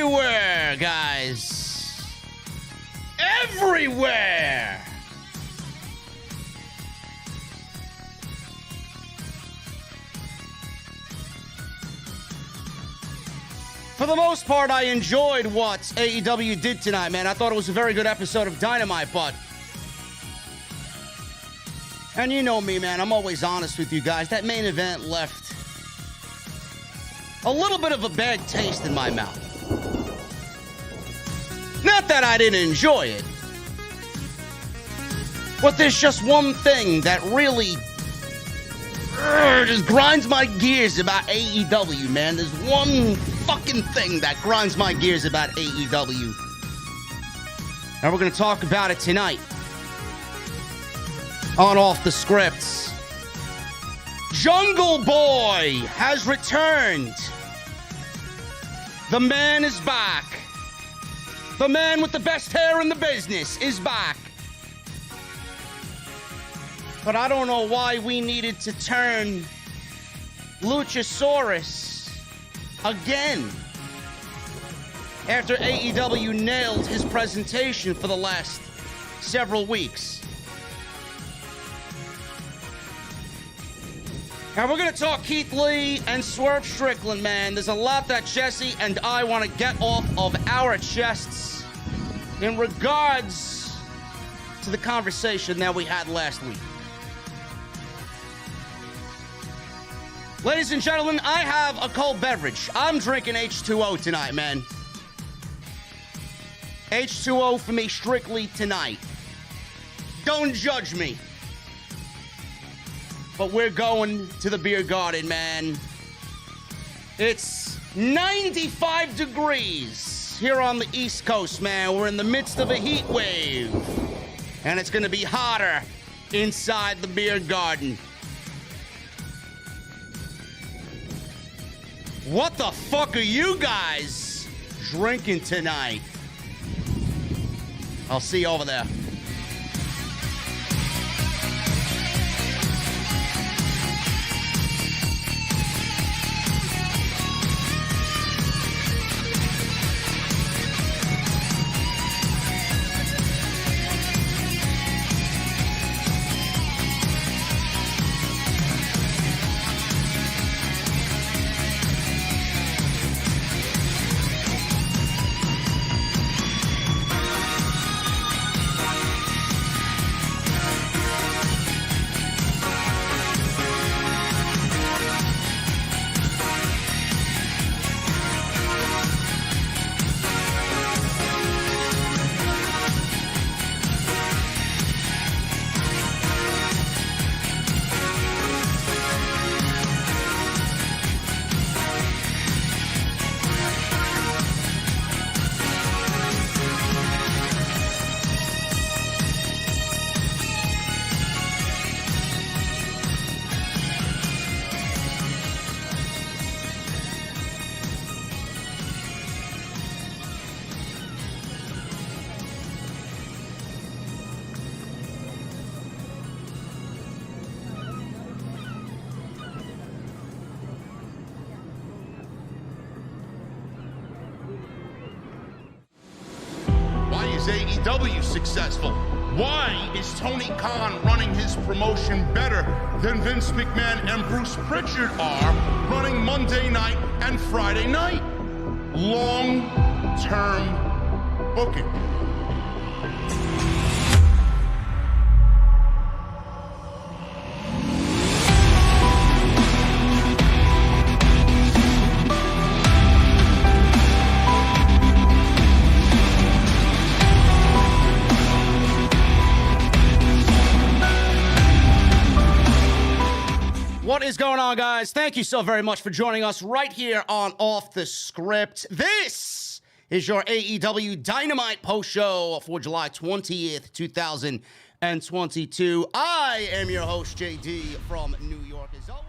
everywhere, guys. Everywhere. For the most part, I enjoyed what AEW did tonight, man. I thought it was a very good episode of Dynamite, but... And you know me, man. I'm always honest with you guys. That main event left a little bit of a bad taste in my mouth. Not that I didn't enjoy it, but there's just one thing that really just grinds my gears about AEW, man. There's one fucking thing that grinds my gears about AEW. And we're going to talk about it tonight on Off the Scripts. Jungle Boy has returned. The man is back. The man with the best hair in the business is back. But I don't know why we needed to turn Luchasaurus again after AEW nailed his presentation for the last several weeks. And we're going to talk Keith Lee and Swerve Strickland, man. There's a lot that Jesse and I want to get off of our chests in regards to the conversation that we had last week. Ladies and gentlemen, I have a cold beverage. I'm drinking H2O tonight, man. H2O for me strictly tonight. Don't judge me. But we're going to the beer garden, man. It's 95 degrees here on the East Coast, man. We're in the midst of a heat wave. And it's going to be hotter inside the beer garden. What the fuck are you guys drinking tonight? I'll see you over there. AEW successful? Why is Tony Khan running his promotion better than Vince McMahon and Bruce Pritchard are running Monday night and Friday night? Long-term booking. What is going on, guys? Thank you so very much for joining us right here on Off the Script. This is your AEW Dynamite post show for July 20th, 2022. I am your host, JD from New York, as always,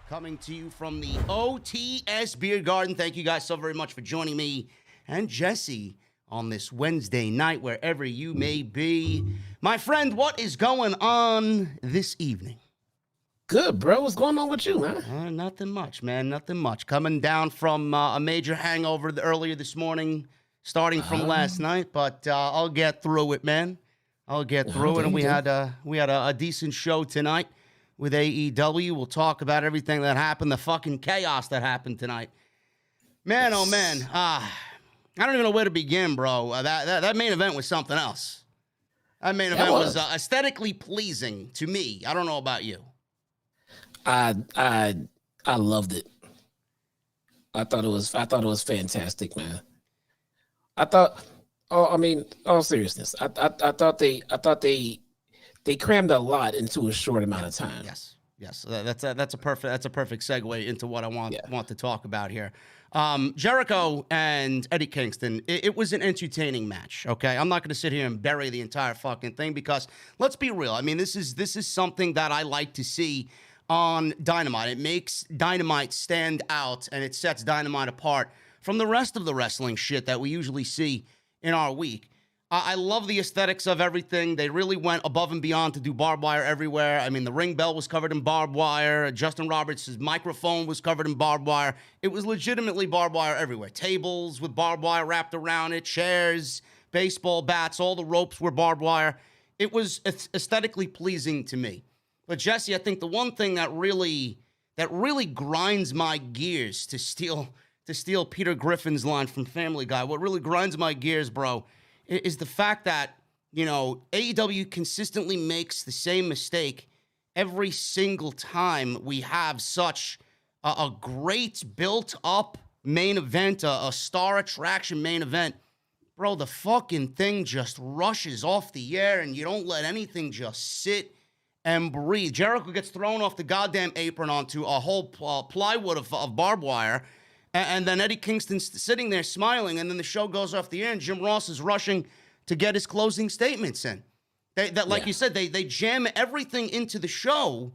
coming to you from the OTS Beer Garden. Thank you guys so very much for joining me and Jesse on this Wednesday night, wherever you may be. My friend, what is going on this evening? Good, bro. What's going on with you, man? Nothing much, man. Nothing much. Coming down from a major hangover earlier this morning, starting from last night, but I'll get through it, man. I'll get through it. And we had a decent show tonight with AEW. We'll talk about everything that happened, the fucking chaos that happened tonight. Man, oh man. I don't even know where to begin, bro. That main event was something else. That main event was aesthetically pleasing to me. I don't know about you. I loved it. I thought it was fantastic, man. All seriousness, I thought they crammed a lot into a short amount of time. Yes. That's a perfect segue into what I want to talk about here. Jericho and Eddie Kingston. It was an entertaining match. Okay, I'm not going to sit here and bury the entire fucking thing because let's be real. I mean, this is something that I like to see on Dynamite. It makes Dynamite stand out and it sets Dynamite apart from the rest of the wrestling shit that we usually see in our week. I love the aesthetics of everything. They really went above and beyond to do barbed wire everywhere. I mean, the ring bell was covered in barbed wire. Justin Roberts' microphone was covered in barbed wire. It was legitimately barbed wire everywhere. Tables with barbed wire wrapped around it, chairs, baseball bats, all the ropes were barbed wire. It was aesthetically pleasing to me. But Jesse, I think the one thing that really grinds my gears, to steal Peter Griffin's line from Family Guy, what really grinds my gears, bro, is the fact that, AEW consistently makes the same mistake every single time we have such a great built-up main event, a star attraction main event. Bro, the fucking thing just rushes off the air and you don't let anything just sit and breathe. Jericho gets thrown off the goddamn apron onto a whole plywood of barbed wire. And then Eddie Kingston's sitting there smiling, and then the show goes off the air, and Jim Ross is rushing to get his closing statements in. You said, they jam everything into the show,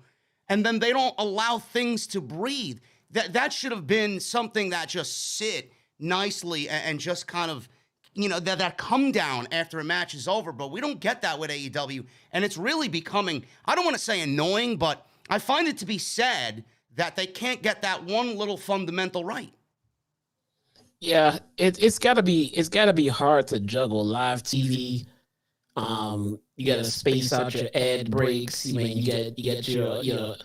and then they don't allow things to breathe. That should have been something that just sit nicely and just kind of, that come down after a match is over. But we don't get that with AEW, and it's really becoming, I don't want to say annoying, but I find it to be sad that they can't get that one little fundamental right. Yeah, it's gotta be hard to juggle live TV. You gotta space out your ad breaks. I mean, you get your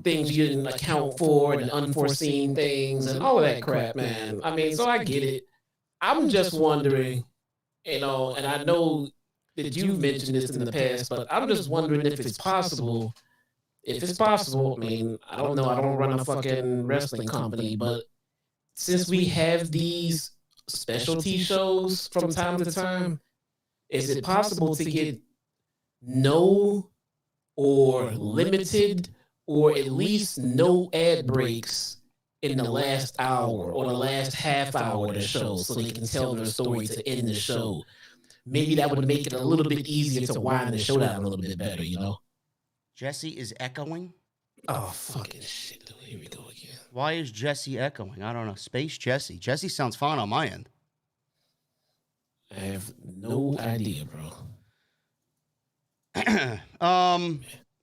things you didn't account for and unforeseen things and all of that crap, man. I mean, so I get it. I'm just wondering, and I know that you've mentioned this in the past, but I'm just wondering if it's possible. If it's possible, I mean, I don't know. I don't run a fucking wrestling company, but since we have these specialty shows from time to time, is it possible to get no or limited or at least no ad breaks in the last hour or the last half hour of the show so they can tell their story to end the show? Maybe that would make it a little bit easier to wind the show down a little bit better, Jesse is echoing. Oh, fucking shit. Here we go again. Why is Jesse echoing? I don't know. Space Jesse. Jesse sounds fine on my end. I have no idea, bro.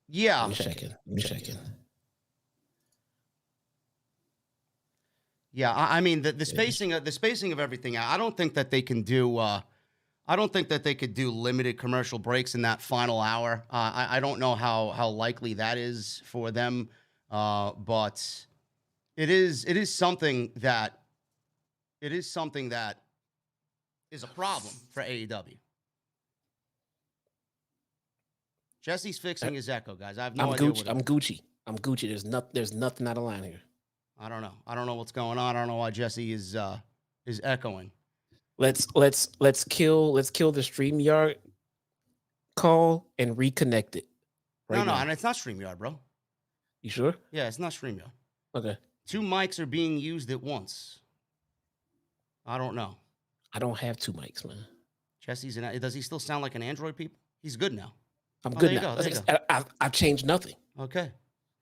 Yeah. I'm checking. Yeah, I mean the spacing of everything. I don't think that they can do. I don't think that they could do limited commercial breaks in that final hour. I don't know how likely that is for them, but it is something that is a problem for AEW. Jesse's fixing his echo, guys. I have no idea. I'm Gucci. There's nothing out of line here. I don't know what's going on. I don't know why Jesse is echoing. Let's kill the StreamYard call and reconnect it. No, and it's not StreamYard, bro. You sure? Yeah, it's not StreamYard. Okay. 2 mics are being used at once. I don't know. I don't have 2 mics, man. Jesse's does he still sound like an Android people? He's good now. I'm good now. There you go. I've changed nothing. Okay.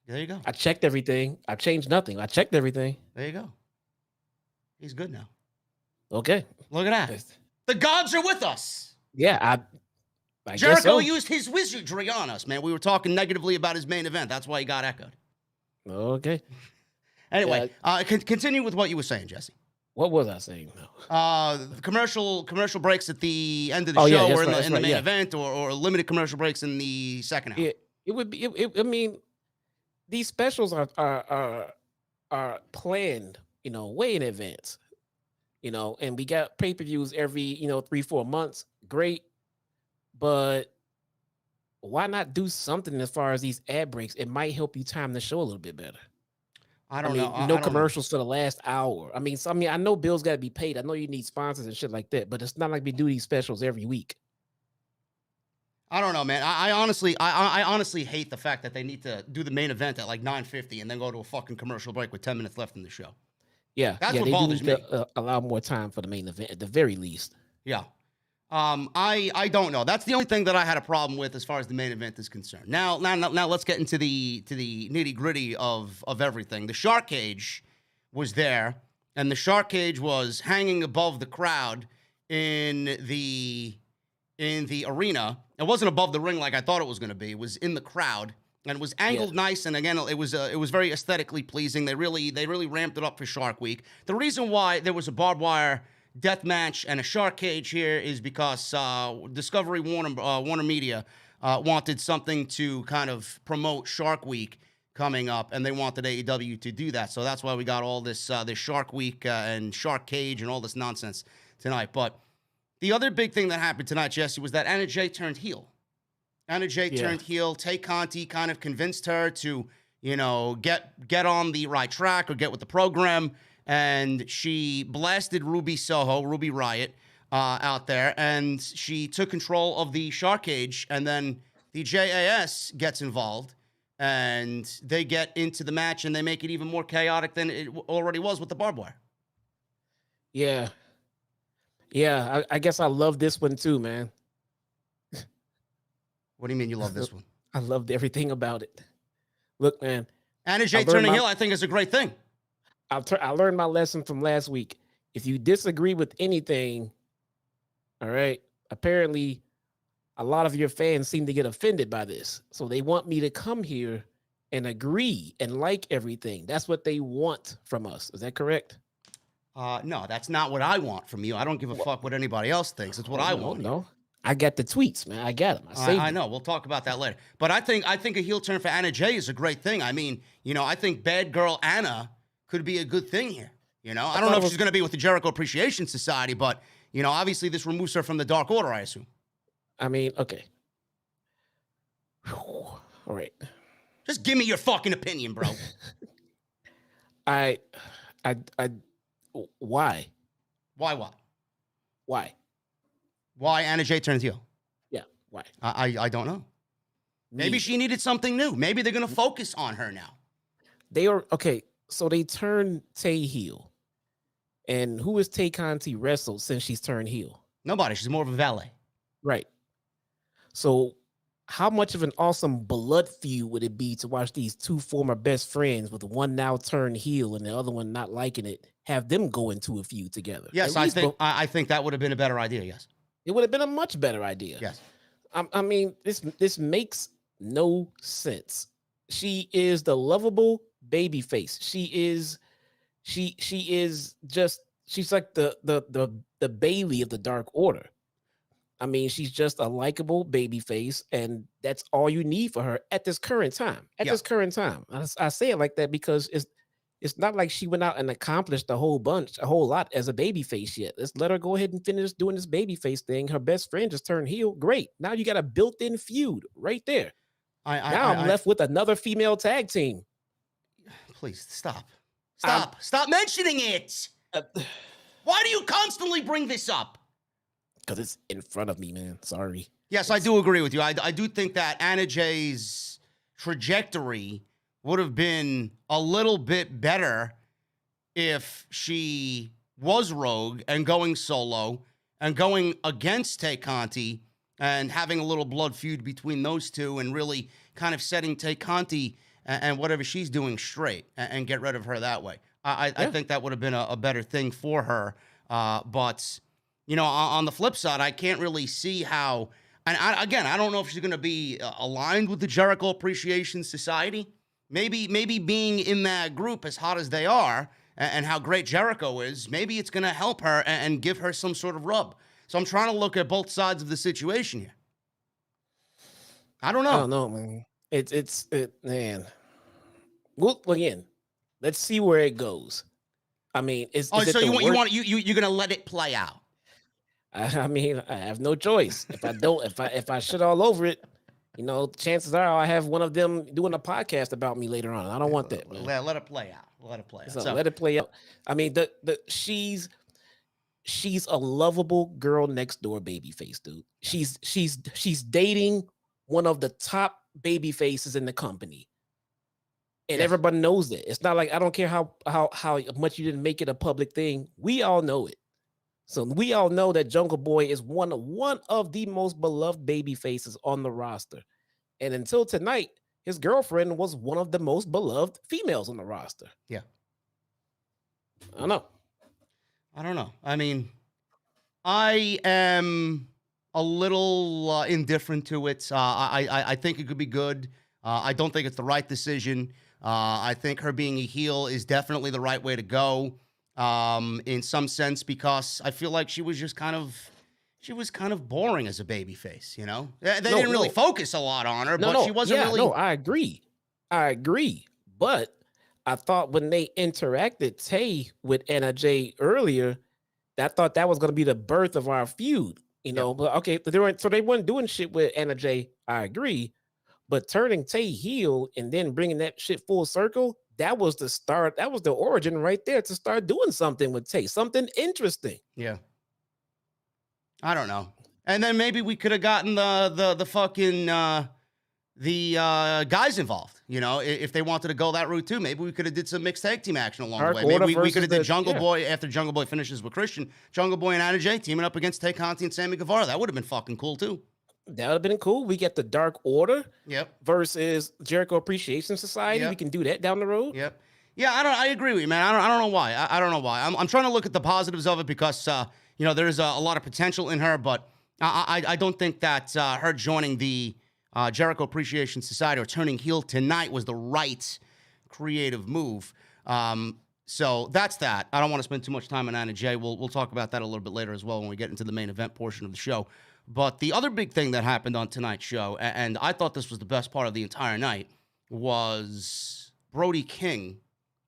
There you go. I checked everything. I changed nothing. I checked everything. There you go. He's good now. Okay. Look at that. The gods are with us. Yeah, Jericho used his wizardry on us, man. We were talking negatively about his main event. That's why he got echoed. Okay. Anyway, continue with what you were saying, Jesse. What was I saying? Commercial breaks at the end of the show, or in the main event, or limited commercial breaks in the second half. It would be. I mean, these specials are planned, way in advance. And we got pay-per-views every 3-4 months. Great, but why not do something as far as these ad breaks? It might help you time the show a little bit better. I don't know. No commercials for the last hour. I mean, I know bills got to be paid. I know you need sponsors and shit like that, but it's not like we do these specials every week. I don't know, man. I honestly hate the fact that they need to do the main event at like 9:50 and then go to a fucking commercial break with 10 minutes left in the show. Yeah, that's what bothers me. Allow more time for the main event at the very least. Yeah. I don't know. That's the only thing that I had a problem with as far as the main event is concerned. Now let's get into the nitty gritty of everything. The shark cage was there, and the shark cage was hanging above the crowd in the arena. It wasn't above the ring like I thought it was going to be. It was in the crowd, and it was angled nice. And again, it was very aesthetically pleasing. They really ramped it up for Shark Week. The reason why there was a barbed wire death match and a shark cage here is because Discovery Warner Media wanted something to kind of promote Shark Week coming up, and they wanted AEW to do that. So that's why we got all this Shark Week and Shark Cage and all this nonsense tonight. But the other big thing that happened tonight, Jesse, was that Anna Jay turned heel. Anna Jay turned heel. Tay Conti kind of convinced her to, get on the right track or get with the program. And she blasted Ruby Riot, out there, and she took control of the shark cage, and then the JAS gets involved, and they get into the match, and they make it even more chaotic than it already was with the barbed wire. Yeah. I guess I love this one too, man. What do you mean you love this one? I loved everything about it. Look, man. Anna Jay turning heel, I think, is a great thing. I learned my lesson from last week. If you disagree with anything, all right, apparently a lot of your fans seem to get offended by this. So they want me to come here and agree and like everything. That's what they want from us. Is that correct? No, that's not what I want from you. I don't give a fuck what anybody else thinks. It's what I want. No. I got the tweets, man. I got them. I know. We'll talk about that later. But I think a heel turn for Anna Jay is a great thing. I mean, I think bad girl Anna could be a good thing here. I don't know if she's going to be with the Jericho Appreciation Society, but, obviously this removes her from the Dark Order, I assume. I mean, okay. All right. Just give me your fucking opinion, bro. Why? Why what? Why Anna Jay turns heel? Yeah, why? I don't know. Maybe she needed something new. Maybe they're going to focus on her now. They are, okay, so they turned Tay heel. And who has Tay Conti wrestled since she's turned heel? Nobody. She's more of a valet. Right. So how much of an awesome blood feud would it be to watch these two former best friends, with one now turned heel and the other one not liking it, have them go into a feud together? Yes, I think that would have been a better idea, yes. It would have been a much better idea. Yes. I mean, this makes no sense. She is the lovable baby face. She's like the Bailey of the Dark Order. I mean, she's just a likable baby face, and that's all you need for her at this current time. This current time, I say it like that because it's not like she went out and accomplished a whole lot as a baby face yet. Let's let her go ahead and finish doing this baby face thing. Her best friend just turned heel. Great. Now you got a built-in feud right there. I'm left with another female tag team. Please stop mentioning it. Why do you constantly bring this up? Because it's in front of me, man. Sorry. Yes, I do agree with you. I do think that Anna Jay's trajectory would have been a little bit better if she was rogue and going solo and going against Tay Conti and having a little blood feud between those two and really kind of setting Tay Conti and whatever she's doing straight and get rid of her that way. I think that would have been a better thing for her. But, on the flip side, I can't really see how And I don't know if she's going to be aligned with the Jericho Appreciation Society. Maybe being in that group, as hot as they are, and how great Jericho is, maybe it's going to help her and give her some sort of rub. So I'm trying to look at both sides of the situation here. I don't know. I don't know, man. Man. Well, again, let's see where it goes. I mean, so you're going to let it play out? I mean, I have no choice. If I don't, if I shit all over it, you know, chances are I have one of them doing a podcast about me later on. I don't want that. Let it play out. Let it play out. So let it play out. I mean, she's a lovable girl next door baby face, dude. She's dating one of the top baby faces in the company. And everybody knows that. It's not like, I don't care how much you didn't make it a public thing. We all know it. So we all know that Jungle Boy is one of the most beloved baby faces on the roster. And until tonight, his girlfriend was one of the most beloved females on the roster. Yeah. I don't know. I mean, I am a little indifferent to it. I think it could be good. I don't think it's the right decision. I think her being a heel is definitely the right way to go. In some sense, because I feel like she was kind of boring as a babyface, you know? They didn't really focus a lot on her, but she wasn't really. No, I agree. But I thought when they interacted Tay with Anna Jay earlier, I thought that was going to be the birth of our feud, you know? But okay, so they weren't doing shit with Anna Jay. I agree. But turning Tay heel and then bringing that shit full circle, that was the start. That was the origin right there to start doing something with Tay, something interesting. Yeah. I don't know. And then maybe we could have gotten the fucking guys involved, you know, if they wanted to go that route too. Maybe we could have did some mixed tag team action along the way. Maybe we could have did Jungle Boy after Jungle Boy finishes with Christian. Jungle Boy and Anna Jay teaming up against Tay Conti and Sammy Guevara. That would have been fucking cool too. That would have been cool. We get the Dark Order versus Jericho Appreciation Society. Yep. We can do that down the road. Yep. Yeah, I agree with you, man. I don't know why. I don't know why. I'm trying to look at the positives of it because, you know, there's a lot of potential in her, but I don't think that her joining the Jericho Appreciation Society or turning heel tonight was the right creative move. So that's that. I don't want to spend too much time on Anna Jay. We'll talk about that a little bit later as well when we get into the main event portion of the show. But the other big thing that happened on tonight's show, and I thought this was the best part of the entire night, was Brody King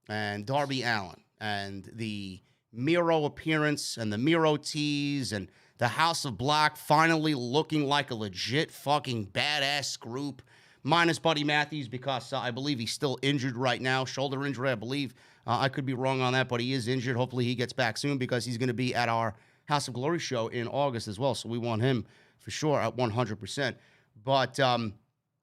and Darby Allin and the Miro appearance and the Miro tease and the House of Black finally looking like a legit fucking badass group, minus Buddy Matthews because I believe he's still injured right now, shoulder injury, I believe. I could be wrong on that, but he is injured. Hopefully he gets back soon because he's going to be at our House of Glory show in August as well, so we want him for sure at 100%. But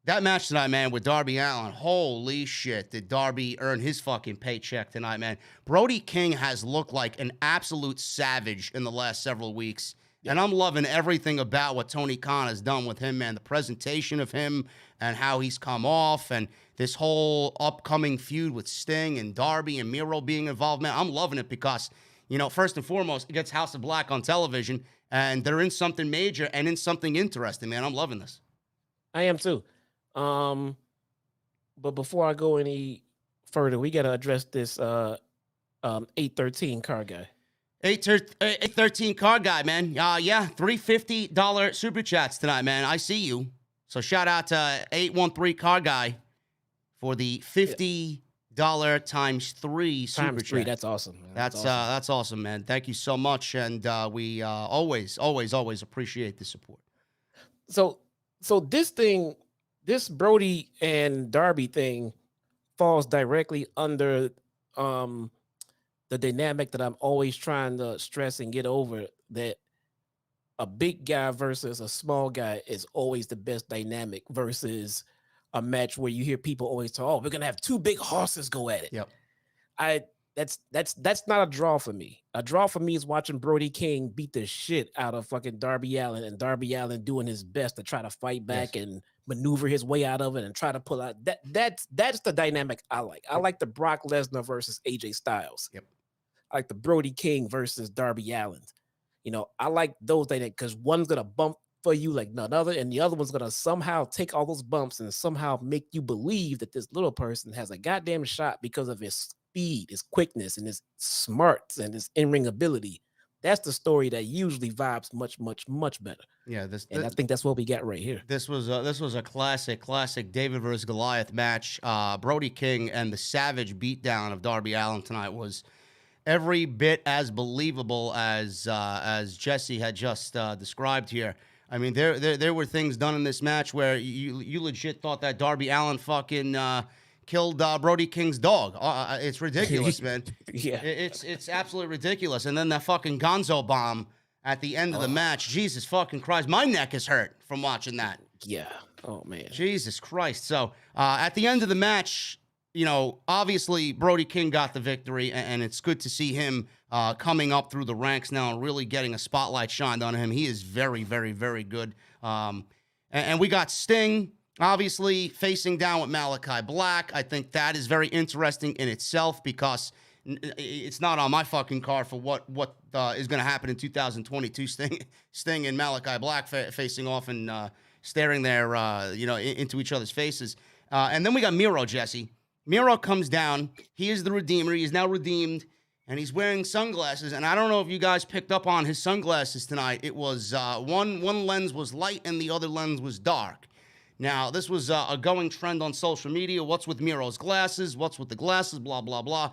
that match tonight, man, with Darby Allin, holy shit, did Darby earn his fucking paycheck tonight, man. Brody King has looked like an absolute savage in the last several weeks, and I'm loving everything about what Tony Khan has done with him, man, the presentation of him and how he's come off and this whole upcoming feud with Sting and Darby and Miro being involved, man. I'm loving it because, you know, first and foremost, it gets House of Black on television, and they're in something major and in something interesting, man. I'm loving this. I am too. But before I go any further, we got to address this 813 car guy. 813 car guy, man. Yeah, $350 super chats tonight, man. I see you. So shout out to 813 car guy for the $50 times 3 super chat. That's awesome, man. That's awesome, man. Thank you so much, and we always appreciate the support. So this Brody and Darby thing falls directly under the dynamic that I'm always trying to stress and get over, that a big guy versus a small guy is always the best dynamic versus a match where you hear people always talk, oh, we're gonna have 2 big horses go at it. Yep. That's not a draw for me. A draw for me is watching Brody King beat the shit out of fucking Darby Allin, and Darby Allin doing his best to try to fight back and maneuver his way out of it and try to pull out. That's the dynamic I like. I like the Brock Lesnar versus AJ Styles. Yep. I like the Brody King versus Darby Allin. You know, I like those dynamics because one's gonna bump for you like none other, and the other one's gonna somehow take all those bumps and somehow make you believe that this little person has a goddamn shot because of his speed, his quickness, and his smarts and his in-ring ability. That's the story that usually vibes much, much, much better. Yeah, I think that's what we got right here. This was a classic David versus Goliath match. Brody King and the savage beatdown of Darby Allin tonight was every bit as believable as Jesse had just described here. I mean, there were things done in this match where you legit thought that Darby Allin fucking killed Brody King's dog. It's ridiculous, man. Yeah, it's absolutely ridiculous. And then that fucking Gonzo bomb at the end of the match. Jesus fucking Christ, my neck is hurt from watching that. Yeah. Oh man. Jesus Christ. So at the end of the match, you know, obviously Brody King got the victory, and it's good to see him coming up through the ranks now and really getting a spotlight shined on him. He is very, very, very good. And we got Sting, obviously, facing down with Malachi Black. I think that is very interesting in itself because it's not on my fucking card for what is going to happen in 2022. Sting and Malachi Black facing off and staring there, into each other's faces. And then we got Miro, Jesse. Miro comes down. He is the Redeemer. He is now redeemed, and he's wearing sunglasses. And I don't know if you guys picked up on his sunglasses tonight. It was one lens was light and the other lens was dark. Now, this was a going trend on social media. What's with Miro's glasses? What's with the glasses? Blah, blah, blah.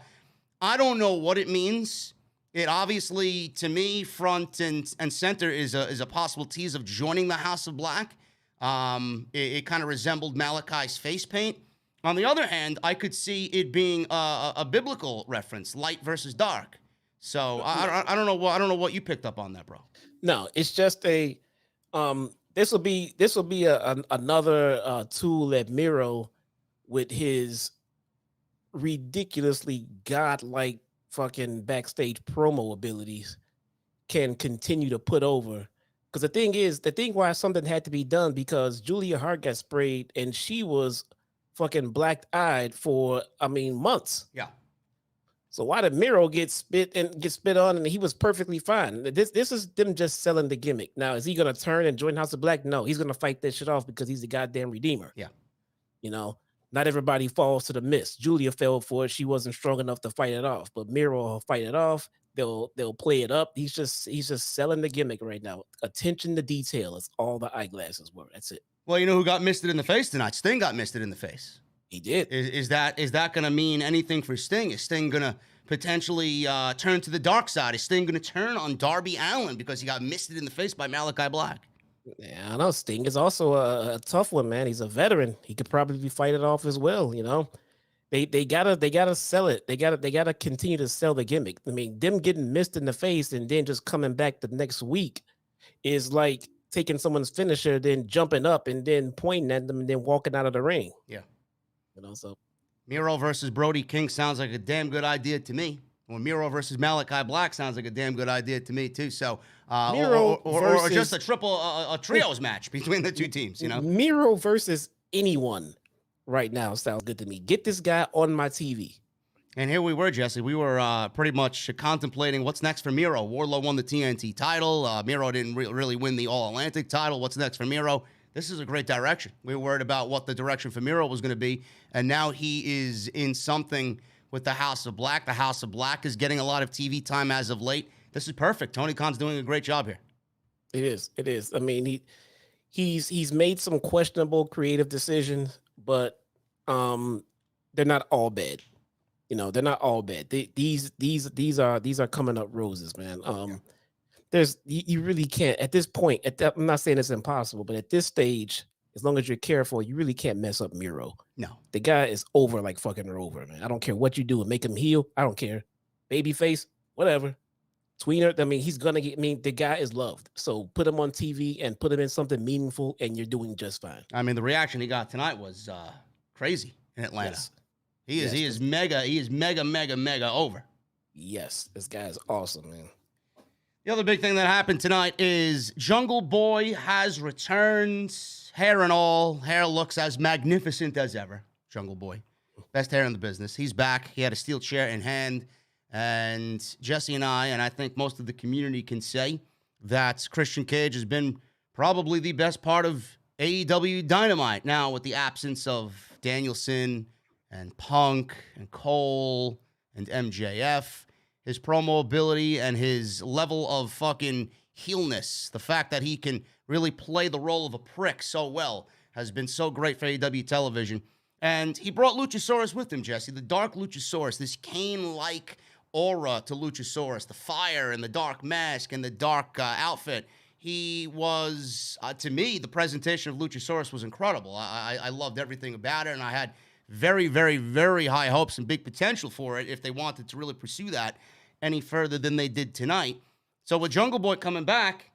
I don't know what it means. It obviously, to me, front and center is a possible tease of joining the House of Black. It kind of resembled Malachi's face paint. On the other hand, I could see it being a biblical reference, light versus dark. So I don't know what you picked up on that, bro. No, it's just a this will be another tool that Miro, with his ridiculously godlike fucking backstage promo abilities, can continue to put over. Because the thing why something had to be done, because Julia Hart got sprayed and she was fucking black-eyed for months. Yeah. So why did Miro get spit on and he was perfectly fine? This is them just selling the gimmick. Now, is he gonna turn and join House of Black? No, he's gonna fight that shit off because he's the goddamn Redeemer. Yeah. You know, not everybody falls to the mist. Julia fell for it. She wasn't strong enough to fight it off, but Miro will fight it off. They'll play it up. He's just selling the gimmick right now. Attention to detail is all the eyeglasses were. That's it. Well, you know who got misted in the face tonight? Sting got misted in the face. He did. Is that going to mean anything for Sting? Is Sting going to potentially turn to the dark side? Is Sting going to turn on Darby Allin because he got misted in the face by Malachi Black? Yeah, I know. Sting is also a tough one, man. He's a veteran. He could probably fight it off as well. You know, they gotta sell it. They gotta continue to sell the gimmick. I mean, them getting missed in the face and then just coming back the next week is like taking someone's finisher, then jumping up and then pointing at them and then walking out of the ring. Yeah. You know, so Miro versus Brody King sounds like a damn good idea to me. Or Miro versus Malachi Black sounds like a damn good idea to me too. So, or just a trios match between the two teams. You know, Miro versus anyone right now sounds good to me. Get this guy on my TV. And here we were, Jesse. We were pretty much contemplating what's next for Miro. Wardlow won the TNT title. Miro didn't really win the All-Atlantic title. What's next for Miro? This is a great direction. We were worried about what the direction for Miro was going to be, and now he is in something with the House of Black. The House of Black is getting a lot of TV time as of late. This is perfect. Tony Khan's doing a great job here. It is. I mean, he's made some questionable creative decisions, but they're not all bad. You know, they're not all bad. These are coming up roses, man. You really can't at this point. I'm not saying it's impossible, but at this stage, as long as you're careful, you really can't mess up Miro. No, the guy is over like fucking over, man. I don't care what you do and make him heel. I don't care. Babyface, whatever. Tweener. I mean, he's gonna get. I mean, the guy is loved. So put him on TV and put him in something meaningful, and you're doing just fine. I mean, the reaction he got tonight was crazy in Atlanta. Yes. He is mega over. Yes, this guy is awesome, man. The other big thing that happened tonight is Jungle Boy has returned, hair and all. Hair looks as magnificent as ever. Jungle Boy, best hair in the business. He's back. He had a steel chair in hand, and Jesse and I think most of the community can say that Christian Cage has been probably the best part of AEW Dynamite. Now, with the absence of Danielson and Punk and Cole and MJF, his promo ability and his level of fucking heelness, the fact that he can really play the role of a prick so well, has been so great for AEW television. And he brought Luchasaurus with him, Jesse, the Dark Luchasaurus, this Kane-like aura to Luchasaurus, the fire and the dark mask and the dark outfit. He was, to me, the presentation of Luchasaurus was incredible. I loved everything about it, and I had very, very, very high hopes and big potential for it if they wanted to really pursue that any further than they did tonight. So with Jungle Boy coming back,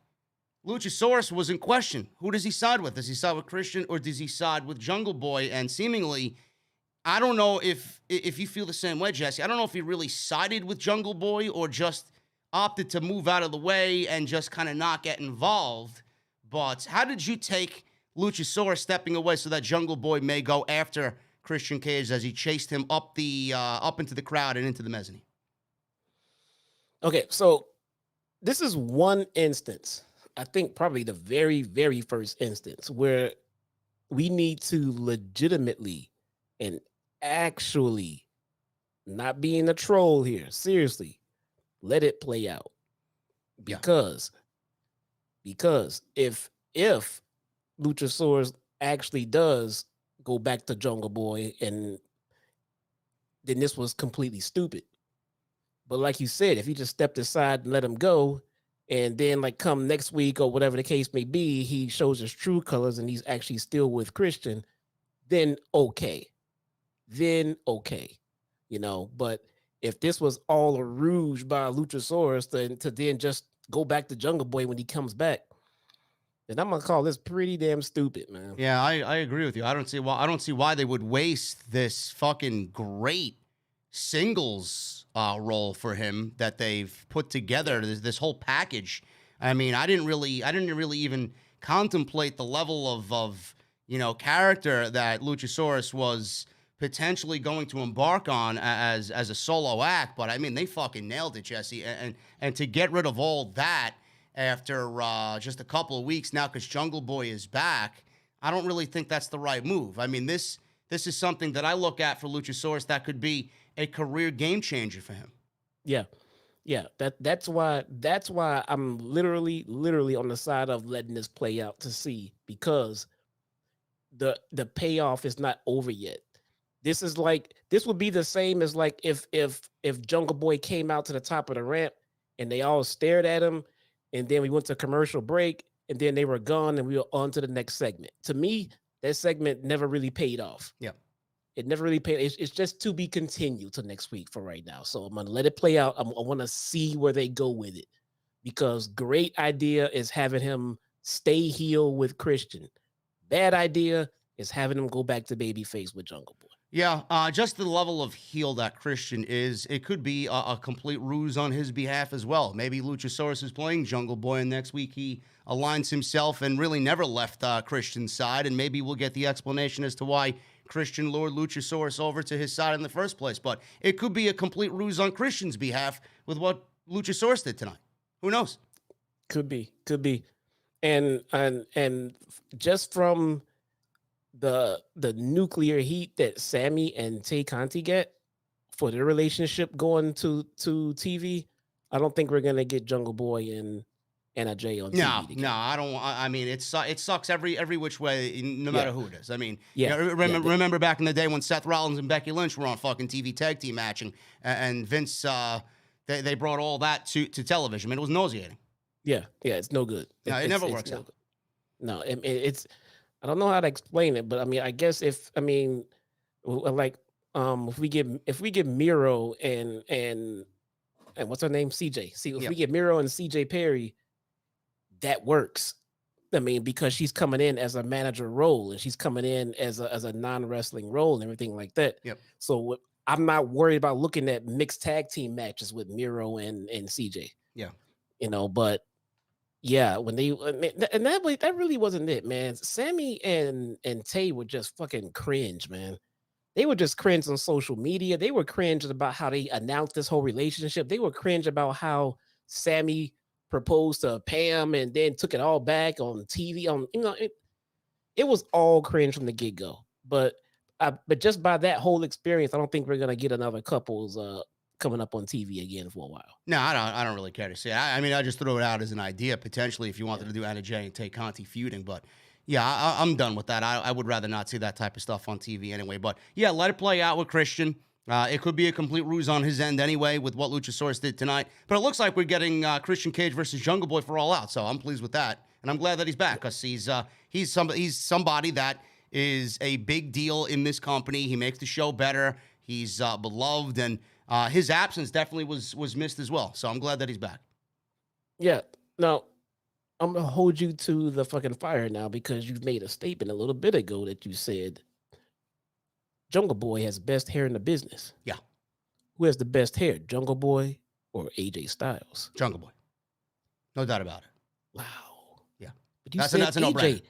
Luchasaurus was in question. Who does he side with? Does he side with Christian or does he side with Jungle Boy? And seemingly, I don't know if you feel the same way, Jesse. I don't know if he really sided with Jungle Boy or just opted to move out of the way and just kind of not get involved. But how did you take Luchasaurus stepping away so that Jungle Boy may go after Christian Cage as he chased him up into the crowd and into the mezzanine? Okay, so this is one instance, I think probably the very, very first instance where we need to legitimately and actually, not being a troll here, seriously, let it play out. Because if Luchasaurus actually does go back to Jungle Boy, and then this was completely stupid. But like you said, if he just stepped aside and let him go, and then like come next week or whatever the case may be, he shows his true colors and he's actually still with Christian, then okay. You know, but if this was all a rouge by Luchasaurus to then just go back to Jungle Boy when he comes back, then I'm gonna call this pretty damn stupid, man. Yeah, I agree with you. I don't see why they would waste this fucking great singles role for him that they've put together. This whole package. I mean, I didn't really even contemplate the level of character that Luchasaurus was potentially going to embark on as a solo act. But I mean, they fucking nailed it, Jesse. And to get rid of all that after just a couple of weeks now, because Jungle Boy is back, I don't really think that's the right move. I mean, this is something that I look at for Luchasaurus that could be a career game changer for him. Yeah. That's why I'm literally on the side of letting this play out to see, because the payoff is not over yet. This would be the same as like if Jungle Boy came out to the top of the ramp and they all stared at him, and then we went to commercial break, and then they were gone, and we were on to the next segment. To me, that segment never really paid off. Yeah. It never really paid. It's just to be continued till next week for right now. So I'm going to let it play out. I want to see where they go with it, because great idea is having him stay heel with Christian. Bad idea is having him go back to babyface with Jungle Boy. Yeah, just the level of heel that Christian is, it could be a complete ruse on his behalf as well. Maybe Luchasaurus is playing Jungle Boy, and next week he aligns himself and really never left Christian's side, and maybe we'll get the explanation as to why Christian lured Luchasaurus over to his side in the first place. But it could be a complete ruse on Christian's behalf with what Luchasaurus did tonight. Who knows? Could be. And just from the nuclear heat that Sammy and Tay Conti get for their relationship going to TV, I don't think we're gonna get Jungle Boy and Anna Jay on TV. No, I don't. I mean, it sucks every which way, no matter who it is. I mean, remember back in the day when Seth Rollins and Becky Lynch were on fucking TV tag team matching, and Vince, they brought all that to television. I mean, it was nauseating. Yeah, it's no good. It never works out. No, it's. I don't know how to explain it, but I mean, I guess if we get Miro and what's her name, CJ. See, if we get Miro and CJ Perry, that works. I mean, because she's coming in as a manager role, and she's coming in as a non-wrestling role and everything like that. Yep. So I'm not worried about looking at mixed tag team matches with Miro and CJ. Yeah. But yeah, when that really wasn't it, man. Sammy and Tay were just fucking cringe, man. They were just cringe on social media. They were cringe about how they announced this whole relationship. They were cringe about how Sammy proposed to Pam and then took it all back on TV. It was all cringe from the get-go. But just by that whole experience, I don't think we're gonna get another couples coming up on TV again for a while. No, I don't really care to see it. I mean, I just threw it out as an idea potentially if you wanted to do Anna Jay and Tay Conti feuding, but yeah, I'm done with that. I would rather not see that type of stuff on TV anyway. But yeah, let it play out with Christian. It could be a complete ruse on his end anyway with what Luchasaurus did tonight. But it looks like we're getting Christian Cage versus Jungle Boy for All Out, so I'm pleased with that. And I'm glad that he's back because he's somebody that is a big deal in this company. He makes the show better. He's beloved, and his absence definitely was missed as well. So I'm glad that he's back. Yeah. Now, I'm going to hold you to the fucking fire now because you've made a statement a little bit ago that you said Jungle Boy has best hair in the business. Yeah. Who has the best hair, Jungle Boy or AJ Styles? Jungle Boy. No doubt about it. Wow. Yeah. But you that's said a no-brainer.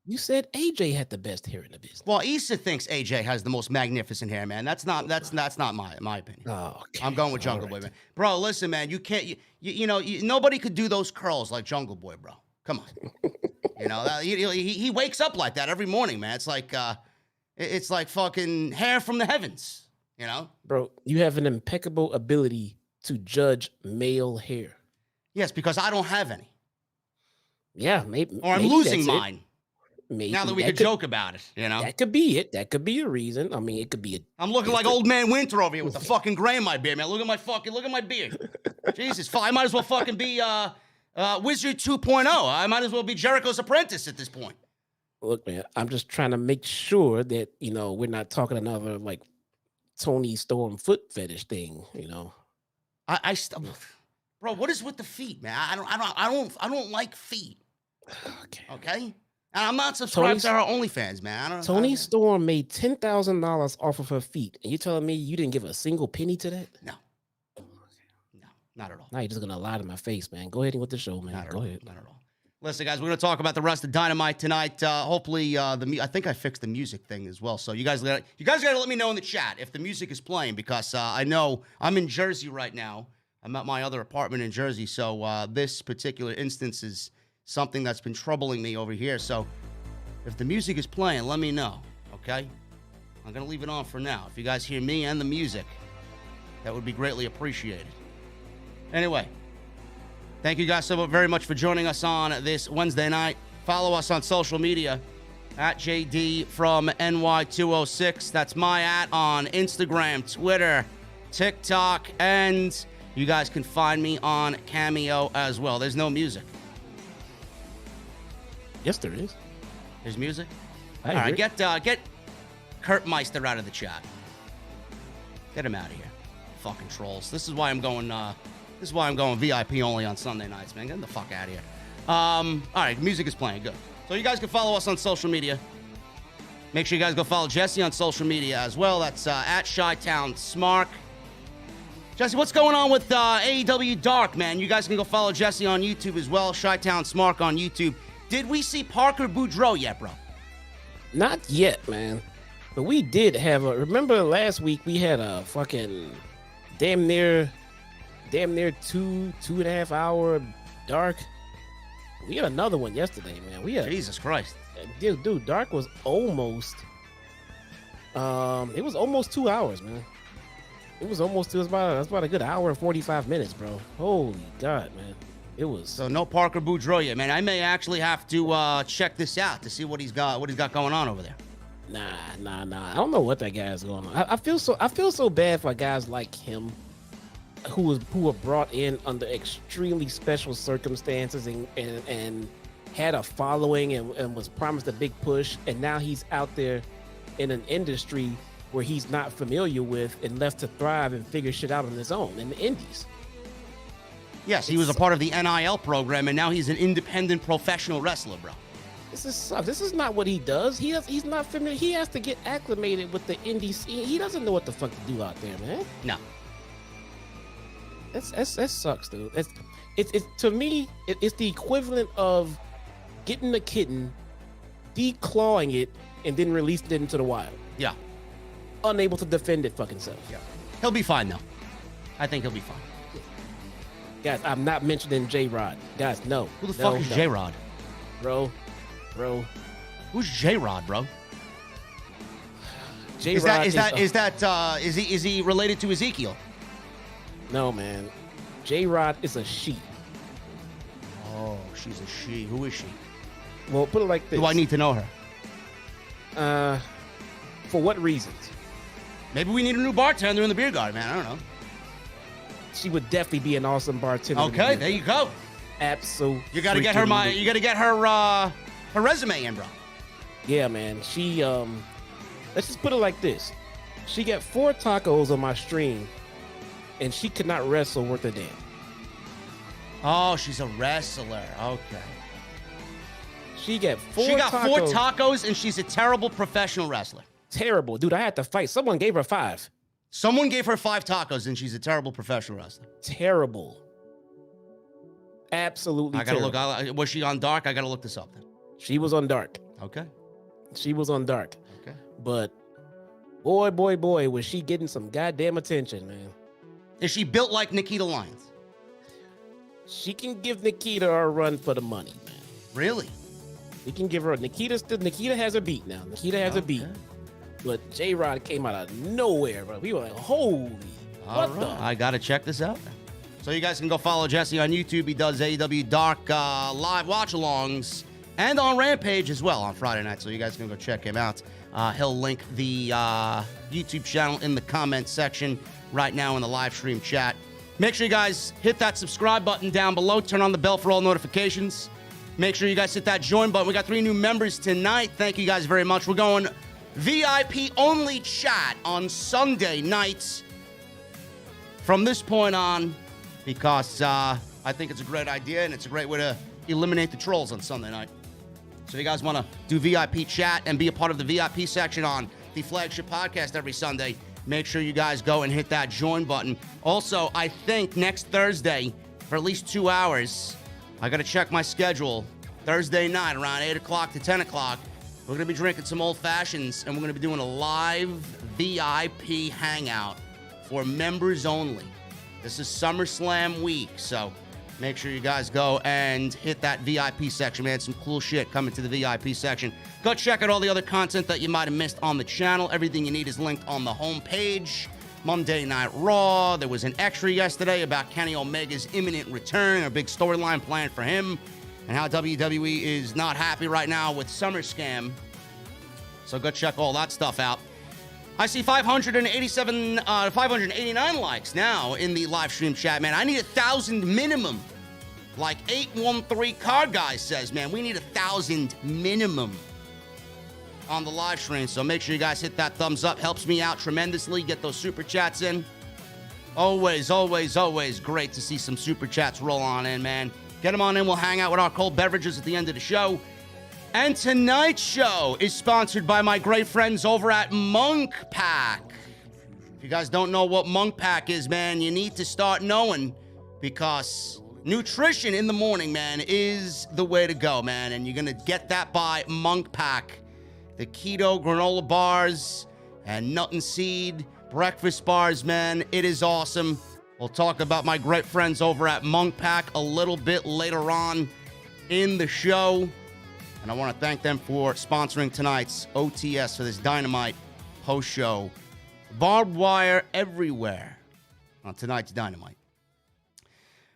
You said AJ had the best hair in the business. Well, Issa thinks AJ has the most magnificent hair, man. That's not my opinion. Oh, okay. I'm going with Jungle Boy, man. Bro, listen, man. You can't. Nobody could do those curls like Jungle Boy, bro. Come on. He wakes up like that every morning, man. It's like fucking hair from the heavens. Bro, you have an impeccable ability to judge male hair. Yes, because I don't have any. Yeah, maybe. Or I'm losing mine. Maybe. Now that we could joke about it, That could be it. That could be a reason. I mean, it could be I'm looking like old man Winter over here with the fucking gray in my beard, man. Look at my beard. Jesus, I might as well fucking be Wizard 2.0. I might as well be Jericho's apprentice at this point. Look, man, I'm just trying to make sure that, we're not talking another like Tony Storm foot fetish thing, Bro, what is with the feet, man? I don't like feet. Okay? And I'm not subscribed to her OnlyFans, man. Tony Storm made $10,000 off of her feet, and you're telling me you didn't give a single penny to that? No, not at all. Now you're just gonna lie to my face, man. Go ahead and with the show, man. Go ahead. Not at all. Listen, guys, we're gonna talk about the rest of Dynamite tonight. Hopefully, I think I fixed the music thing as well. So you guys gotta let me know in the chat if the music is playing because I know I'm in Jersey right now. I'm at my other apartment in Jersey, so this particular instance is something that's been troubling me over here. So if the music is playing, let me know, okay? I'm going to leave it on for now. If you guys hear me and the music, that would be greatly appreciated. Anyway, thank you guys so very much for joining us on this Wednesday night. Follow us on social media at JDfromNY206. That's my @ on Instagram, Twitter, TikTok, and you guys can find me on Cameo as well. There's no music. Yes, there is. There's music? All right, get Kurt Meister out of the chat. Get him out of here. Fucking trolls. This is why I'm going VIP only on Sunday nights, man. Get the fuck out of here. All right, music is playing. Good. So you guys can follow us on social media. Make sure you guys go follow Jesse on social media as well. That's at Chi-Town Smark. Jesse, what's going on with AEW Dark, man? You guys can go follow Jesse on YouTube as well. Chi-Town Smark on YouTube. Did we see Parker Boudreaux yet, bro? Not yet, man. But we did have remember last week we had a fucking damn near 2.5 hour Dark. We had another one yesterday, man. Jesus Christ. Dude, Dark was almost it was almost 2 hours, man. It was about a good hour and 45 minutes, bro. Holy God, man. It was so no Parker Boudreaux yet, man. I may actually have to check this out to see what he's got going on over there. Nah. I don't know what that guy's going on. I feel so bad for guys like him who were brought in under extremely special circumstances and had a following and was promised a big push, and now he's out there in an industry where he's not familiar with and left to thrive and figure shit out on his own in the indies. Yes, he was a part of the NIL program, and now he's an independent professional wrestler, bro. This is not what he does. He's not familiar. He has to get acclimated with the indie scene. He doesn't know what the fuck to do out there, man. No. That sucks, dude. It's to me, it's the equivalent of getting a kitten, declawing it, and then releasing it into the wild. Yeah. Unable to defend it fucking self. Yeah. He'll be fine, though. I think he'll be fine. Guys, I'm not mentioning J-Rod. Guys, no. Who the fuck is J-Rod? Bro. Who's J-Rod, bro? J-Rod is he related to Ezekiel? No, man. J-Rod is a she. Oh, she's a she. Who is she? Well, put it like this. Do I need to know her? For what reasons? Maybe we need a new bartender in the beer garden, man. I don't know. She would definitely be an awesome bartender. Okay, there you go. Absolutely. You got to get her. You got to get her resume in, bro. Yeah, man. She let's just put it like this. She got 4 tacos on my stream, and she could not wrestle worth a damn. Oh, she's a wrestler. Okay. She got 4 She got 4 tacos, and she's a terrible professional wrestler. Terrible. Dude, I had to fight. Someone gave her 5. Someone gave her 5 tacos, and she's a terrible professional wrestler. Terrible. Absolutely I gotta terrible. look. Was she on Dark? I gotta look this up then. She was on Dark. Okay. She was on Dark. Okay. But boy, was she getting some goddamn attention, man. Is she built like Nikita Lyons? She can give Nikita a run for the money, man. Really? We can give her Nikita has a beat now. Nikita has a beat. But J-Rod came out of nowhere, bro. We were like, holy. What the? I gotta check this out. So you guys can go follow Jesse on YouTube. He does AEW Dark live watch-alongs and on Rampage as well on Friday night. So you guys can go check him out. He'll link the YouTube channel in the comment section right now in the live stream chat. Make sure you guys hit that subscribe button down below. Turn on the bell for all notifications. Make sure you guys hit that join button. We got 3 new members tonight. Thank you guys very much. We're going VIP-only chat on Sunday nights from this point on because I think it's a great idea and it's a great way to eliminate the trolls on Sunday night. So if you guys want to do VIP chat and be a part of the VIP section on the flagship podcast every Sunday, make sure you guys go and hit that join button. Also, I think next Thursday, for at least 2 hours, I got to check my schedule. Thursday night around 8 o'clock to 10 o'clock, we're going to be drinking some old fashions and we're going to be doing a live VIP hangout for members only. This is SummerSlam week, so make sure you guys go and hit that VIP section, man. Some cool shit coming to the VIP section. Go check out all the other content that you might have missed on the channel. Everything you need is linked on the homepage. Monday Night Raw. There was an extra yesterday about Kenny Omega's imminent return, a big storyline planned for him, and how WWE is not happy right now with SummerSlam. So go check all that stuff out. I see 589 likes now in the live stream chat, man. I need 1,000 minimum. Like 813 Card Guy says, man, we need 1,000 minimum on the live stream. So make sure you guys hit that thumbs up. Helps me out tremendously. Get those super chats in. Always great to see some super chats roll on in, man. Get them on in. We'll hang out with our cold beverages at the end of the show. And tonight's show is sponsored by my great friends over at Monk Pack. If you guys don't know what Monk Pack is, man, you need to start knowing, because nutrition in the morning, man, is the way to go, man. And you're going to get that by Monk Pack. The keto granola bars and nut and seed breakfast bars, man. It is awesome. We'll talk about my great friends over at Monk Pack a little bit later on in the show. And I want to thank them for sponsoring tonight's OTS for this Dynamite post show. Barbed Wire Everywhere on tonight's Dynamite.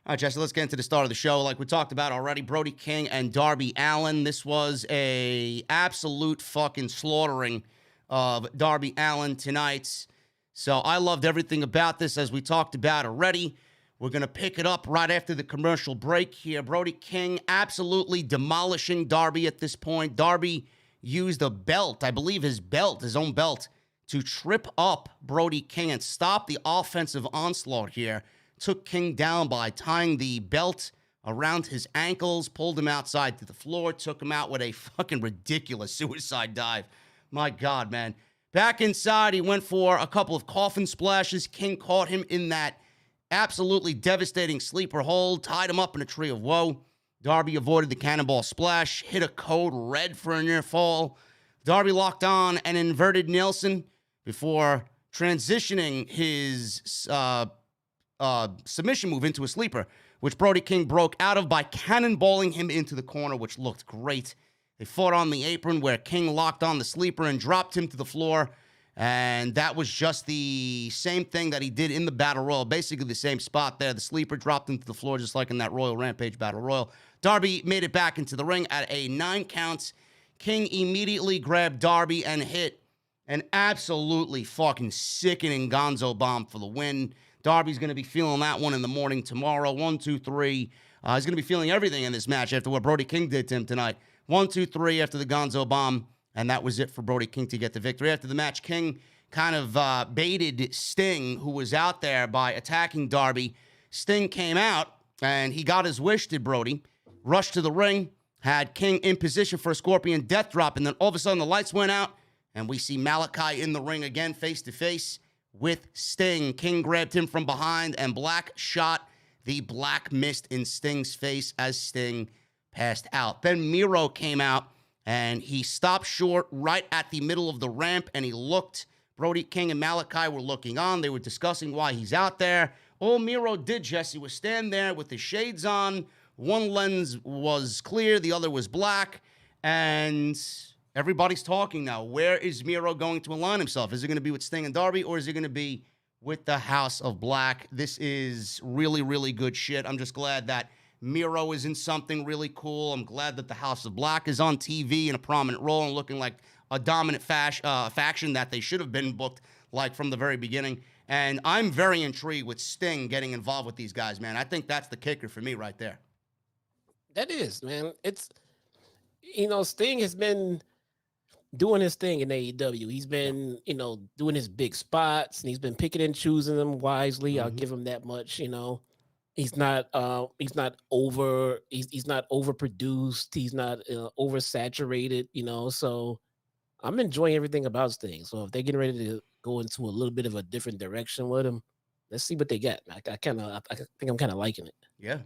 All right, Jesse, let's get into the start of the show. Like we talked about already, Brody King and Darby Allin. This was a absolute fucking slaughtering of Darby Allin tonight. So I loved everything about this, as we talked about already. We're going to pick it up right after the commercial break here. Brody King absolutely demolishing Darby at this point. Darby used a belt, I believe his own belt, to trip up Brody King and stop the offensive onslaught here. Took King down by tying the belt around his ankles, pulled him outside to the floor, took him out with a fucking ridiculous suicide dive. My God, man. Back inside, he went for a couple of coffin splashes. King caught him in that absolutely devastating sleeper hold, tied him up in a tree of woe. Darby avoided the cannonball splash, hit a code red for a near fall. Darby locked on an inverted Nelson before transitioning his submission move into a sleeper. which Brody King broke out of by cannonballing him into the corner, which looked great. They fought on the apron where King locked on the sleeper and dropped him to the floor. And that was just the same thing that he did in the Battle Royal. Basically the same spot there. The sleeper dropped him to the floor just like in that Royal Rampage Battle Royal. Darby made it back into the ring at a 9 count. King immediately grabbed Darby and hit an absolutely fucking sickening Gonzo bomb for the win. Darby's going to be feeling that one in the morning tomorrow. 1, 2, 3. He's going to be feeling everything in this match after what Brody King did to him tonight. 1, 2, 3 after the Gonzo bomb, and that was it for Brody King to get the victory. After the match, King kind of baited Sting, who was out there, by attacking Darby. Sting came out, and he got his wish, did Brody. Rushed to the ring, had King in position for a Scorpion Death Drop, and then all of a sudden the lights went out, and we see Malachi in the ring again, face-to-face with Sting. King grabbed him from behind, and Black shot the black mist in Sting's face as Sting passed out. Then Miro came out, and he stopped short right at the middle of the ramp, and he looked. Brody King and Malachi were looking on. They were discussing why he's out there. All Miro did, Jesse, was stand there with the shades on. One lens was clear, the other was black, and everybody's talking now. Where is Miro going to align himself? Is it going to be with Sting and Darby, or is it going to be with the House of Black? This is really, really good shit. I'm just glad that Miro is in something really cool. I'm glad that the House of Black is on TV in a prominent role and looking like a dominant faction that they should have been booked like from the very beginning. And I'm very intrigued with Sting getting involved with these guys, man. I think that's the kicker for me right there. That is, man. It's, Sting has been doing his thing in AEW. He's been, doing his big spots, and he's been picking and choosing them wisely. Mm-hmm. I'll give him that much, He's not overproduced. He's not oversaturated, so I'm enjoying everything about Sting. So if they're getting ready to go into a little bit of a different direction with him, let's see what they get. I think I'm kind of liking it. Yeah,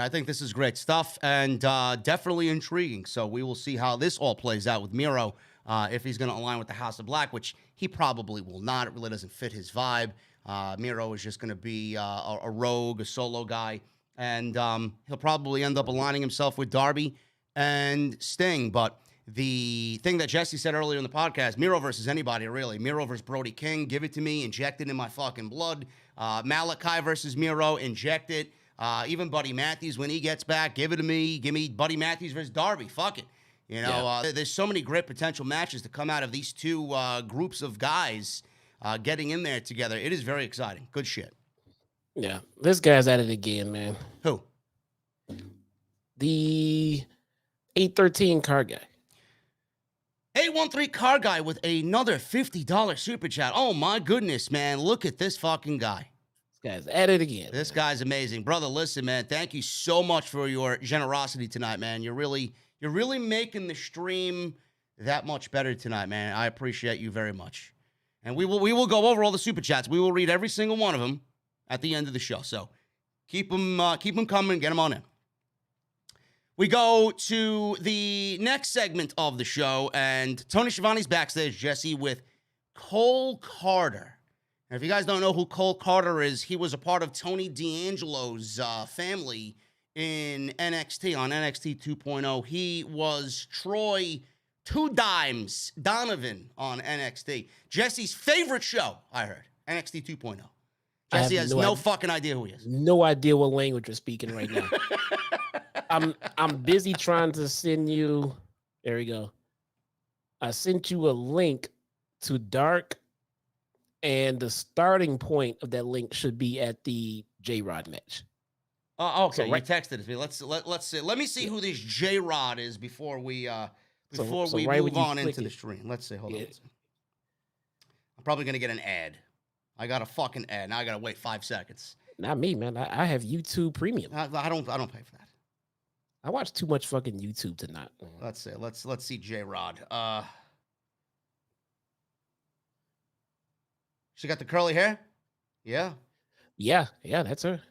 I think this is great stuff and definitely intriguing. So we will see how this all plays out with Miro, if he's going to align with the House of Black, which he probably will not. It really doesn't fit his vibe. Miro is just going to be a rogue, a solo guy, and he'll probably end up aligning himself with Darby and Sting. But the thing that Jesse said earlier in the podcast, Miro versus anybody, really. Miro versus Brody King, give it to me, inject it in my fucking blood. Malachi versus Miro, inject it. Even Buddy Matthews, when he gets back, give it to me. Give me Buddy Matthews versus Darby. Fuck it. There's so many great potential matches to come out of these two groups of guys getting in there together. It is very exciting. Good shit. Yeah, this guy's at it again, man. Who? The 813 car guy. 813 car guy with another $50 super chat. Oh my goodness, man. Look at this fucking guy. This guy's at it again. This guy's amazing. Brother, listen, man. Thank you so much for your generosity tonight, man. You're really making the stream that much better tonight, man. I appreciate you very much. And we will go over all the super chats. We will read every single one of them at the end of the show. So keep them coming. Get them on in. We go to the next segment of the show, and Tony Schiavone's backstage, Jesse, with Cole Carter. And if you guys don't know who Cole Carter is, he was a part of Tony D'Angelo's family in NXT, on NXT 2.0. He was Troy Two Dimes Donovan on NXT. Jesse's favorite show, I heard, NXT 2.0. Jesse has no fucking idea who he is. No idea what language you're speaking right now. I'm busy trying to send you. There we go. I sent you a link to Dark, and the starting point of that link should be at the J-Rod match. Oh, okay. So, right, you texted it to me. Let's see. Let me see who this J-Rod is before we move on into the stream. Let's see. Hold on. I'm probably gonna get an ad. I got a fucking ad. Now I gotta wait 5 seconds. Not me, man. I have YouTube Premium. I don't pay for that. I watch too much fucking YouTube to not. Let's see. Let's see J-Rod. She got the curly hair? Yeah. Yeah, that's her.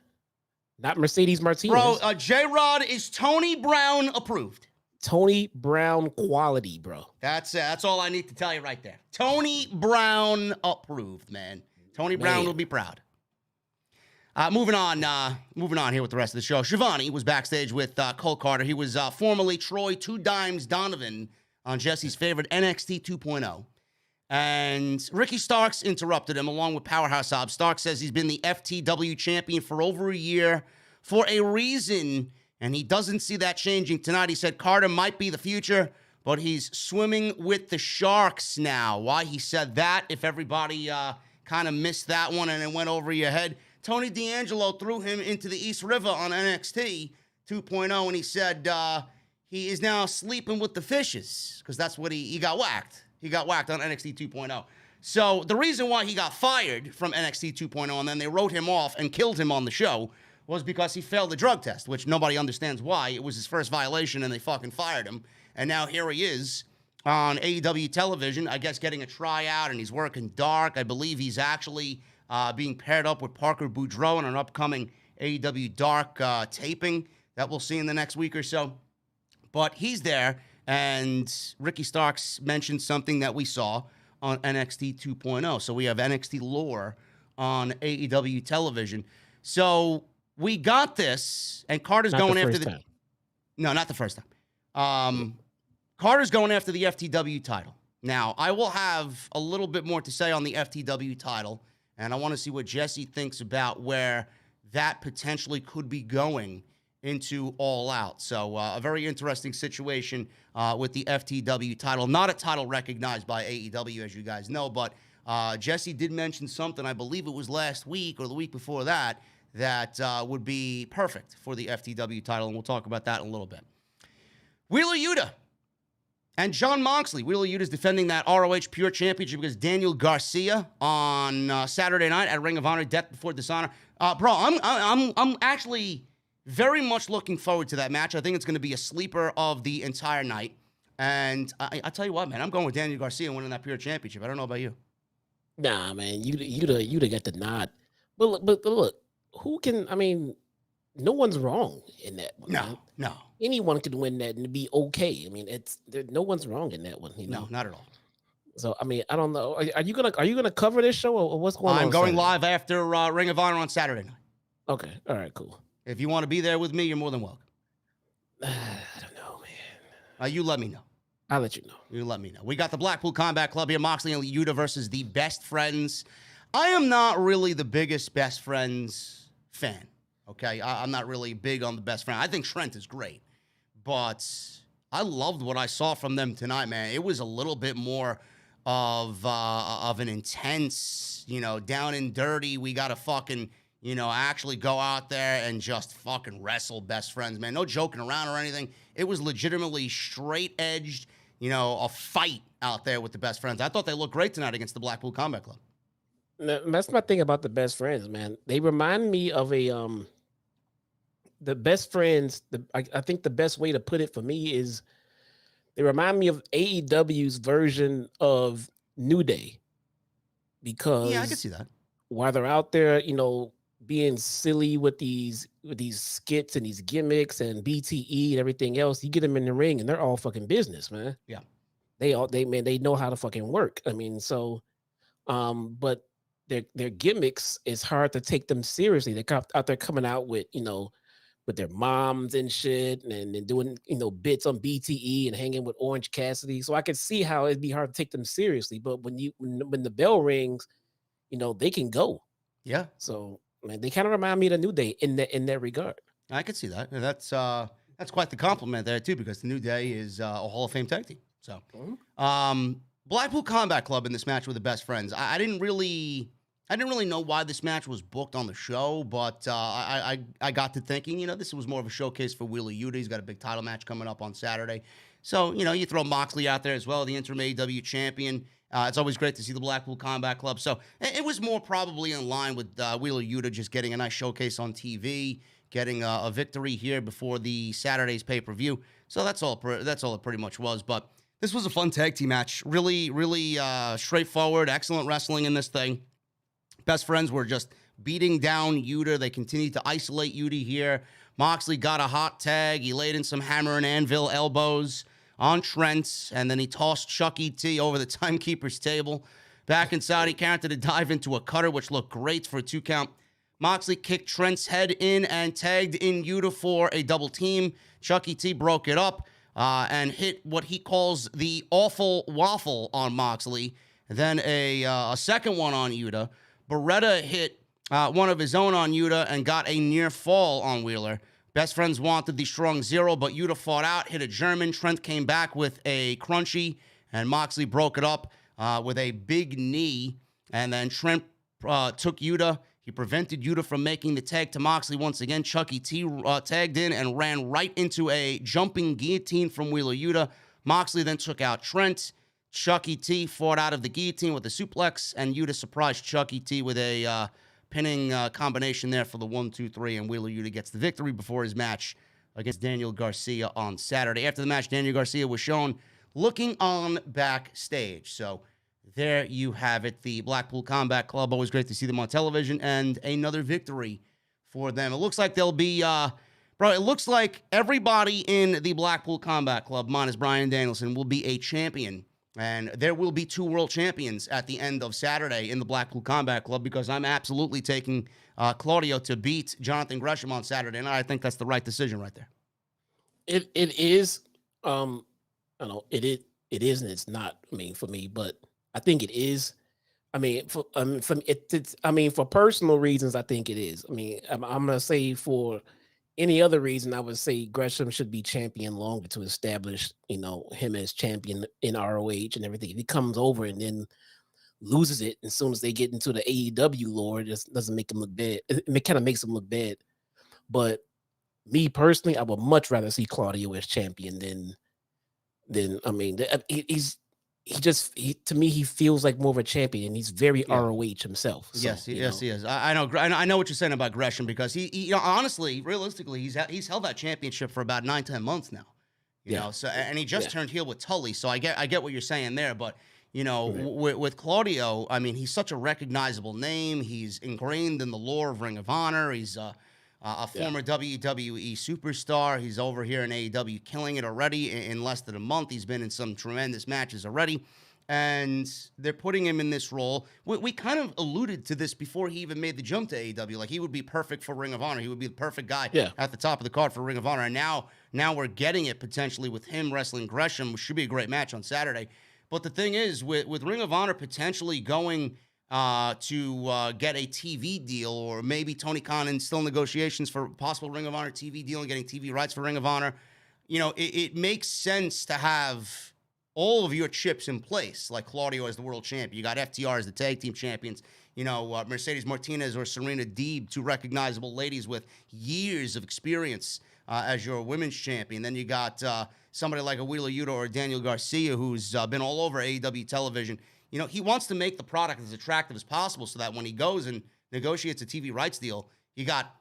Not Mercedes Martinez. Bro, J-Rod is Tony Brown approved. Tony Brown quality, bro. That's it. That's all I need to tell you right there. Tony Brown approved, man. Tony Brown will be proud. Moving on here with the rest of the show. Shivani was backstage with Cole Carter. He was formerly Troy Two Dimes Donovan on Jesse's favorite NXT 2.0. And Ricky Starks interrupted him along with Powerhouse Hobbs. Starks says he's been the FTW champion for over a year for a reason, and he doesn't see that changing tonight. He said Carter might be the future, but he's swimming with the sharks now. Why he said that, if everybody kind of missed that one and it went over your head, Tony D'Angelo threw him into the East River on NXT 2.0, and he said he is now sleeping with the fishes because that's what he got whacked. He got whacked on NXT 2.0. So the reason why he got fired from NXT 2.0 and then they wrote him off and killed him on the show was because he failed the drug test, which nobody understands why. It was his first violation and they fucking fired him. And now here he is on AEW television, I guess getting a tryout, and he's working dark. I believe he's actually being paired up with Parker Boudreaux in an upcoming AEW Dark taping that we'll see in the next week or so. But he's there. And Ricky Starks mentioned something that we saw on NXT 2.0. So we have NXT lore on AEW television. So we got this, and Carter's going after the... No, not the first time. Carter's going after the FTW title. Now, I will have a little bit more to say on the FTW title, and I want to see what Jesse thinks about where that potentially could be going into All Out. So a very interesting situation with the FTW title. Not a title recognized by AEW, as you guys know, but Jesse did mention something, I believe it was last week or the week before that, that would be perfect for the FTW title, and we'll talk about that in a little bit. Wheeler Yuta and Jon Moxley. Wheeler Yuta is defending that ROH Pure Championship against Daniel Garcia on Saturday night at Ring of Honor, Death Before Dishonor. Bro, I'm actually very much looking forward to that match. I think it's going to be a sleeper of the entire night. And I tell you what, man, I'm going with Daniel Garcia winning that Pure Championship. I don't know about you. Nah, man, you'd got the nod. But look, who can? I mean, no one's wrong in that one. No. Anyone can win that and be okay. I mean, no one's wrong in that one. You know? No, not at all. So I mean, I don't know. Are you gonna cover this show or what's going on? I'm going live after Ring of Honor on Saturday night. Okay, all right, cool. If you want to be there with me, you're more than welcome. I don't know, man. You let me know. I'll let you know. You let me know. We got the Blackpool Combat Club here. Moxley and Yuta versus the Best Friends. I am not really the biggest Best Friends fan. Okay, I'm not really big on the Best Friend. I think Trent is great, but I loved what I saw from them tonight, man. It was a little bit more of an intense, down and dirty. We got to fucking, actually go out there and just fucking wrestle Best Friends, man. No joking around or anything. It was legitimately straight-edged, a fight out there with the Best Friends. I thought they looked great tonight against the Blackpool Combat Club. That's my thing about the Best Friends, man. They remind me of the Best Friends. I think the best way to put it for me is they remind me of AEW's version of New Day. Because yeah, I can see that. While they're out there, being silly with these skits and these gimmicks and BTE and everything else, you get them in the ring and they're all fucking business, man. Yeah. They know how to fucking work. I mean, so but their gimmicks, it's hard to take them seriously. They're out there coming out with, with their moms and shit and doing, bits on BTE and hanging with Orange Cassidy. So I could see how it'd be hard to take them seriously. But when the bell rings, they can go. Yeah. So man, they kind of remind me of the New Day in that regard. I could see that. That's quite the compliment there too, because the New Day is a Hall of Fame tag team. So, Blackpool Combat Club in this match with the Best Friends. I didn't really know why this match was booked on the show, but I got to thinking, this was more of a showcase for Wheeler Yuta. He's got a big title match coming up on Saturday. So, you throw Moxley out there as well, the interim AEW champion. It's always great to see the Blackpool Combat Club. So it was more probably in line with Wheeler Yuta just getting a nice showcase on TV, getting a victory here before the Saturday's pay-per-view. So that's all it pretty much was. But this was a fun tag team match. Really, really straightforward, excellent wrestling in this thing. Best Friends were just beating down Yuta. They continued to isolate Yuta here. Moxley got a hot tag. He laid in some hammer and anvil elbows on Trent, and then he tossed Chuck E.T. over the timekeeper's table. Back inside, he counted to dive into a cutter, which looked great for a 2 count. Moxley kicked Trent's head in and tagged in Yuta for a double team. Chucky T broke it up and hit what he calls the awful waffle on Moxley. Then a second one on Yuta. Beretta hit one of his own on Yuta and got a near fall on Wheeler. Best Friends wanted the strong zero, but Yuta fought out, hit a German. Trent came back with a crunchy, and Moxley broke it up with a big knee. And then Trent took Yuta. He prevented Yuta from making the tag to Moxley once again. Chucky T tagged in and ran right into a jumping guillotine from Wheeler Yuta. Moxley then took out Trent. Chucky T fought out of the guillotine with a suplex, and Yuta surprised Chucky T with a pinning combination there for the 1-2-3, and Wheeler Yuta gets the victory before his match against Daniel Garcia on Saturday. After the match, Daniel Garcia was shown looking on backstage. So there you have it. The Blackpool Combat Club, always great to see them on television, and another victory for them. It looks like they'll be, it looks like everybody in the Blackpool Combat Club, minus Bryan Danielson, will be a champion. And there will be 2 world champions at the end of Saturday in the Blackpool Combat Club, because I'm absolutely taking Claudio to beat Jonathan Gresham on Saturday, and I think that's the right decision right there. It is. I don't know. It is, and it's not. I mean, for me, but I think it is. I mean, for personal reasons, I think it is. I mean, I'm gonna say for any other reason, I would say Gresham should be champion longer to establish, him as champion in ROH and everything. If he comes over and then loses it as soon as they get into the AEW lore, it just doesn't make him look bad. It kind of makes him look bad. But me personally, I would much rather see Claudio as champion than to me, he feels like more of a champion, and he's very ROH himself. So, yes, he is. I know what you're saying about Gresham, because he honestly, realistically, he's held that championship for about 9-10 months now. You know, so, and he just turned heel with Tully, so I get what you're saying there, but with Claudio, I mean, he's such a recognizable name. He's ingrained in the lore of Ring of Honor. He's a former WWE superstar. He's over here in AEW killing it already in less than a month. He's been in some tremendous matches already, and they're putting him in this role. We kind of alluded to this before he even made the jump to AEW. Like, he would be perfect for Ring of Honor. He would be the perfect guy at the top of the card for Ring of Honor. And now we're getting it potentially with him wrestling Gresham, which should be a great match on Saturday. But the thing is, with Ring of Honor potentially going to get a TV deal, or maybe Tony Khan in still negotiations for possible Ring of Honor TV deal and getting TV rights for Ring of Honor, it makes sense to have all of your chips in place, like Claudio as the world champion. You got FTR as the tag team champions. Mercedes Martinez or Serena Deeb, 2 recognizable ladies with years of experience as your women's champion. Then you got somebody like a Wheeler Yuta or Daniel Garcia, who's been all over AEW television. He wants to make the product as attractive as possible, so that when he goes and negotiates a TV rights deal, you got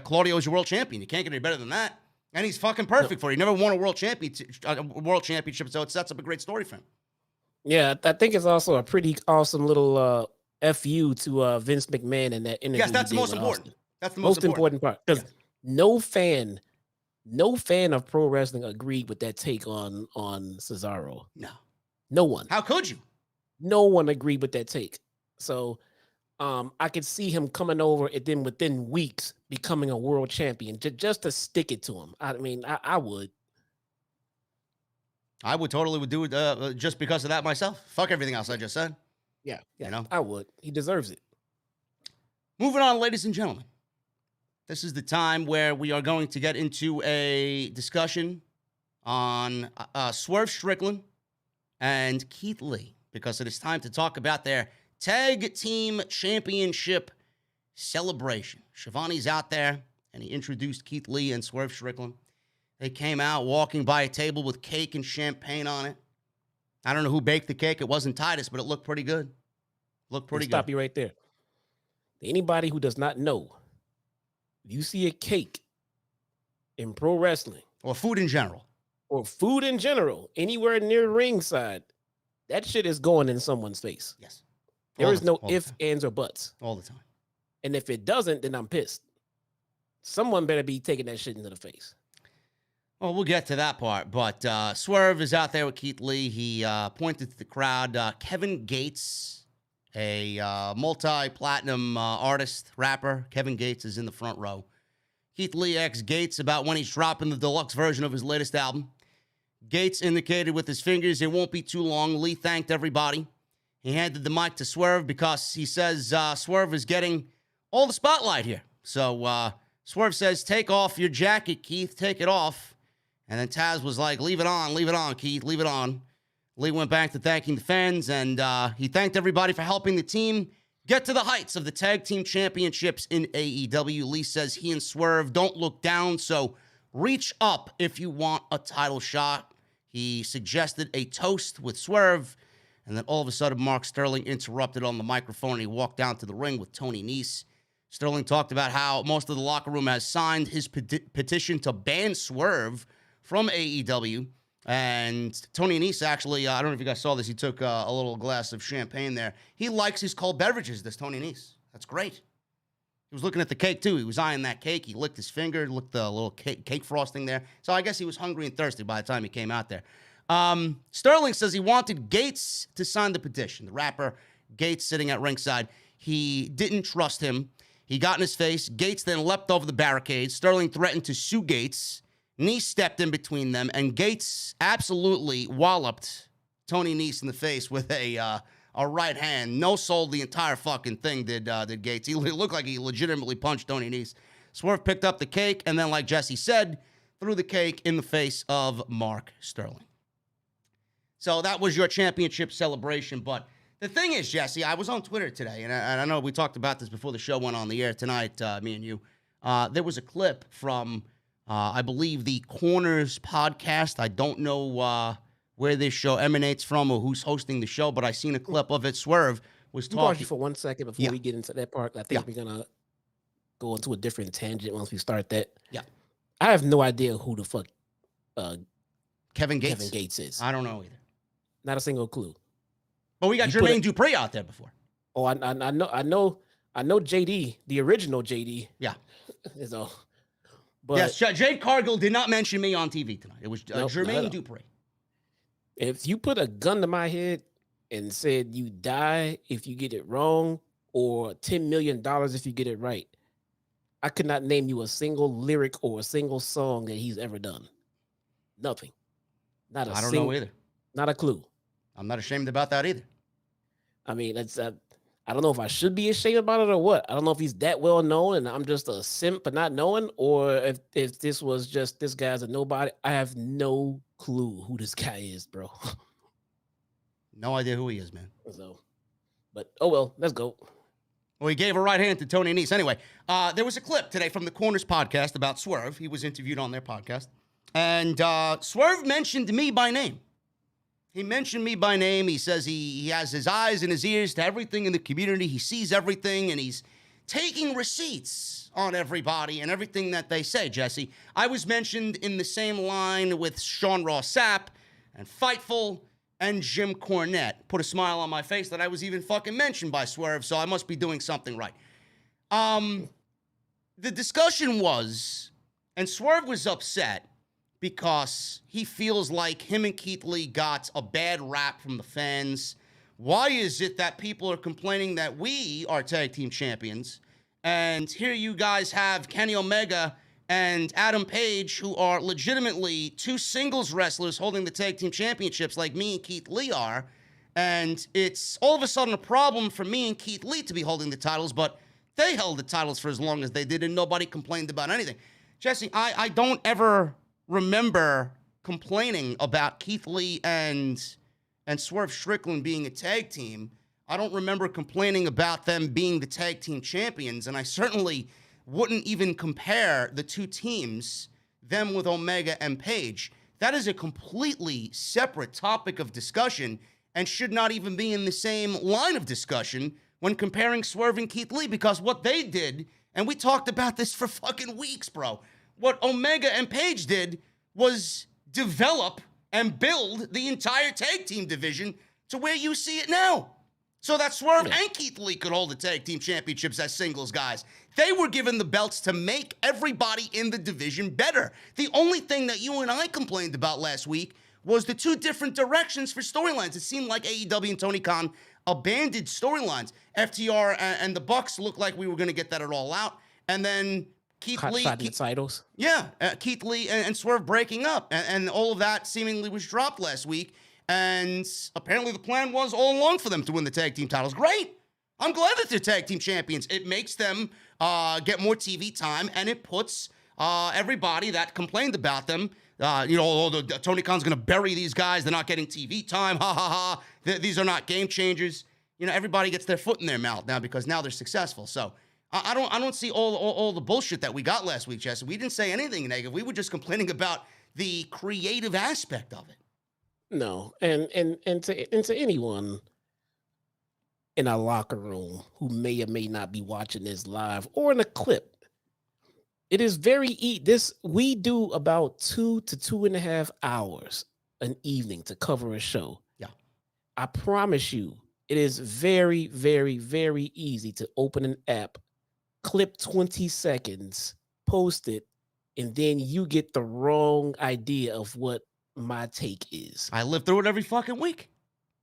Claudio as your world champion. You can't get any better than that. And he's fucking perfect for it. He never won a world championship, so it sets up a great story for him. Yeah, I think it's also a pretty awesome little FU to Vince McMahon in that interview. Yes, that's the most important. Austin. That's the most important part. Because no fan of pro wrestling agreed with that take on Cesaro. No one. How could you? No one agreed with that take. So I could see him coming over and then within weeks becoming a world champion just to stick it to him. I mean, I would. I would totally do it just because of that myself. Fuck everything else I just said. Yeah. I would. He deserves it. Moving on, ladies and gentlemen. This is the time where we are going to get into a discussion on Swerve Strickland and Keith Lee, because it is time to talk about their Tag Team Championship celebration. Shivani's out there, and he introduced Keith Lee and Swerve Strickland. They came out walking by a table with cake and champagne on it. I don't know who baked the cake. It wasn't Titus, but it looked pretty good. Stop you right there. Anybody who does not know, if you see a cake in pro wrestling, or food in general, anywhere near ringside, that shit is going in someone's face. Yes. There is no ifs, ands, or buts. All the time. And if it doesn't, then I'm pissed. Someone better be taking that shit into the face. Well, we'll get to that part, but Swerve is out there with Keith Lee. He pointed to the crowd. Kevin Gates a multi-platinum artist, rapper. Kevin Gates is in the front row. Keith Lee asks Gates about when he's dropping the deluxe version of his latest album. Gates indicated with his fingers it won't be too long. Lee thanked everybody. He handed the mic to Swerve because he says Swerve is getting all the spotlight here. So Swerve says, take off your jacket, Keith. Take it off. And then Taz was like, leave it on, Keith. Leave it on. Lee went back to thanking the fans, and he thanked everybody for helping the team get to the heights of the Tag Team Championships in AEW. Lee says he and Swerve don't look down, so reach up if you want a title shot. He suggested a toast with Swerve, and then all of a sudden Mark Sterling interrupted on the microphone, and he walked down to the ring with Tony Nese. Sterling talked about how most of the locker room has signed his petition to ban Swerve from AEW. And Tony Nese actually, I don't know if you guys saw this, he took a little glass of champagne there. He likes his cold beverages, this Tony Nese. That's great. He was looking at the cake, too. He was eyeing that cake. He licked his finger, licked the little cake frosting there. So I guess he was hungry and thirsty by the time he came out there. Sterling says he wanted Gates to sign the petition. The rapper, Gates, sitting at ringside. He didn't trust him. He got in his face. Gates then leapt over the barricades. Sterling threatened to sue Gates. Nese stepped in between them, and Gates absolutely walloped Tony Nese in the face with a right hand. No-sold the entire fucking thing, did Gates. He looked like he legitimately punched Tony Nese. Swerve picked up the cake, and then, like Jesse said, threw the cake in the face of Mark Sterling. So that was your championship celebration. But the thing is, Jesse, I was on Twitter today, and I know we talked about this before the show went on the air tonight, me and you. There was a clip from... I believe the Corners podcast. I don't know where this show emanates from or who's hosting the show, but I seen a clip of it. Swerve was talking. Pause you for 1 second before we get into that part. I think we're gonna go into a different tangent once we start that. Yeah, I have no idea who the fuck Kevin Gates. Kevin Gates is. I don't know either. Not a single clue. But we got Jermaine Dupri out there before. Oh, I know JD, the original JD. Yeah. So. But yes, Jade Cargill did not mention me on TV tonight. It was Jermaine Dupri. If you put a gun to my head and said you die if you get it wrong or $10 million if you get it right, I could not name you a single lyric or a single song that he's ever done. Nothing. I don't know either. Not a clue. I'm not ashamed about that either. I mean, that's I don't know if I should be ashamed about it or what. I don't know if he's that well known and I'm just a simp for not knowing, or if this was just this guy's a nobody. I have no clue who this guy is, bro. No idea who he is, man. So, but oh well, let's go. Well, he gave a right hand to Tony Nese. Anyway, there was a clip today from the Corners podcast about Swerve. He was interviewed on their podcast. And Swerve mentioned me by name. He mentioned me by name. He says he has his eyes and his ears to everything in the community. He sees everything, and he's taking receipts on everybody and everything that they say, Jesse. I was mentioned in the same line with Sean Ross Sapp and Fightful and Jim Cornette. Put a smile on my face that I was even fucking mentioned by Swerve, so I must be doing something right. The discussion was, and Swerve was upset, because he feels like him and Keith Lee got a bad rap from the fans. Why is it that people are complaining that we are tag team champions, and here you guys have Kenny Omega and Adam Page, who are legitimately two singles wrestlers holding the tag team championships like me and Keith Lee are, and it's all of a sudden a problem for me and Keith Lee to be holding the titles, but they held the titles for as long as they did, and nobody complained about anything. Jesse, I don't ever remember complaining about Keith Lee and Swerve Strickland being a tag team. I don't remember complaining about them being the tag team champions, and I certainly wouldn't even compare the two teams, them with Omega and Page. That is a completely separate topic of discussion and should not even be in the same line of discussion when comparing Swerve and Keith Lee, because what they did, and we talked about this for fucking weeks, bro, what Omega and Page did was develop and build the entire tag team division to where you see it now. So that Swerve and Keith Lee could hold the tag team championships as singles guys. They were given the belts to make everybody in the division better. The only thing that you and I complained about last week was the two different directions for storylines. It seemed like AEW and Tony Khan abandoned storylines. FTR and the Bucks looked like we were going to get that at All Out. And then Keith Lee. The titles. Yeah, Keith Lee and Swerve breaking up. And all of that seemingly was dropped last week. And apparently the plan was all along for them to win the tag team titles. Great. I'm glad that they're tag team champions. It makes them get more TV time, and it puts everybody that complained about them, Tony Khan's going to bury these guys. They're not getting TV time. Ha, ha, ha. These are not game changers. Everybody gets their foot in their mouth now because now they're successful. So I don't see all the bullshit that we got last week, Jesse. We didn't say anything negative. We were just complaining about the creative aspect of it. No, and to anyone in our locker room who may or may not be watching this live or in a clip, it is very we do about 2 to 2.5 hours an evening to cover a show. Yeah, I promise you, it is very, very, very easy to open an app, clip 20 seconds, post it, and then you get the wrong idea of what my take is. I live through it every fucking week.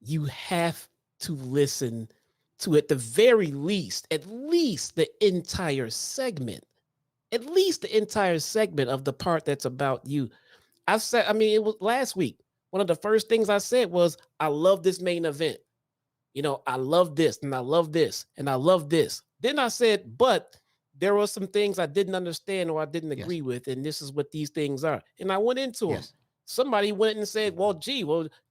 You have to listen to at least the entire segment. At least the entire segment of the part that's about you. It was last week. One of the first things I said was, I love this main event. I love this, and I love this, and I love this. Then I said, but there were some things I didn't understand or I didn't agree with, and this is what these things are. And I went into them. Somebody went and said,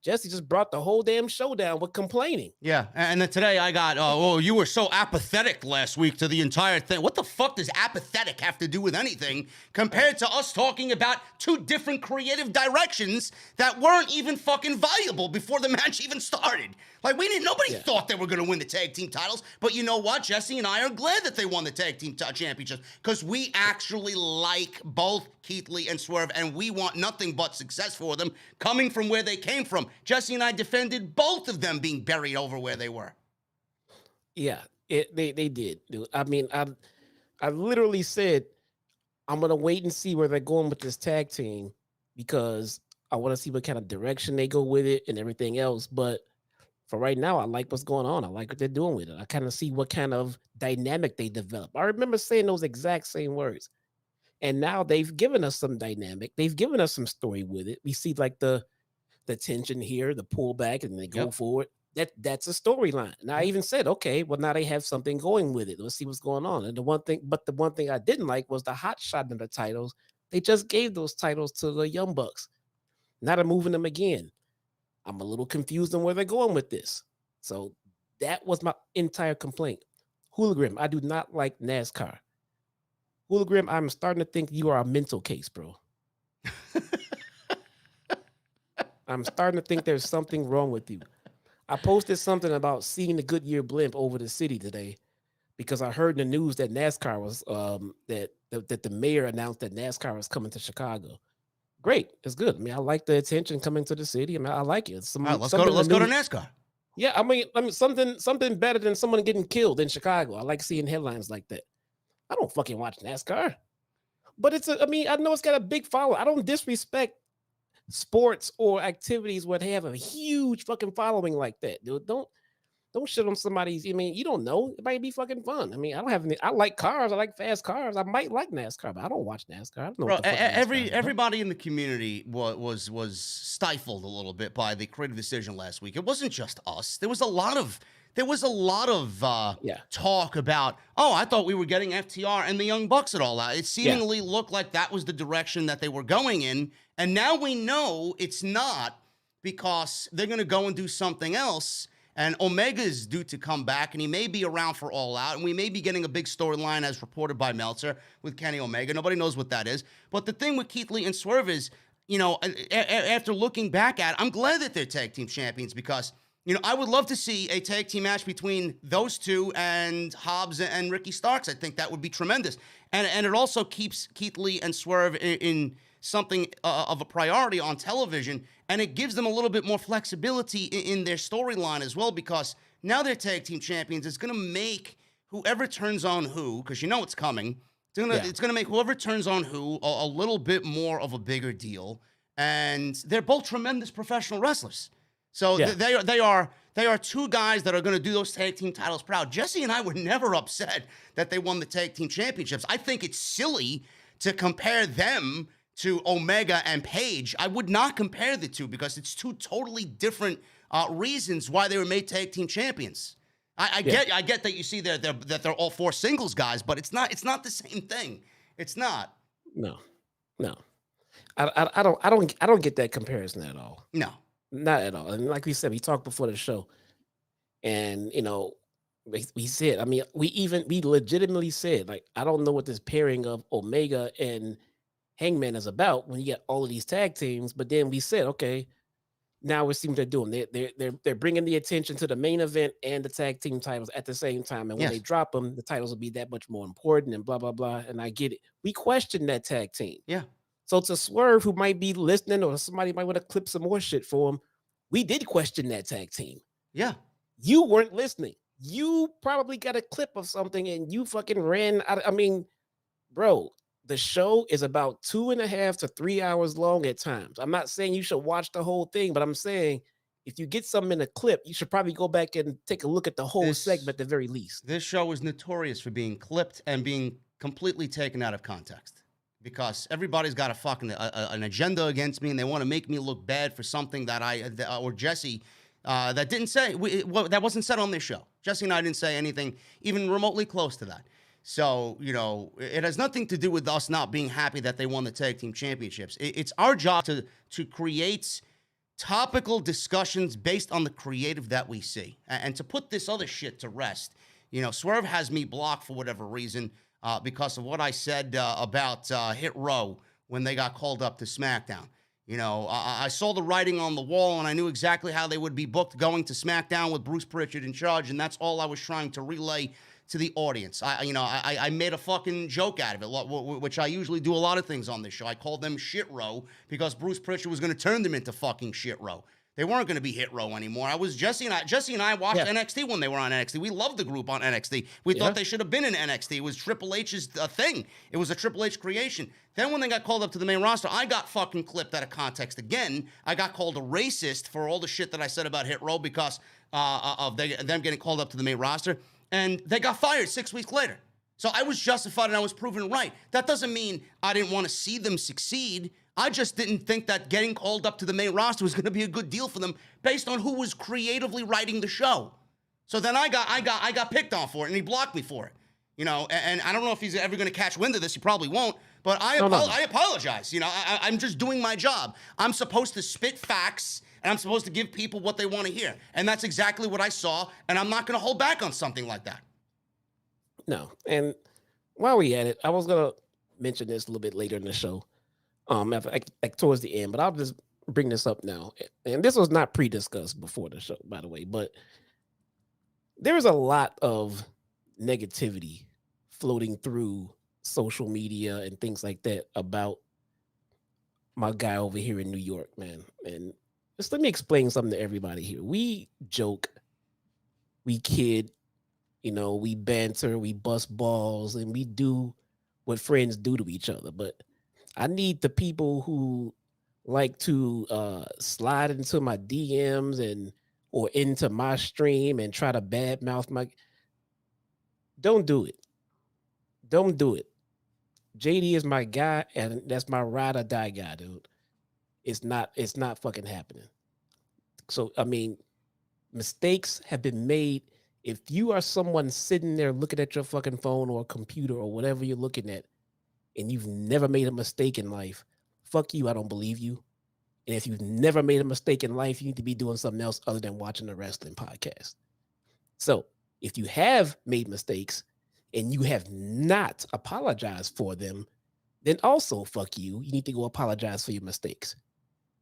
Jesse just brought the whole damn show down with complaining. Yeah, and then today I got, you were so apathetic last week to the entire thing. What the fuck does apathetic have to do with anything compared to us talking about two different creative directions that weren't even fucking viable before the match even started? Like, nobody thought they were going to win the tag team titles, but you know what? Jesse and I are glad that they won the tag team championships because we actually like both Keith Lee and Swerve, and we want nothing but success for them coming from where they came from. Jesse and I defended both of them being buried over where they were. Yeah, they did. Dude. I mean, I literally said, I'm going to wait and see where they're going with this tag team because I want to see what kind of direction they go with it and everything else. But for right now, I like what's going on. I like what they're doing with it. I kind of see what kind of dynamic they develop. I remember saying those exact same words. And now they've given us some dynamic. They've given us some story with it. We see like the tension here, the pullback, and they go forward. That's a storyline. And I even said, okay, well, now they have something going with it. Let's see what's going on. And the one thing I didn't like was the hot shot in the titles. They just gave those titles to the Young Bucks. Now they're moving them again. I'm a little confused on where they're going with this. So that was my entire complaint. Hooligan, I do not like NASCAR. Hooligan, I'm starting to think you are a mental case, bro. I'm starting to think there's something wrong with you. I posted something about seeing the Goodyear blimp over the city today because I heard in the news that NASCAR was that the mayor announced that NASCAR was coming to Chicago. Great, it's good. I mean, I like the attention coming to the city. I mean, I like it. All right, let's go to NASCAR. Yeah, I mean, something better than someone getting killed in Chicago. I like seeing headlines like that. I don't fucking watch NASCAR, but I know it's got a big following. I don't disrespect sports or activities where they have a huge fucking following like that, dude. Don't shit on somebody's. I mean, you don't know. It might be fucking fun. I mean, I like cars. I like fast cars. I might like NASCAR, but I don't watch NASCAR. I don't know. Bro, everybody in the community was stifled a little bit by the creative decision last week. It wasn't just us. There was a lot of talk about, I thought we were getting FTR and the Young Bucks at All Out. It seemingly looked like that was the direction that they were going in. And now we know it's not because they're going to go and do something else. And Omega is due to come back, and he may be around for All Out. And we may be getting a big storyline as reported by Meltzer with Kenny Omega. Nobody knows what that is. But the thing with Keith Lee and Swerve is, after looking back at it, I'm glad that they're tag team champions because I would love to see a tag team match between those two and Hobbs and Ricky Starks. I think that would be tremendous. And it also keeps Keith Lee and Swerve in something of a priority on television, and it gives them a little bit more flexibility in their storyline as well because now they're tag team champions. It's going to make whoever turns on who, because it's coming, it's going to make whoever turns on who a little bit more of a bigger deal. and they're both tremendous professional wrestlers. So Yeah. they are two guys that are going to do those tag team titles proud. Jesse and I were never upset that they won the tag team championships. I think it's silly to compare them to Omega and Page. I would not compare the two because it's two totally different reasons why they were made tag team champions. I get that you see that they're all four singles guys, but it's not the same thing. It's not. No. I don't get that comparison at all. No. Not at all. And like we said, we talked before the show, and we said, I mean, we legitimately said, like, I don't know what this pairing of Omega and Hangman is about when you get all of these tag teams. But then we said, okay, now we see what they're doing. They're bringing the attention to the main event and the tag team titles at the same time. And when they drop them, the titles will be that much more important and blah, blah, blah. And I get it. We question that tag team. Yeah. So to Swerve, who might be listening, or somebody might want to clip some more shit for him, we did question that tag team. Yeah. You weren't listening. You probably got a clip of something and you fucking ran out. I mean, bro, the show is about 2.5 to 3 hours long at times. I'm not saying you should watch the whole thing, but I'm saying if you get something in a clip, you should probably go back and take a look at the whole segment at the very least. This show is notorious for being clipped and being completely taken out of context. Because everybody's got a fucking an agenda against me, and they want to make me look bad for something that or Jesse that didn't say that wasn't said on this show. Jesse and I didn't say anything even remotely close to that. So it has nothing to do with us not being happy that they won the tag team championships. It's our job to create topical discussions based on the creative that we see, and to put this other shit to rest. Swerve has me blocked for whatever reason. Because of what I said about Hit Row when they got called up to SmackDown. I saw the writing on the wall, and I knew exactly how they would be booked going to SmackDown with Bruce Pritchard in charge, and that's all I was trying to relay to the audience. I made a fucking joke out of it, which I usually do a lot of things on this show. I called them Shit Row because Bruce Pritchard was going to turn them into fucking Shit Row. They weren't going to be Hit Row anymore. Jesse and I watched NXT when they were on NXT. We loved the group on NXT. We thought they should have been in NXT. It was Triple H's thing. It was a Triple H creation. Then when they got called up to the main roster, I got fucking clipped out of context again. I got called a racist for all the shit that I said about Hit Row because of them getting called up to the main roster. And they got fired 6 weeks later. So I was justified and I was proven right. That doesn't mean I didn't want to see them succeed. I just didn't think that getting called up to the main roster was going to be a good deal for them based on who was creatively writing the show. So then I got picked on for it, and he blocked me for it. And I don't know if he's ever going to catch wind of this. He probably won't. But I apologize. I'm just doing my job. I'm supposed to spit facts, and I'm supposed to give people what they want to hear. And that's exactly what I saw, and I'm not going to hold back on something like that. No. And while we at it, I was going to mention this a little bit later in the show. Towards the end, but I'll just bring this up now. And this was not pre-discussed before the show, by the way, but there is a lot of negativity floating through social media and things like that about my guy over here in New York, man. And just let me explain something to everybody here. We joke, we kid, we banter, we bust balls, and we do what friends do to each other. But I need the people who like to slide into my DMs or into my stream and try to badmouth my. Don't do it. Don't do it. JD is my guy, and that's my ride or die guy, dude. It's not fucking happening. So I mean, mistakes have been made. If you are someone sitting there looking at your fucking phone or computer or whatever you're looking at, and you've never made a mistake in life, fuck you, I don't believe you. And if you've never made a mistake in life, you need to be doing something else other than watching a wrestling podcast. So if you have made mistakes and you have not apologized for them, then also fuck you. You need to go apologize for your mistakes.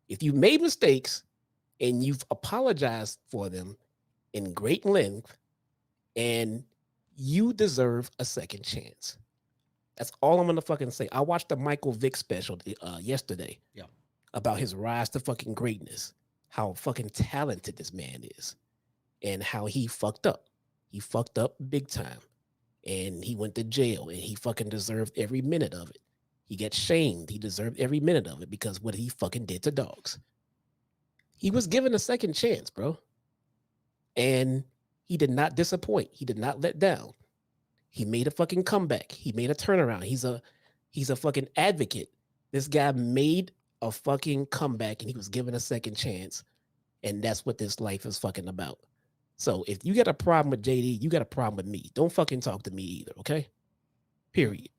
If you made mistakes and you've apologized for them in great length, and you deserve a second chance. That's all I'm going to fucking say. I watched the Michael Vick special yesterday about his rise to fucking greatness, how fucking talented this man is, and how he fucked up. He fucked up big time, and he went to jail, and he fucking deserved every minute of it. He gets shamed. He deserved every minute of it because what he fucking did to dogs. He was given a second chance, bro. And he did not disappoint. He did not let down. He made a fucking comeback. He made a turnaround. He's a fucking advocate. This guy made a fucking comeback and he was given a second chance. And that's what this life is fucking about. So if you got a problem with JD, you got a problem with me. Don't fucking talk to me either, okay? Period.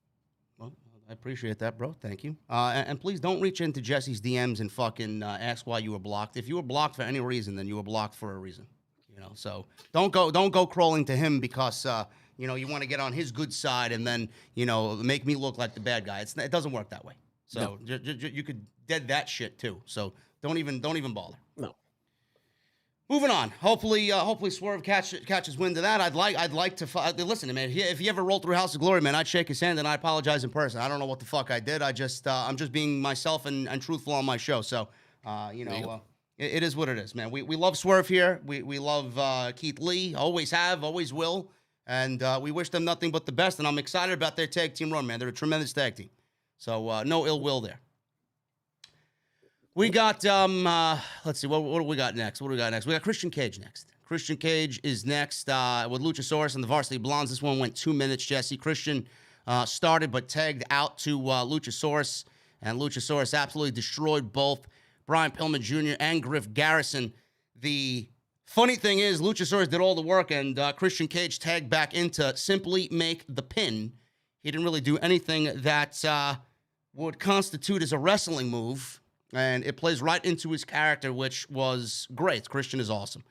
Well, I appreciate that, bro. Thank you. And please don't reach into Jesse's DMs and fucking ask why you were blocked. If you were blocked for any reason, then you were blocked for a reason. You know, so don't go crawling to him because you know, you want to get on his good side and then, you know, make me look like the bad guy. It doesn't work that way. So no. You could dead that shit too. So don't even bother. No. Moving on. Hopefully Swerve catches wind of that. I'd like to listen, man. If you ever roll through House of Glory, man, I'd shake his hand and I apologize in person. I don't know what the fuck I did. I'm just being myself and truthful on my show. So, you know, it is what it is, man. We love Swerve here. We love Keith Lee. Always have, always will. And we wish them nothing but the best. And I'm excited about their tag team run, man. They're a tremendous tag team. So no ill will there. We got, let's see, what do we got next? We got Christian Cage next. Christian Cage is next with Luchasaurus and the Varsity Blondes. This one went 2 minutes, Jesse. Christian started but tagged out to Luchasaurus. And Luchasaurus absolutely destroyed both Brian Pillman Jr. and Griff Garrison. The funny thing is, Luchasaurus did all the work, and Christian Cage tagged back in to simply make the pin. He didn't really do anything that would constitute as a wrestling move, and it plays right into his character, which was great. Christian is awesome.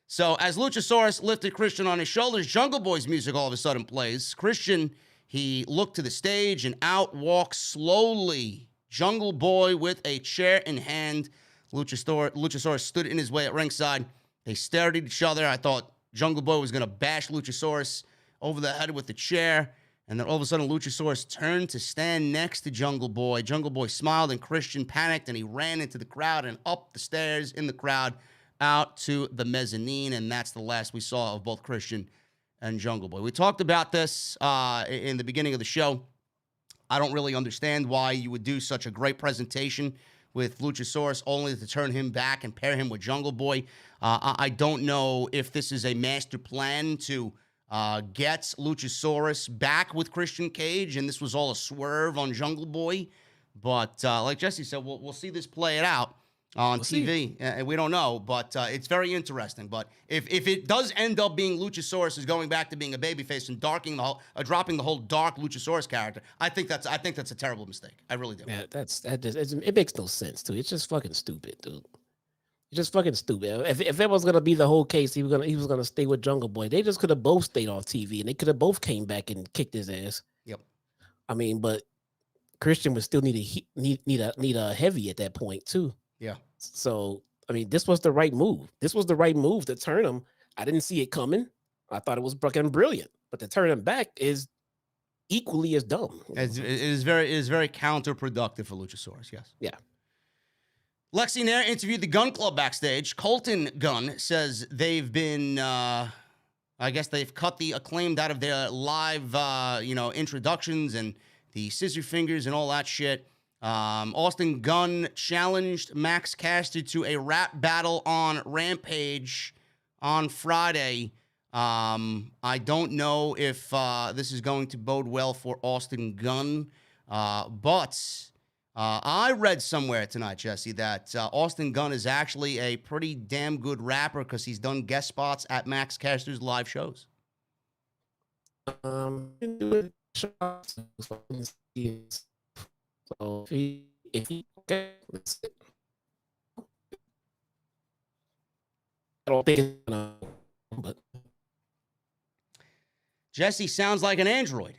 So as Luchasaurus lifted Christian on his shoulders, Jungle Boy's music all of a sudden plays. Christian, he looked to the stage and out walks slowly Jungle Boy with a chair in hand. Luchasaurus stood in his way at ringside. They stared at each other. I thought Jungle Boy was going to bash Luchasaurus over the head with the chair. And then all of a sudden, Luchasaurus turned to stand next to Jungle Boy. Jungle Boy smiled, and Christian panicked, and he ran into the crowd and up the stairs in the crowd out to the mezzanine. And that's the last we saw of both Christian and Jungle Boy. We talked about this in the beginning of the show. I don't really understand why you would do such a great presentation with Luchasaurus only to turn him back and pair him with Jungle Boy. I don't know if this is a master plan to gets Luchasaurus back with Christian Cage, and this was all a swerve on Jungle Boy. But like Jesse said, we'll see this play it out on TV. And we don't know, but it's very interesting. But if it does end up being Luchasaurus is going back to being a babyface and dropping the whole dark Luchasaurus character, I think that's a terrible mistake. I really do. Yeah, it makes no sense, too. It's just fucking stupid, dude. It's just fucking stupid. If that was gonna be the whole case, he was gonna stay with Jungle Boy. They just could have both stayed off TV, and they could have both came back and kicked his ass. Yep. I mean, but Christian would still need a heavy at that point too. Yeah. So I mean, this was the right move. This was the right move to turn him. I didn't see it coming. I thought it was fucking brilliant, but to turn him back is equally as dumb. It is very counterproductive for Luchasaurus. Yes. Yeah. Lexi Nair interviewed the Gun Club backstage. Colton Gunn says they've been, I guess they've cut the Acclaimed out of their live, introductions and the scissor fingers and all that shit. Austin Gunn challenged Max Caster to a rap battle on Rampage on Friday. I don't know if this is going to bode well for Austin Gunn, but I read somewhere tonight, Jesse, that Austin Gunn is actually a pretty damn good rapper because he's done guest spots at Max Caster's live shows. So if he okay, I don't think it's gonna, but Jesse sounds like an android.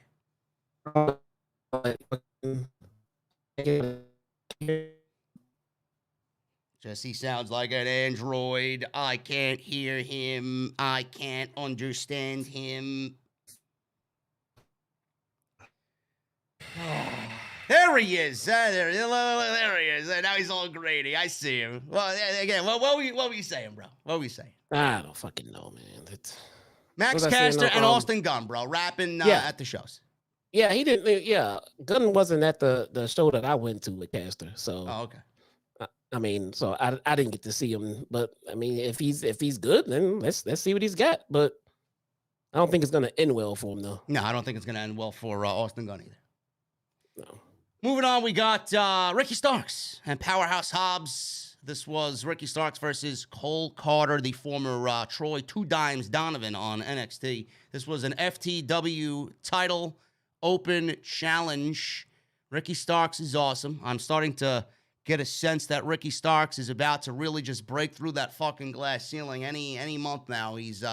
Jesse sounds like an android. I can't hear him. I can't understand him. There he is. There he is. Now he's all grady. I see him. Well, again, what were you saying, bro? What were you saying? I don't fucking know, man. Max Caster and Austin Gunn, bro, rapping at the shows. Yeah, he didn't. Yeah, Gunn wasn't at the show that I went to with Caster. So, Oh, okay. I mean, so I didn't get to see him. But I mean, if he's good, then let's see what he's got. But I don't think it's gonna end well for him though. No, I don't think it's going to end well for Austin Gunn either. No. Moving on, we got Ricky Starks and Powerhouse Hobbs. This was Ricky Starks versus Cole Carter, the former Troy Two Dimes Donovan on NXT. This was an FTW title open challenge. Ricky Starks is awesome. I'm starting to get a sense that Ricky Starks is about to really just break through that fucking glass ceiling any month now. He's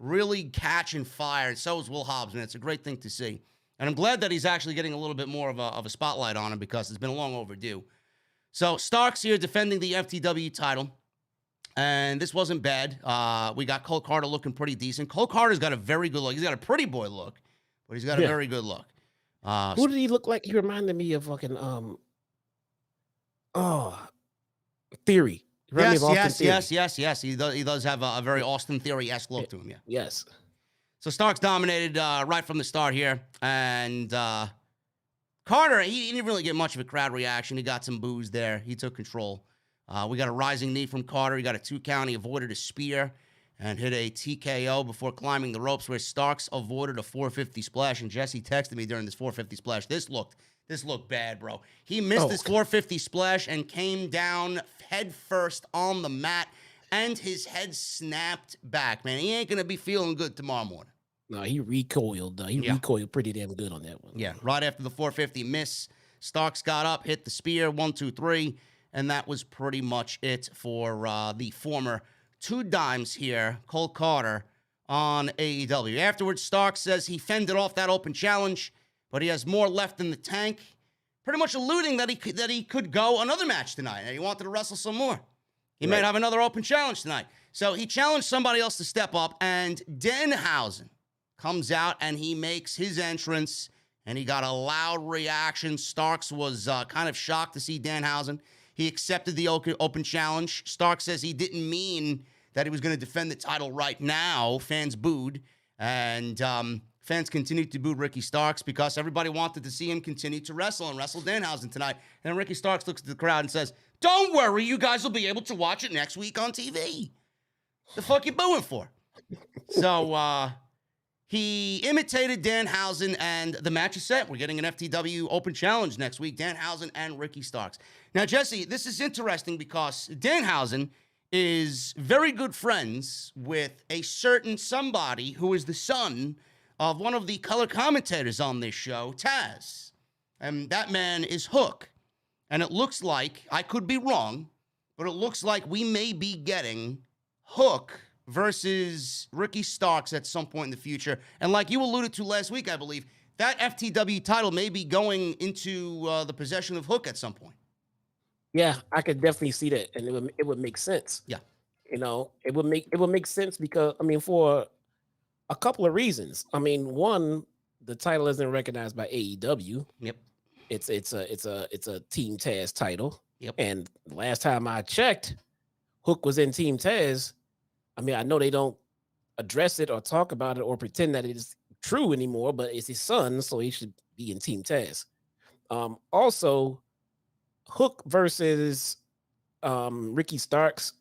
really catching fire, and so is Will Hobbs, man. It's a great thing to see. And I'm glad that he's actually getting a little bit more of a spotlight on him because it's been long overdue. So Starks here defending the FTW title. And this wasn't bad. We got Cole Carter looking pretty decent. Cole Carter's got a very good look. He's got a pretty boy look, but he's got a very good look. Who did he look like? He reminded me of fucking Theory. Yes. He does have a very Austin Theory-esque look to him, yeah. Yes. So Starks dominated right from the start here. And Carter, he didn't really get much of a crowd reaction. He got some boos there. He took control. We got a rising knee from Carter. He got a 2 count. He avoided a spear and hit a TKO before climbing the ropes, where Starks avoided a 450 splash. And Jesse texted me during this 450 splash. This looked bad, bro. He missed this 450 splash and came down head first on the mat, and his head snapped back, man. He ain't going to be feeling good tomorrow morning. No, he recoiled. He recoiled pretty damn good on that one. Yeah, right after the 450 miss, Starks got up, hit the spear, 1, 2, 3, and that was pretty much it for the former Two Dimes here, Cole Carter, on AEW. Afterwards, Starks says he fended off that open challenge, but he has more left in the tank, pretty much alluding that he could go another match tonight, and he wanted to wrestle some more. He might have another open challenge tonight. So he challenged somebody else to step up, and Danhausen comes out, and he makes his entrance, and he got a loud reaction. Starks was kind of shocked to see Danhausen. He accepted the open challenge. Starks says he didn't mean that he was going to defend the title right now. Fans booed, and fans continued to boo Ricky Starks because everybody wanted to see him continue to wrestle and wrestle Danhausen tonight. And Ricky Starks looks at the crowd and says, "Don't worry, you guys will be able to watch it next week on TV. The fuck you booing for?" So, he imitated Danhausen, and the match is set. We're getting an FTW Open Challenge next week, Danhausen and Ricky Starks. Now, Jesse, this is interesting because Danhausen is very good friends with a certain somebody who is the son of one of the color commentators on this show, Taz. And that man is Hook. And it looks like, I could be wrong, but it looks like we may be getting Hook versus Ricky Starks at some point in the future. And like you alluded to last week, I believe, that FTW title may be going into the possession of Hook at some point. Yeah, I could definitely see that, and it would make sense. Yeah, it would make sense because for a couple of reasons. I mean, one, the title isn't recognized by AEW. Yep, it's a Team Taz title. Yep, and last time I checked, Hook was in Team Taz. I mean, I know they don't address it or talk about it or pretend that it is true anymore, but it's his son, so he should be in Team Taz. Also, Hook versus Ricky Starks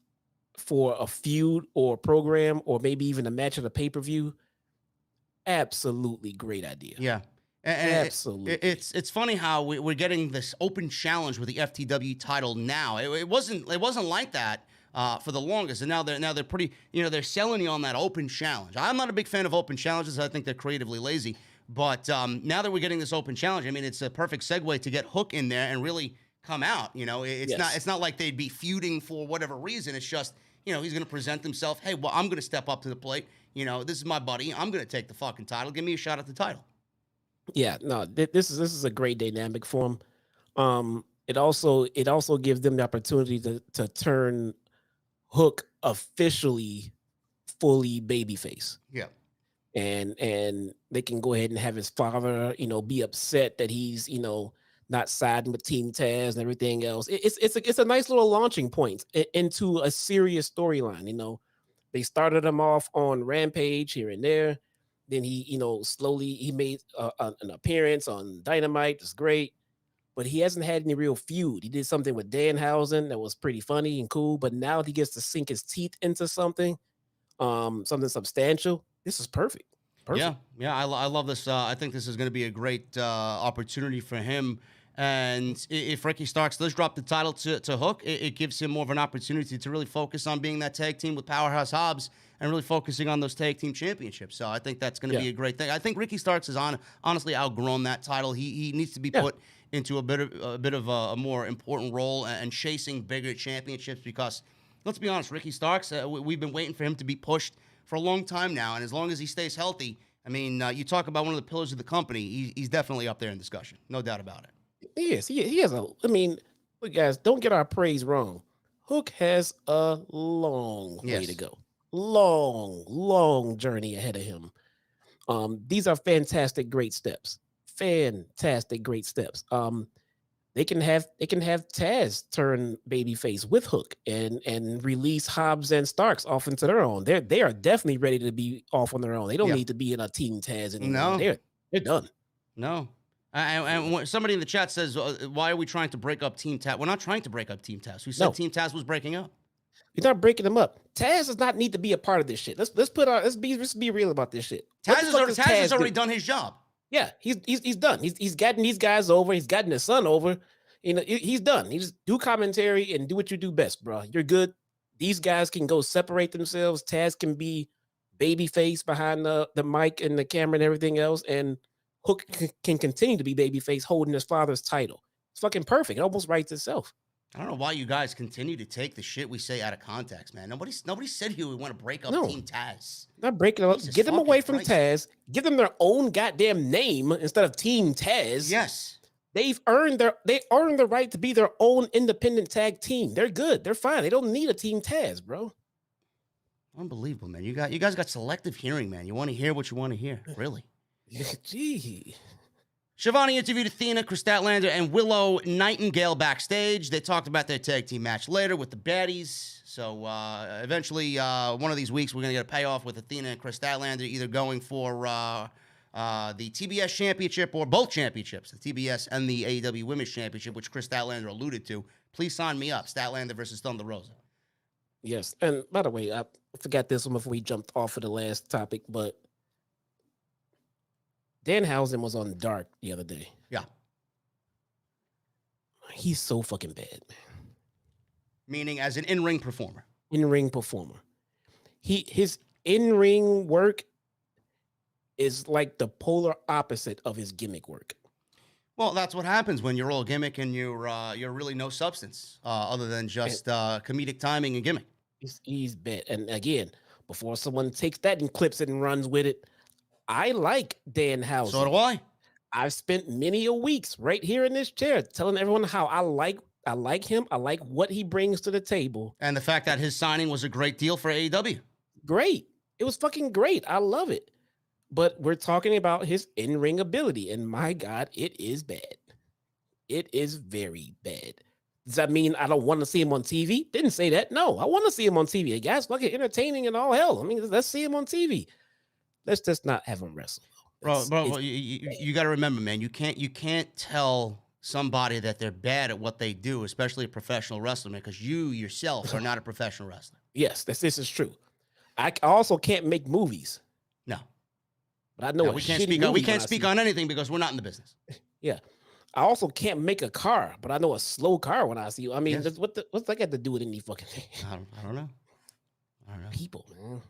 for a feud or program or maybe even a match of the pay-per-view, absolutely great idea. Yeah. And absolutely. It's funny how we're getting this open challenge with the FTW title now. It wasn't like that for the longest, and now they're pretty, they're selling you on that open challenge. I'm not a big fan of open challenges. I think they're creatively lazy. But now that we're getting this open challenge, I mean, it's a perfect segue to get Hook in there and really come out. It's not like they'd be feuding for whatever reason. It's just, he's going to present himself. Hey, well, I'm going to step up to the plate. This is my buddy. I'm going to take the fucking title. Give me a shot at the title. Yeah, no, this is a great dynamic for him. It also gives them the opportunity to turn Hook officially fully babyface. Yeah. And they can go ahead and have his father, be upset that he's, not siding with Team Taz and everything else. It's a nice little launching point into a serious storyline. They started them off on Rampage here and there. Then he, slowly he made an appearance on Dynamite. It's great, but he hasn't had any real feud. He did something with Danhausen that was pretty funny and cool, but now he gets to sink his teeth into something, something substantial. This is perfect. Perfect. Yeah, I love this. I think this is going to be a great opportunity for him. And if Ricky Starks does drop the title to Hook, it gives him more of an opportunity to really focus on being that tag team with Powerhouse Hobbs and really focusing on those tag team championships. So I think that's going to be a great thing. I think Ricky Starks has honestly outgrown that title. He needs to be put into a bit of a more important role and chasing bigger championships because, let's be honest, Ricky Starks, we've been waiting for him to be pushed for a long time now. And as long as he stays healthy, I mean, you talk about one of the pillars of the company, he's definitely up there in discussion. No doubt about it. Yes, he has I mean, look, guys, don't get our praise wrong. Hook has a long way to go. Long journey ahead of him. These are fantastic, great steps. Fantastic, great steps. They can have Taz turn babyface with Hook and release Hobbs and Starks off into their own. They are definitely ready to be off on their own. They don't need to be in a team Taz anymore. No. They're done. No. And somebody in the chat says, why are we trying to break up Team Taz? We're not trying to break up Team Taz. Who said Team Taz was breaking up? You're not breaking them up. Taz does not need to be a part of this shit. Let's be real about this shit. Taz has already done his job. Yeah, he's done. He's gotten these guys over. He's gotten his son over. He's done. He just do commentary and do what you do best, bro. You're good. These guys can go separate themselves. Taz can be babyface behind the mic and the camera and everything else, and Hook can continue to be babyface holding his father's title. It's fucking perfect. It almost writes itself. I don't know why you guys continue to take the shit we say out of context, man. Nobody said here we want to break up Team Taz. Not breaking them up. Get them away from Taz. Give them their own goddamn name instead of Team Taz. Yes. They earned the right to be their own independent tag team. They're good. They're fine. They don't need a Team Taz, bro. Unbelievable, man. You guys got selective hearing, man. You want to hear what you want to hear. Really. Gee. Shivani interviewed Athena, Kris Statlander, and Willow Nightingale backstage. They talked about their tag team match later with the Baddies. So eventually, one of these weeks, we're going to get a payoff with Athena and Kris Statlander, either going for the TBS Championship or both championships, the TBS and the AEW Women's Championship, which Kris Statlander alluded to. Please sign me up. Statlander versus Thunder Rosa. Yes. And by the way, I forgot this one before we jumped off of the last topic, but Danhausen was on Dark the other day. Yeah. He's so fucking bad, man. Meaning as an in-ring performer. In-ring performer. His in-ring work is like the polar opposite of his gimmick work. Well, that's what happens when you're all gimmick and you're really no substance other than just comedic timing and gimmick. He's bad. And again, before someone takes that and clips it and runs with it, I like Danhausen. So do I. I've spent many a weeks right here in this chair telling everyone how I like him. I like what he brings to the table. And the fact that his signing was a great deal for AEW. Great. It was fucking great. I love it. But we're talking about his in-ring ability, and my God, it is bad. It is very bad. Does that mean I don't want to see him on TV? Didn't say that. No, I want to see him on TV. The guy's fucking entertaining and all hell. I mean, let's see him on TV. Let's just not have him wrestle. Bro, you got to remember, man, you can't tell somebody that they're bad at what they do, especially a professional wrestler, man, because you yourself are not a professional wrestler. Yes, this is true. I also can't make movies. No. But I know we can't speak on anything because we're not in the business. Yeah. I also can't make a car, but I know a slow car when I see you. I mean, yes. What's that got to do with any fucking thing? I don't know. People, man.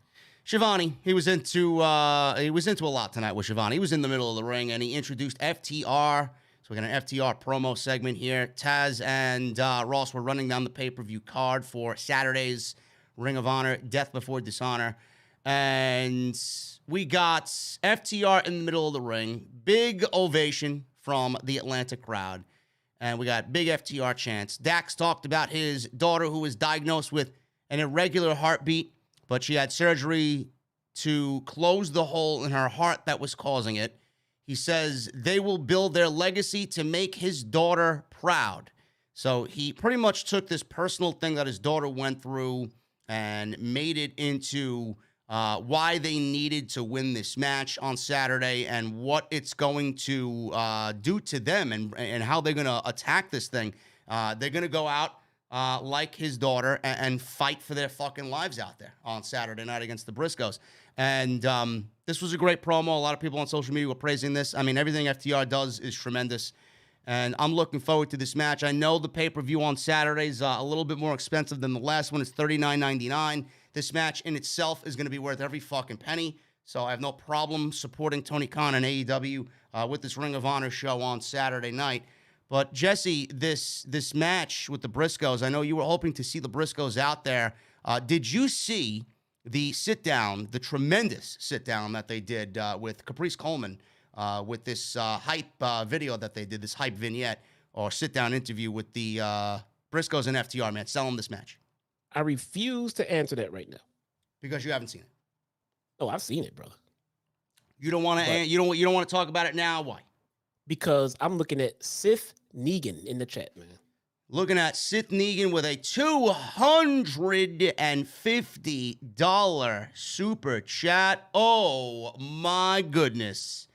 Shivani, he was into a lot tonight with Shivani. He was in the middle of the ring and he introduced FTR. So we got an FTR promo segment here. Taz and Ross were running down the pay-per-view card for Saturday's Ring of Honor, Death Before Dishonor. And we got FTR in the middle of the ring. Big ovation from the Atlanta crowd. And we got big FTR chants. Dax talked about his daughter who was diagnosed with an irregular heartbeat, but she had surgery to close the hole in her heart that was causing it. He says they will build their legacy to make his daughter proud. So he pretty much took this personal thing that his daughter went through and made it into why they needed to win this match on Saturday and what it's going to do to them and how they're going to attack this thing. They're going to go out like his daughter and fight for their fucking lives out there on Saturday night against the Briscoes. And this was a great promo. A lot of people on social media were praising this. I mean, everything FTR does is tremendous. And I'm looking forward to this match. I know the pay-per-view on Saturday is a little bit more expensive than the last one. It's $39.99. This match in itself is going to be worth every fucking penny. So I have no problem supporting Tony Khan and AEW with this Ring of Honor show on Saturday night. But Jesse, this match with the Briscoes, I know you were hoping to see the Briscoes out there. Did you see the sit-down, the tremendous sit-down that they did with Caprice Coleman with this hype video that they did, this hype vignette or sit-down interview with the Briscoes and FTR, man, selling this match? I refuse to answer that right now. Because you haven't seen it. Oh, I've seen it, brother. You don't want to. You don't want to talk about it now. Why? Because I'm looking at Sith Negan in the chat, man. Looking at Sith Negan with a $250 super chat. Oh my goodness.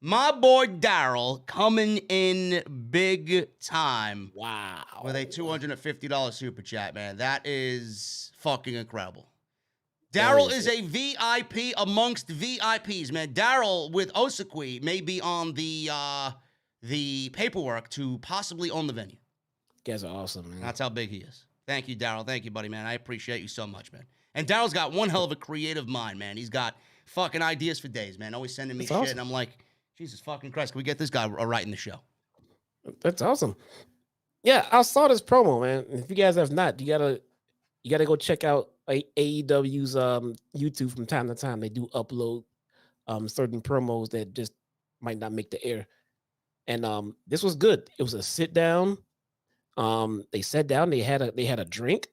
My boy Daryl coming in big time. Wow. With a $250 super chat, man. That is fucking incredible. Daryl is a VIP amongst VIPs, man. Daryl with Osakui may be on the paperwork to possibly own the venue. You guys are awesome, man. That's how big he is. Thank you, Daryl. Thank you, buddy, man. I appreciate you so much, man. And Daryl's got one hell of a creative mind, man. He's got fucking ideas for days, man. Always sending me shit, awesome. and I'm like, Jesus fucking Christ, can we get this guy writing the show? That's awesome. Yeah, I saw this promo, man. If you guys have not, you gotta go check out AEW's YouTube from time to time. They do upload certain promos that just might not make the air. And this was good. It was a sit down. They sat down. They had a drink.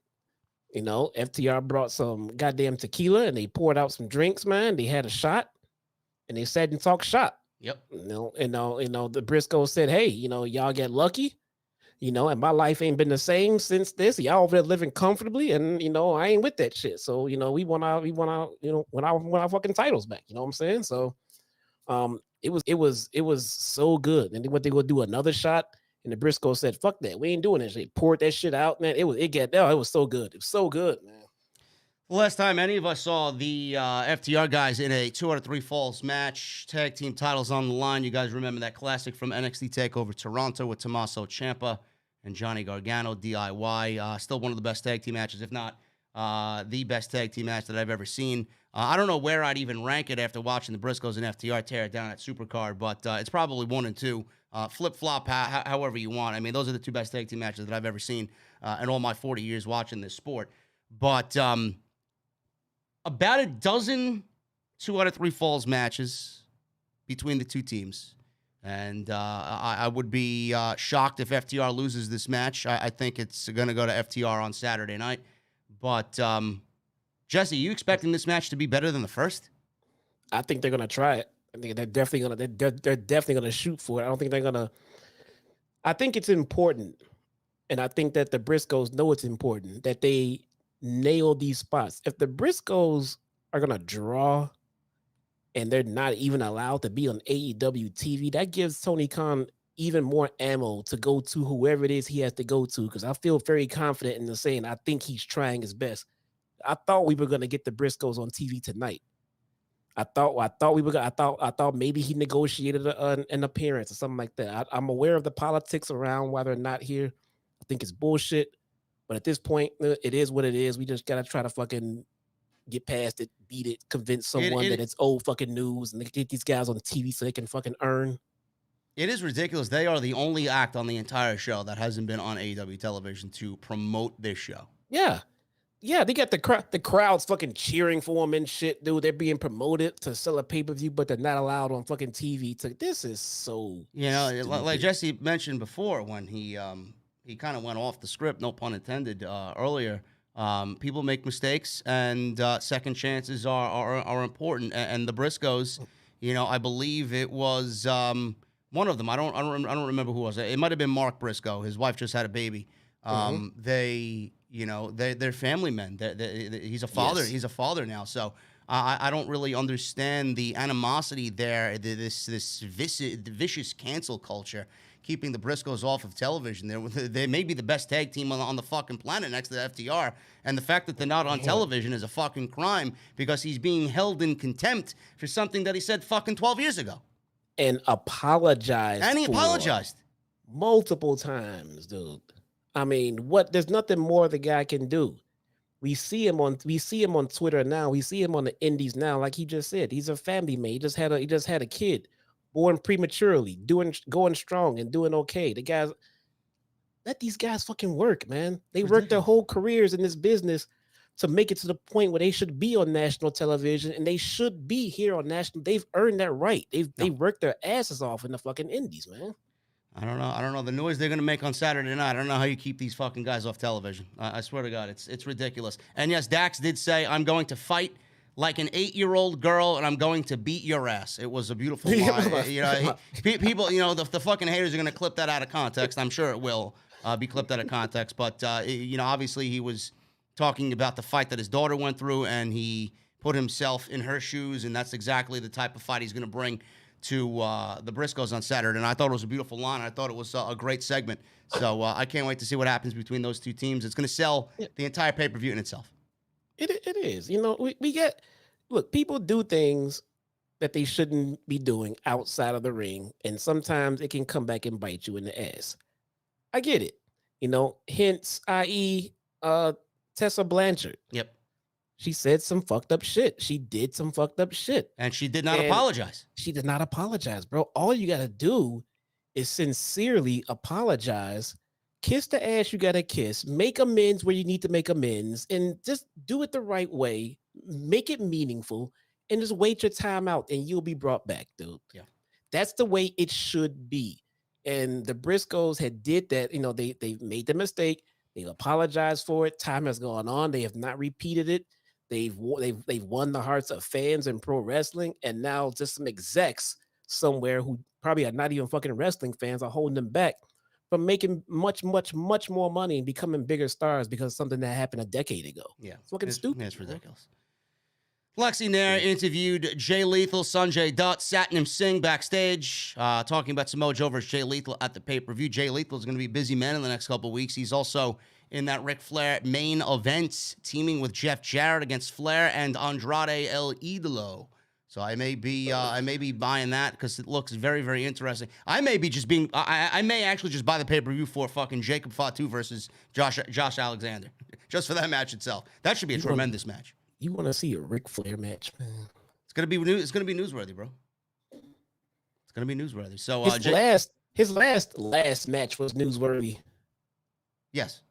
You know, FTR brought some goddamn tequila and they poured out some drinks, man. They had a shot, and they sat and talked shop. Yep. You know, the Briscoes said, "Hey, you know, y'all get lucky, you know, and my life ain't been the same since this. Y'all over there living comfortably, and you know, I ain't with that shit. So, you know, we want our, you know, when our fucking titles back. You know what I'm saying? So, it was so good. And then what they would do another shot, and the Briscoes said, "Fuck that, we ain't doing that." They poured that shit out, man. It was so good. It was so good, man. The last time any of us saw the FTR guys in a 2 out of 3 falls match, tag team titles on the line. You guys remember that classic from NXT TakeOver Toronto with Tommaso Ciampa and Johnny Gargano, DIY. Still one of the best tag team matches, if not the best tag team match that I've ever seen. I don't know where I'd even rank it after watching the Briscoes and FTR tear it down at Supercard, but it's probably 1 and 2. Flip-flop, however you want. I mean, those are the 2 best tag team matches that I've ever seen in all my 40 years watching this sport. But about a dozen 2 out of 3 falls matches between the 2 teams. And I would be shocked if FTR loses this match. I think it's going to go to FTR on Saturday night. But, Jesse, you expecting this match to be better than the first? I think they're going to try it. I think they're definitely going to shoot for it. I don't think they're going to. I think it's important. And I think that the Briscoes know it's important that they nail these spots. If the Briscoes are gonna draw and they're not even allowed to be on AEW TV, that gives Tony Khan even more ammo to go to whoever it is he has to go to. Because I feel very confident in the saying I think he's trying his best. I thought we were gonna get the Briscoes on TV tonight. I thought maybe he negotiated an appearance or something like that. I'm aware of the politics around why they're not here. I think it's bullshit. But at this point, it is what it is. We just got to try to fucking get past it, beat it, convince someone that it's old fucking news, and they get these guys on TV so they can fucking earn. It is ridiculous. They are the only act on the entire show that hasn't been on AEW television to promote this show. Yeah. Yeah, they got the crowds fucking cheering for them and shit, dude. They're being promoted to sell a pay-per-view, but they're not allowed on fucking TV. This is so stupid. Like Jesse mentioned before when he kind of went off the script, no pun intended, earlier. People make mistakes, and second chances are important. And the Briscoes, you know, I believe it was one of them. I don't remember who it was. It might have been Mark Briscoe. His wife just had a baby. They're family men. He's a father. Yes. He's a father now. So I don't really understand the animosity there, this vicious cancel culture, keeping the Briscoes off of television. They may be the best tag team on the fucking planet next to the FTR, and the fact that they're not on television is a fucking crime because he's being held in contempt for something that he said fucking 12 years ago. And apologized. And he apologized multiple times, dude. I mean, there's nothing more the guy can do. We see him on Twitter now. We see him on the indies now. Like he just said, he's a family man. He just had a kid, born prematurely, going strong and doing okay. The guys, let these guys fucking work, man. They work their whole careers in this business to make it to the point where they should be on national television, and they should be here on national. They've earned that right. They worked their asses off in the fucking indies, man. I don't know the noise they're gonna make on Saturday night. I don't know how you keep these fucking guys off television. I swear to God, it's ridiculous. And yes, Dax did say, "I'm going to fight like an 8-year-old girl, and I'm going to beat your ass." It was a beautiful line. You know, people, you know, the fucking haters are gonna clip that out of context. I'm sure it will be clipped out of context. But you know, obviously he was talking about the fight that his daughter went through, and he put himself in her shoes, and that's exactly the type of fight he's gonna bring to the Briscoes on Saturday. And I thought it was a beautiful line. I thought it was a great segment. So I can't wait to see what happens between those two teams. It's going to sell the entire pay-per-view in itself. It is. You know, look, people do things that they shouldn't be doing outside of the ring, and sometimes it can come back and bite you in the ass. I get it. You know, hence, i.e., Tessa Blanchard. Yep. She said some fucked up shit. She did some fucked up shit. And she did not apologize. She did not apologize, bro. All you got to do is sincerely apologize, kiss the ass you got to kiss, make amends where you need to make amends, and just do it the right way, make it meaningful, and just wait your time out, and you'll be brought back, dude. Yeah. That's the way it should be. And the Briscoes had did that. You know, they made the mistake. They apologized for it. Time has gone on. They have not repeated it. They've won the hearts of fans in pro wrestling, and now just some execs somewhere who probably are not even fucking wrestling fans are holding them back from making much more money and becoming bigger stars because of something that happened a decade ago. Yeah, it's fucking stupid. It's ridiculous. Lexi Nair interviewed Jay Lethal, Sanjay Dutt, Satnam Singh backstage, talking about Samoa Joe versus Jay Lethal at the pay-per-view. Jay Lethal is going to be a busy man in the next couple of weeks. He's also in that Ric Flair main event, teaming with Jeff Jarrett against Flair and Andrade El Idolo. So I may be buying that because it looks very, very interesting. I may actually just buy the pay-per-view for fucking Jacob Fatu versus Josh Alexander, just for that match itself. That should be a tremendous match. You want to see a Ric Flair match, man? It's gonna be newsworthy, bro. It's gonna be newsworthy. So his last match was newsworthy. Yes.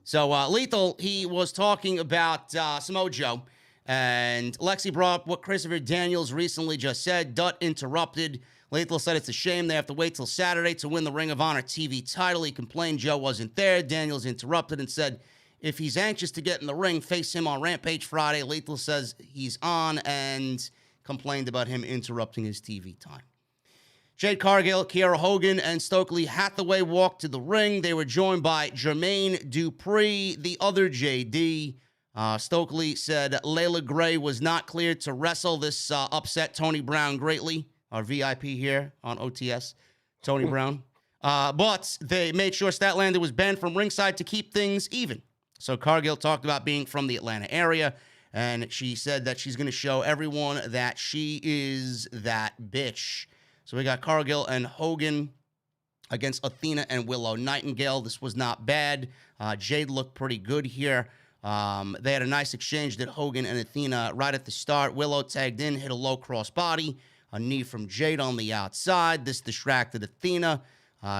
So Lethal, he was talking about Samoa Joe, and Lexi brought up what Christopher Daniels recently just said. Dutt interrupted. Lethal said it's a shame they have to wait till Saturday to win the Ring of Honor TV title. He complained Joe wasn't there. Daniels interrupted and said, if he's anxious to get in the ring, face him on Rampage Friday. Lethal says he's on and complained about him interrupting his TV time. Jade Cargill, Kiera Hogan, and Stokely Hathaway walked to the ring. They were joined by Jermaine Dupri, the other JD. Stokely said Layla Gray was not cleared to wrestle. This upset Tony Brown greatly, our VIP here on OTS, Tony Brown. But they made sure Statlander was banned from ringside to keep things even. So Cargill talked about being from the Atlanta area, and she said that she's going to show everyone that she is that bitch. So we got Cargill and Hogan against Athena and Willow Nightingale. This was not bad. Jade looked pretty good here. They had a nice exchange that Hogan and Athena right at the start. Willow tagged in, hit a low cross body, a knee from Jade on the outside. This distracted Athena.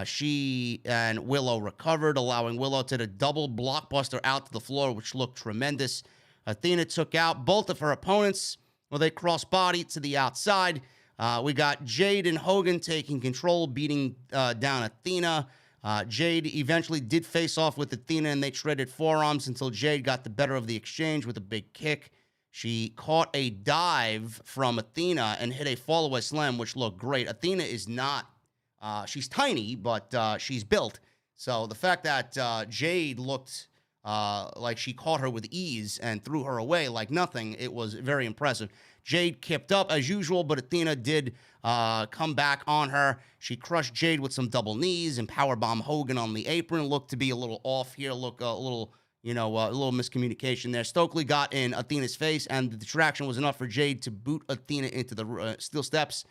She and Willow recovered, allowing Willow to the double blockbuster out to the floor, which looked tremendous. Athena took out both of her opponents with a cross-body to the outside. We got Jade and Hogan taking control, beating down Athena. Jade eventually did face off with Athena, and they traded forearms until Jade got the better of the exchange with a big kick. She caught a dive from Athena and hit a fall-away slam, which looked great. Athena is not... she's tiny, but she's built. So the fact that Jade looked Like she caught her with ease and threw her away like nothing. It was very impressive. Jade kept up as usual, but Athena did come back on her. She crushed Jade with some double knees and powerbomb Hogan on the apron. Looked to be a little off here. Look a little, a little miscommunication there. Stokely got in Athena's face, and the distraction was enough for Jade to boot Athena into the steel steps.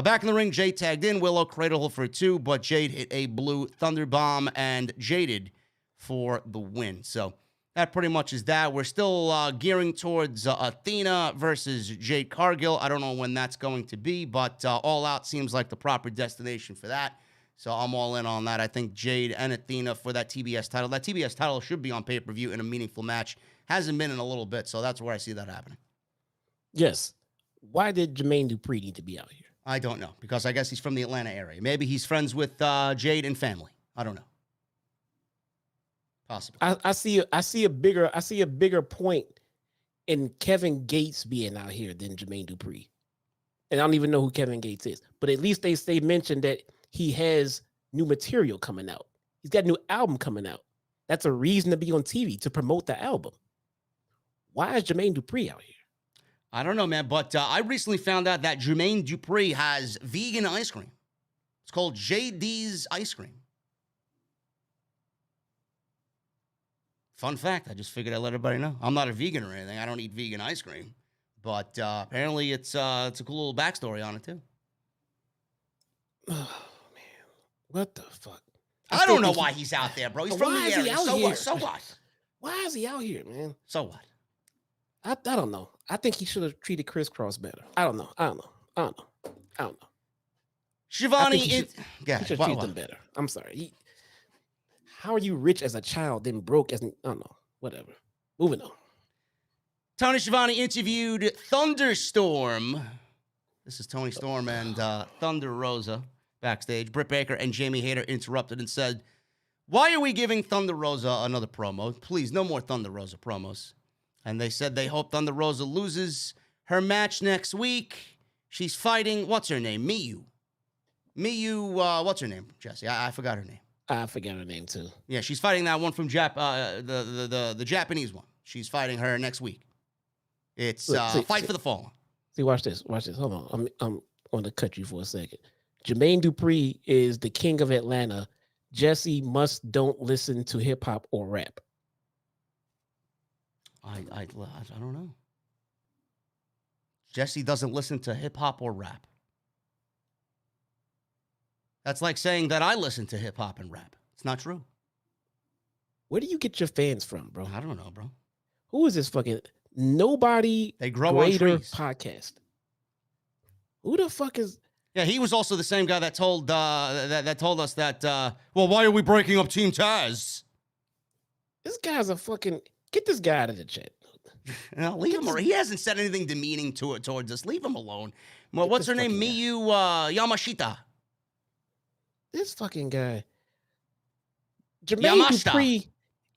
Back in the ring, Jade tagged in. Willow cradle hold for 2, but Jade hit a blue thunder bomb and jaded for the win. So that pretty much is that. We're still gearing towards Athena versus Jade Cargill. I don't know when that's going to be, but All Out seems like the proper destination for that. So I'm all in on that. I think Jade and Athena for that TBS title. That TBS title should be on pay-per-view in a meaningful match. Hasn't been in a little bit, so that's where I see that happening. Yes. Why did Jermaine Dupri need to be out here? I don't know, because I guess he's from the Atlanta area. Maybe he's friends with Jade and family. I don't know. Possible. I see a bigger point in Kevin Gates being out here than Jermaine Dupri. And I don't even know who Kevin Gates is. But at least they mentioned that he has new material coming out. He's got a new album coming out. That's a reason to be on TV, to promote the album. Why is Jermaine Dupri out here? I don't know, man, but I recently found out that Jermaine Dupri has vegan ice cream. It's called JD's Ice Cream. Fun fact, I just figured I'd let everybody know. I'm not a vegan or anything. I don't eat vegan ice cream. But apparently it's a cool little backstory on it, too. Oh, man. What the fuck? I don't know why he's out there, bro. He's from the area. So what? So what? Why is he out here, man? So what? I don't know. I think he should have treated Criss Cross better. I don't know. Shivani, he should treat them better. I'm sorry. How are you rich as a child, then broke as I don't know. Whatever. Moving on. Tony Schiavone interviewed Thunderstorm. This is Tony Storm and Thunder Rosa backstage. Britt Baker and Jamie Hayter interrupted and said, "Why are we giving Thunder Rosa another promo? Please, no more Thunder Rosa promos." And they said they hope Thunder Rosa loses her match next week. She's fighting, what's her name? Miyu, what's her name, Jesse? I forgot her name. I forgot her name, too. Yeah, she's fighting that one from the Japanese one. She's fighting her next week. It's Fight for the Fallen. See, watch this. Hold on. I'm going to cut you for a second. Jermaine Dupri is the king of Atlanta. Jesse must don't listen to hip-hop or rap. I don't know. Jesse doesn't listen to hip-hop or rap. That's like saying that I listen to hip-hop and rap. It's not true. Where do you get your fans from, bro? I don't know, bro. Who is this fucking nobody they grow greater on trees podcast? Who the fuck is... Yeah, he was also the same guy that told that told us that, well, why are we breaking up Team Taz? This guy's a fucking... Get this guy out of the chat. No, leave him alone. He hasn't said anything demeaning towards us. Leave him alone. Well, what's her name? Miyu Yamashita. This fucking guy. Jermaine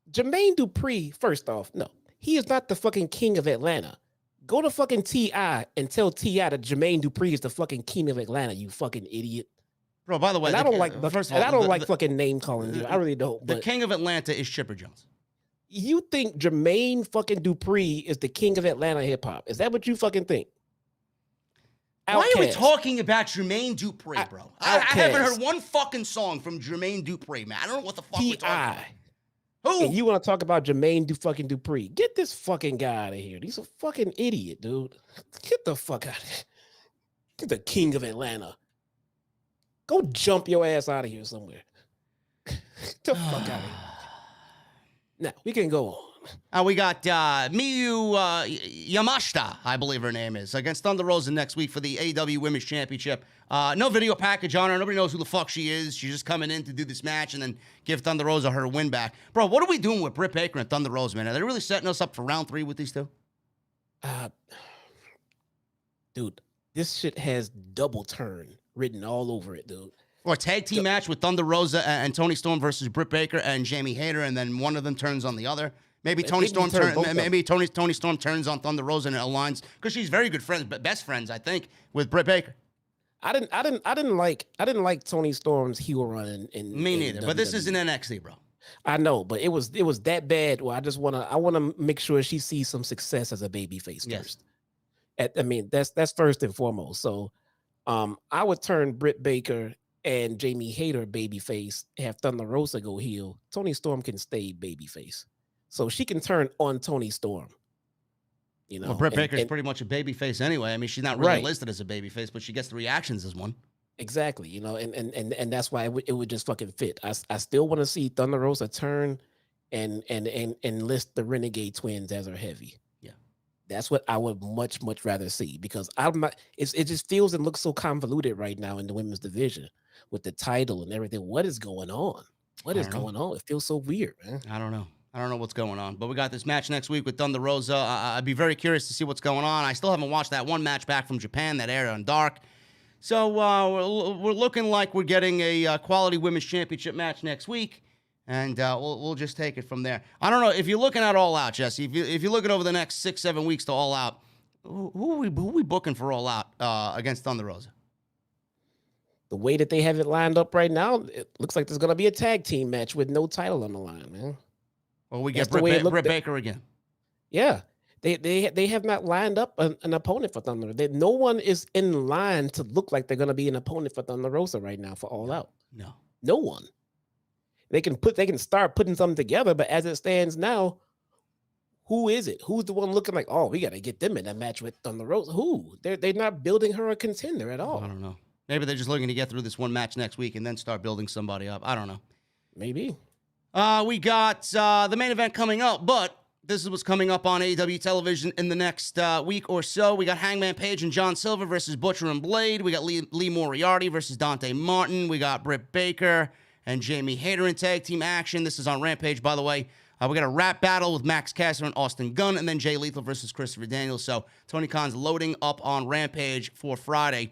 Dupri, first off, no. He is not the fucking king of Atlanta. Go to fucking T.I. and tell T.I. that Jermaine Dupri is the fucking king of Atlanta, you fucking idiot. Bro, by the way, I don't like fucking name calling you. I really don't. The king of Atlanta is Chipper Jones. You think Jermaine fucking Dupri is the king of Atlanta hip hop? Is that what you fucking think? Why are we talking about Jermaine Dupri, bro? I haven't heard one fucking song from Jermaine Dupri, man. I don't know what the fuck we're talking about. Who? And you want to talk about Jermaine Dupri? Get this fucking guy out of here. He's a fucking idiot, dude. Get the fuck out of here. Get the king of Atlanta. Go jump your ass out of here somewhere. Get the fuck out of here. Now, we can go on. We got Miyu Yamashita, I believe her name is, against Thunder Rosa next week for the AEW Women's Championship. No video package on her. Nobody knows who the fuck she is. She's just coming in to do this match and then give Thunder Rosa her win back. Bro, what are we doing with Britt Baker and Thunder Rosa, man? Are they really setting us up for round 3 with these two? Dude, this shit has double turn written all over it, dude. Or a tag team match with Thunder Rosa and Tony Storm versus Britt Baker and Jamie Hayter, and then one of them turns on the other. Maybe Tony Storm turns on Thunder Rosa and it aligns because she's very good friends, but best friends, I think, with Britt Baker. I didn't like Tony Storm's heel run in Me neither. But this isn't NXT, bro. I know, but it was that bad. Well, I wanna make sure she sees some success as a baby face first. I mean, that's first and foremost. So I would turn Britt Baker and Jamie Hayter babyface, have Thunder Rosa go heel. Tony Storm can stay babyface. So she can turn on Tony Storm. You know, well, Britt Baker's pretty much a babyface anyway. I mean, she's not really Right. listed as a babyface, but she gets the reactions as one. Exactly, you know, and that's why it would just fucking fit. I still want to see Thunder Rosa turn and list the Renegade Twins as her heavy. Yeah. That's what I would much rather see, because I'm not. It just feels and looks so convoluted right now in the women's division with the title and everything. What is going on? What is going on? It feels so weird, man. I don't know. I don't know what's going on, but we got this match next week with Thunder Rosa. I'd be very curious to see what's going on. I still haven't watched that one match back from Japan that aired on Dark. So we're looking like we're getting a quality women's championship match next week, and we'll just take it from there. I don't know if you're looking at All Out, Jesse. If you're looking over the next 6-7 weeks to All Out, who are we booking for All Out against Thunder Rosa? The way that they have it lined up right now, it looks like there's gonna be a tag team match with no title on the line, man. Well, we get Britt Baker again. Yeah. They have not lined up an opponent for Thunder. No one is in line to look like they're going to be an opponent for Thunder Rosa right now for All Out. No one. They can start putting something together, but as it stands now, who is it? Who's the one looking like, oh, we got to get them in that match with Thunder Rosa? Who? They're not building her a contender at all. I don't know. Maybe they're just looking to get through this one match next week and then start building somebody up. I don't know. Maybe. We got the main event coming up, but this is what's coming up on AEW television in the next week or so. We got Hangman Page and John Silver versus Butcher and Blade. We got Lee Moriarty versus Dante Martin. We got Britt Baker and Jamie Hayter in tag team action. This is on Rampage, by the way. We got a rap battle with Max Caster and Austin Gunn, and then Jay Lethal versus Christopher Daniels. So Tony Khan's loading up on Rampage for Friday.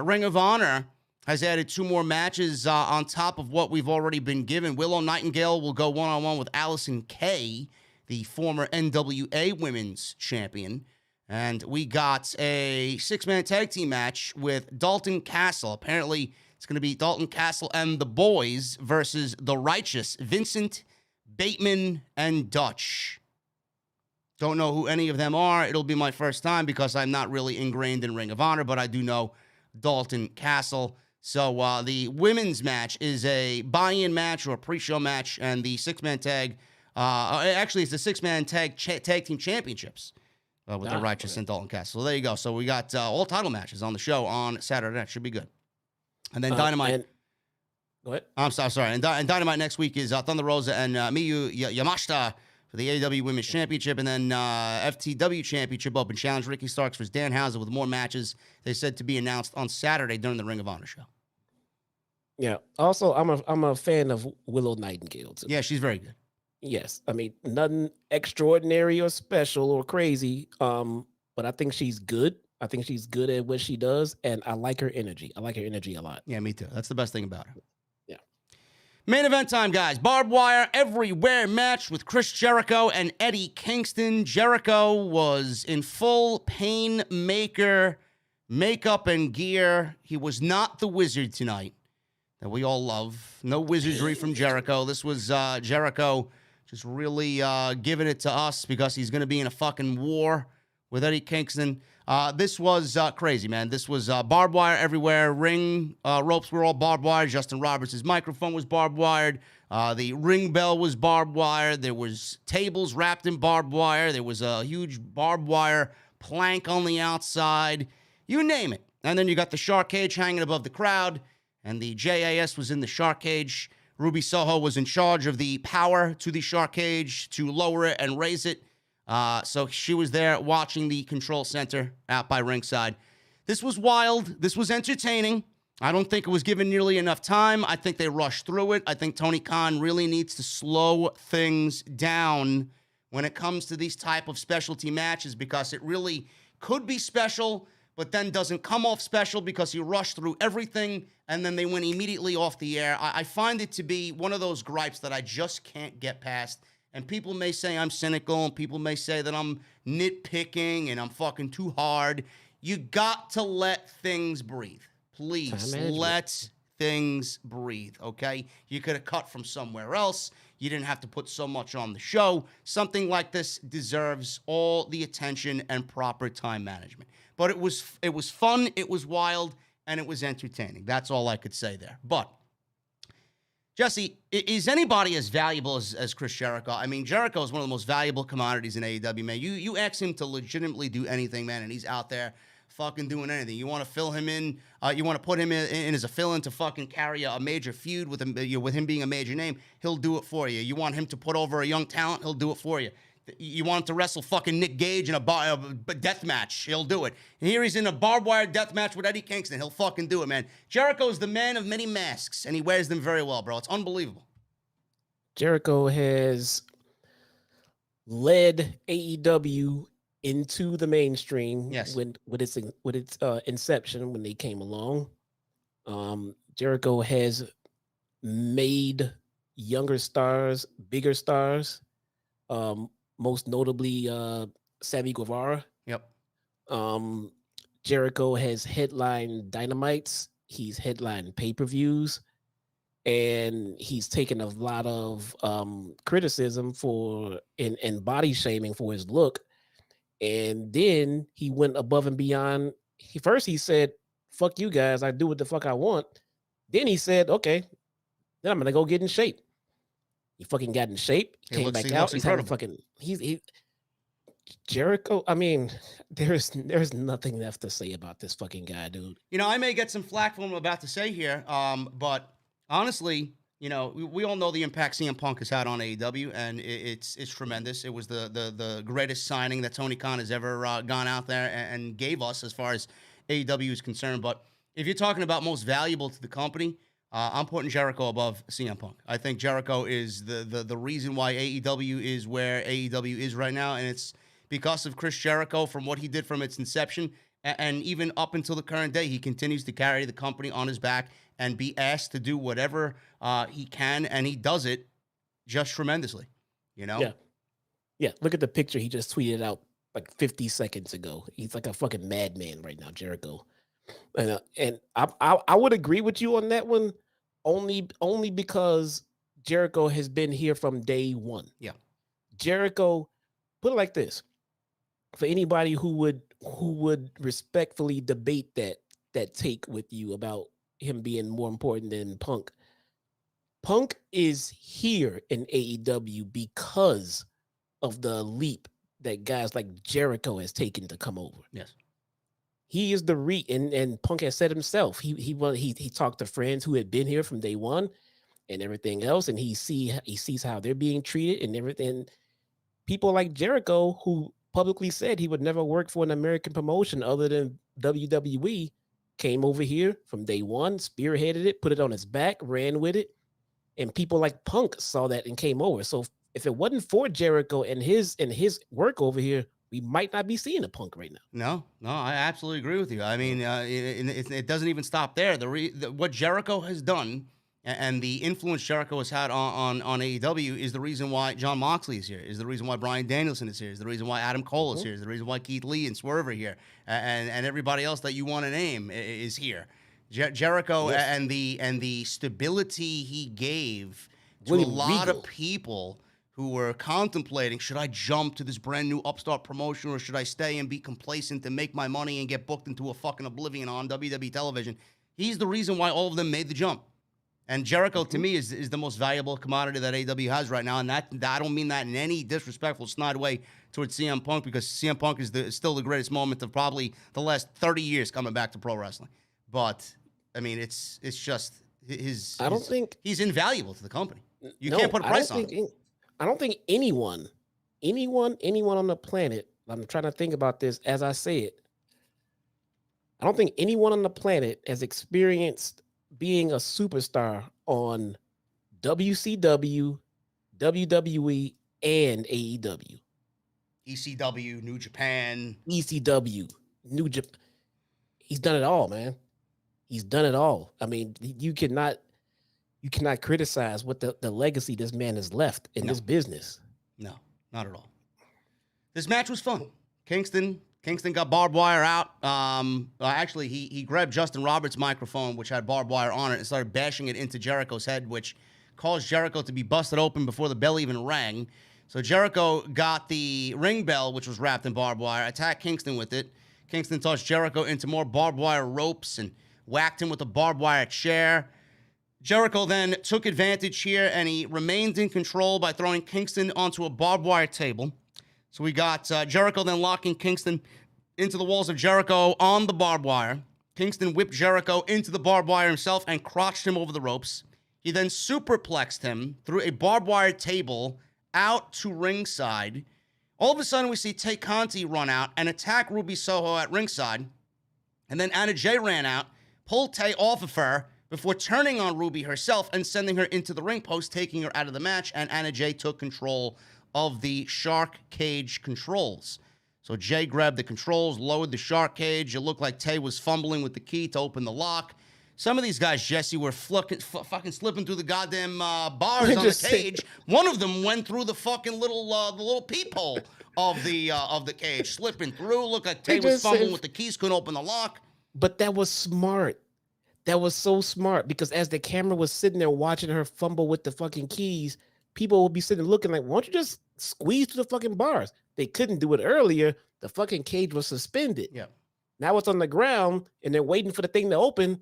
Ring of Honor has added 2 more matches on top of what we've already been given. Willow Nightingale will go one-on-one with Allison Kay, the former NWA Women's Champion. And we got a 6-man tag team match with Dalton Castle. Apparently, it's going to be Dalton Castle and the Boys versus The Righteous, Vincent, Bateman, and Dutch. Don't know who any of them are. It'll be my first time because I'm not really ingrained in Ring of Honor, but I do know Dalton Castle. So the women's match is a buy-in match or a pre-show match, and the 6-man tag, actually it's the 6-man tag team championships with The Righteous and Dalton Castle. So there you go. So we got all title matches on the show on Saturday night. Should be good. And then Dynamite. Go ahead. I'm sorry. And Dynamite next week is Thunder Rosa and Miyu Yamashita for the AEW Women's Championship, and then FTW Championship Open Challenge. Ricky Starks versus Dan Houser with more matches. They said to be announced on Saturday during the Ring of Honor show. Yeah. Also, I'm a fan of Willow Nightingale too. Yeah, she's very good. Yes. I mean, nothing extraordinary or special or crazy. But I think she's good. I think she's good at what she does, and I like her energy. I like her energy a lot. Yeah, me too. That's the best thing about her. Yeah. Main event time, guys. Barbed Wire Everywhere match with Chris Jericho and Eddie Kingston. Jericho was in full Painmaker makeup and gear. He was not the Wizard tonight that we all love. No wizardry from Jericho. This was Jericho just really giving it to us because he's going to be in a fucking war with Eddie Kingston. This was crazy, man. This was barbed wire everywhere. Ring ropes were all barbed wire. Justin Roberts' microphone was barbed wired. The ring bell was barbed wire. There was tables wrapped in barbed wire. There was a huge barbed wire plank on the outside. You name it. And then you got the shark cage hanging above the crowd, and the JAS was in the shark cage. Ruby Soho was in charge of the power to the shark cage to lower it and raise it. So she was there watching the control center out by ringside. This was wild. This was entertaining. I don't think it was given nearly enough time. I think they rushed through it. I think Tony Khan really needs to slow things down when it comes to these type of specialty matches, because it really could be special, but then doesn't come off special because he rushed through everything and then they went immediately off the air. I find it to be one of those gripes that I just can't get past. And people may say I'm cynical, and people may say that I'm nitpicking and I'm fucking too hard. You got to let things breathe. Please let things breathe, okay? You could have cut from somewhere else. You didn't have to put so much on the show. Something like this deserves all the attention and proper time management. But it was fun, it was wild, and it was entertaining. That's all I could say there. But Jesse, is anybody as valuable as Chris Jericho? I mean, Jericho is one of the most valuable commodities in AEW, man. You ask him to legitimately do anything, man, and he's out there fucking doing anything. You want to fill him in, you want to put him in as a fill-in to fucking carry a major feud with him being a major name, he'll do it for you. You want him to put over a young talent, he'll do it for you. You want him to wrestle fucking Nick Gage in a death match, he'll do it. And here he's in a barbed wire death match with Eddie Kingston, he'll fucking do it, man. Jericho is the man of many masks, and he wears them very well, bro. It's unbelievable. Jericho has led AEW into the mainstream. Yes. with its inception when they came along. Jericho has made younger stars, bigger stars. Most notably, Sammy Guevara. Yep. Jericho has headlined Dynamites. He's headlined pay-per-views, and he's taken a lot of criticism for and body shaming for his look. And then he went above and beyond. He said, "Fuck you guys, I do what the fuck I want." Then he said, "Okay, then I'm gonna go get in shape." He fucking got in shape, came back out. He's having fucking Jericho. I mean, there's nothing left to say about this fucking guy, dude. You know, I may get some flack for what I'm about to say here, but honestly, you know, we all know the impact CM Punk has had on AEW, and it's tremendous. It was the greatest signing that Tony Khan has ever gone out there and gave us as far as AEW is concerned. But if you're talking about most valuable to the company, I'm putting Jericho above CM Punk. I think Jericho is the reason why AEW is where AEW is right now, and it's because of Chris Jericho from what he did from its inception, and even up until the current day, he continues to carry the company on his back and be asked to do whatever he can, and he does it just tremendously, you know? Yeah. Look at the picture he just tweeted out like 50 seconds ago. He's like a fucking madman right now, Jericho. And I would agree with you on that one, only because Jericho has been here from day one. Yeah. Jericho, put it like this: for anybody who would respectfully debate that take with you about him being more important than Punk. Punk is here in AEW because of the leap that guys like Jericho has taken to come over. Yes. He is the and Punk has said himself. He talked to friends who had been here from day one and everything else, and he sees how they're being treated and everything. People like Jericho, who publicly said he would never work for an American promotion other than WWE, came over here from day one, spearheaded it, put it on his back, ran with it, and people like Punk saw that and came over. So if it wasn't for Jericho and his work over here, we might not be seeing a Punk right now. No, I absolutely agree with you. I mean, it doesn't even stop there. What Jericho has done and the influence Jericho has had on AEW is the reason why Jon Moxley is here, is the reason why Bryan Danielson is here, is the reason why Adam Cole is here, is the reason why Keith Lee and Swerve are here, and everybody else that you want to name is here. Jericho and the stability he gave to a lot of people who were contemplating, should I jump to this brand new upstart promotion or should I stay and be complacent and make my money and get booked into a fucking oblivion on WWE television? He's the reason why all of them made the jump. And Jericho, to me, is the most valuable commodity that AEW has right now. And that I don't mean that in any disrespectful, snide way towards CM Punk, because CM Punk is still the greatest moment of probably the last 30 years coming back to pro wrestling. But, I mean, it's just his... I don't think... He's invaluable to the company. You can't put a price on it. I don't think anyone on the planet, I'm trying to think about this as I say it, I don't think anyone on the planet has experienced being a superstar on WCW, WWE, and AEW. ECW, New Japan. ECW, New Japan. He's done it all, man. He's done it all. I mean, you cannot criticize what the legacy this man has left in this business. No, not at all. This match was fun. Kingston Kingston got barbed wire out. Actually, he grabbed Justin Roberts' microphone, which had barbed wire on it, and started bashing it into Jericho's head, which caused Jericho to be busted open before the bell even rang. So Jericho got the ring bell, which was wrapped in barbed wire, attacked Kingston with it. Kingston tossed Jericho into more barbed wire ropes and whacked him with a barbed wire chair. Jericho then took advantage here, and he remained in control by throwing Kingston onto a barbed wire table. So we got Jericho then locking Kingston into the walls of Jericho on the barbed wire. Kingston whipped Jericho into the barbed wire himself and crotched him over the ropes. He then superplexed him through a barbed wire table out to ringside. All of a sudden, we see Tay Conti run out and attack Ruby Soho at ringside. And then Anna Jay ran out, pulled Tay off of her before turning on Ruby herself and sending her into the ring post, taking her out of the match. And Anna Jay took control of the shark cage controls. So Jay grabbed the controls, lowered the shark cage. It looked like Tay was fumbling with the key to open the lock. Some of these guys, Jesse, were fucking slipping through the goddamn bars on the cage. One of them went through the fucking little peephole of the cage, slipping through. Looked like Tay was fumbling with the keys, couldn't open the lock. But that was smart. That was so smart, because as the camera was sitting there watching her fumble with the fucking keys, people would be sitting there looking like, why don't you just squeeze through the fucking bars? They couldn't do it earlier. The fucking cage was suspended. Yeah. Now it's on the ground, and they're waiting for the thing to open,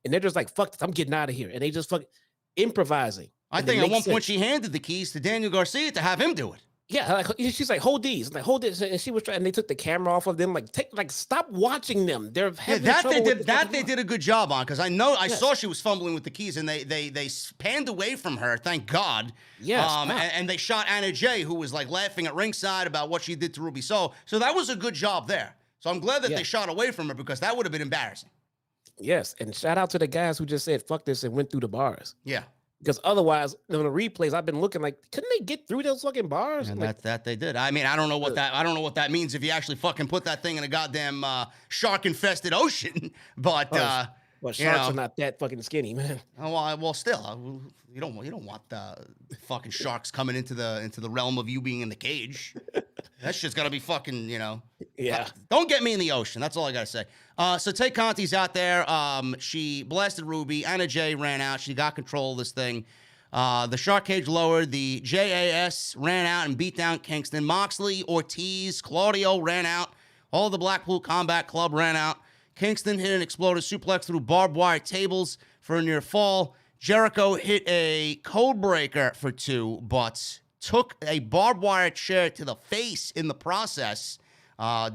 and they're just like, fuck this, I'm getting out of here. And they just fucking improvising. I think at one point she handed the keys to Daniel Garcia to have him do it. Yeah, like, she's like, hold these, like, hold this, and she was trying. And they took the camera off of them, like, stop watching them. They're having trouble with they did a good job on, because I saw she was fumbling with the keys, and they panned away from her. Thank God. Yes. And they shot Anna Jay, who was like laughing at ringside about what she did to Ruby Soho. So that was a good job there. So I'm glad that they shot away from her, because that would have been embarrassing. Yes, and shout out to the guys who just said fuck this and went through the bars. Yeah. Because otherwise, on the replays, I've been looking like, couldn't they get through those fucking bars? And like, that they did. I mean, I don't know what that means if you actually fucking put that thing in a goddamn shark-infested ocean. But well, sharks are not that fucking skinny, man. Well, still, you don't want fucking sharks coming into the realm of you being in the cage. That shit's gotta be fucking, Yeah. Don't get me in the ocean. That's all I gotta say. So Tay Conti's out there. She blasted Ruby. Anna Jay ran out. She got control of this thing. The shark cage lowered. The JAS ran out and beat down Kingston. Moxley, Ortiz, Claudio ran out. All the Blackpool Combat Club ran out. Kingston hit an explosive suplex through barbed wire tables for a near fall. Jericho hit a code breaker for 2, but took a barbed wire chair to the face in the process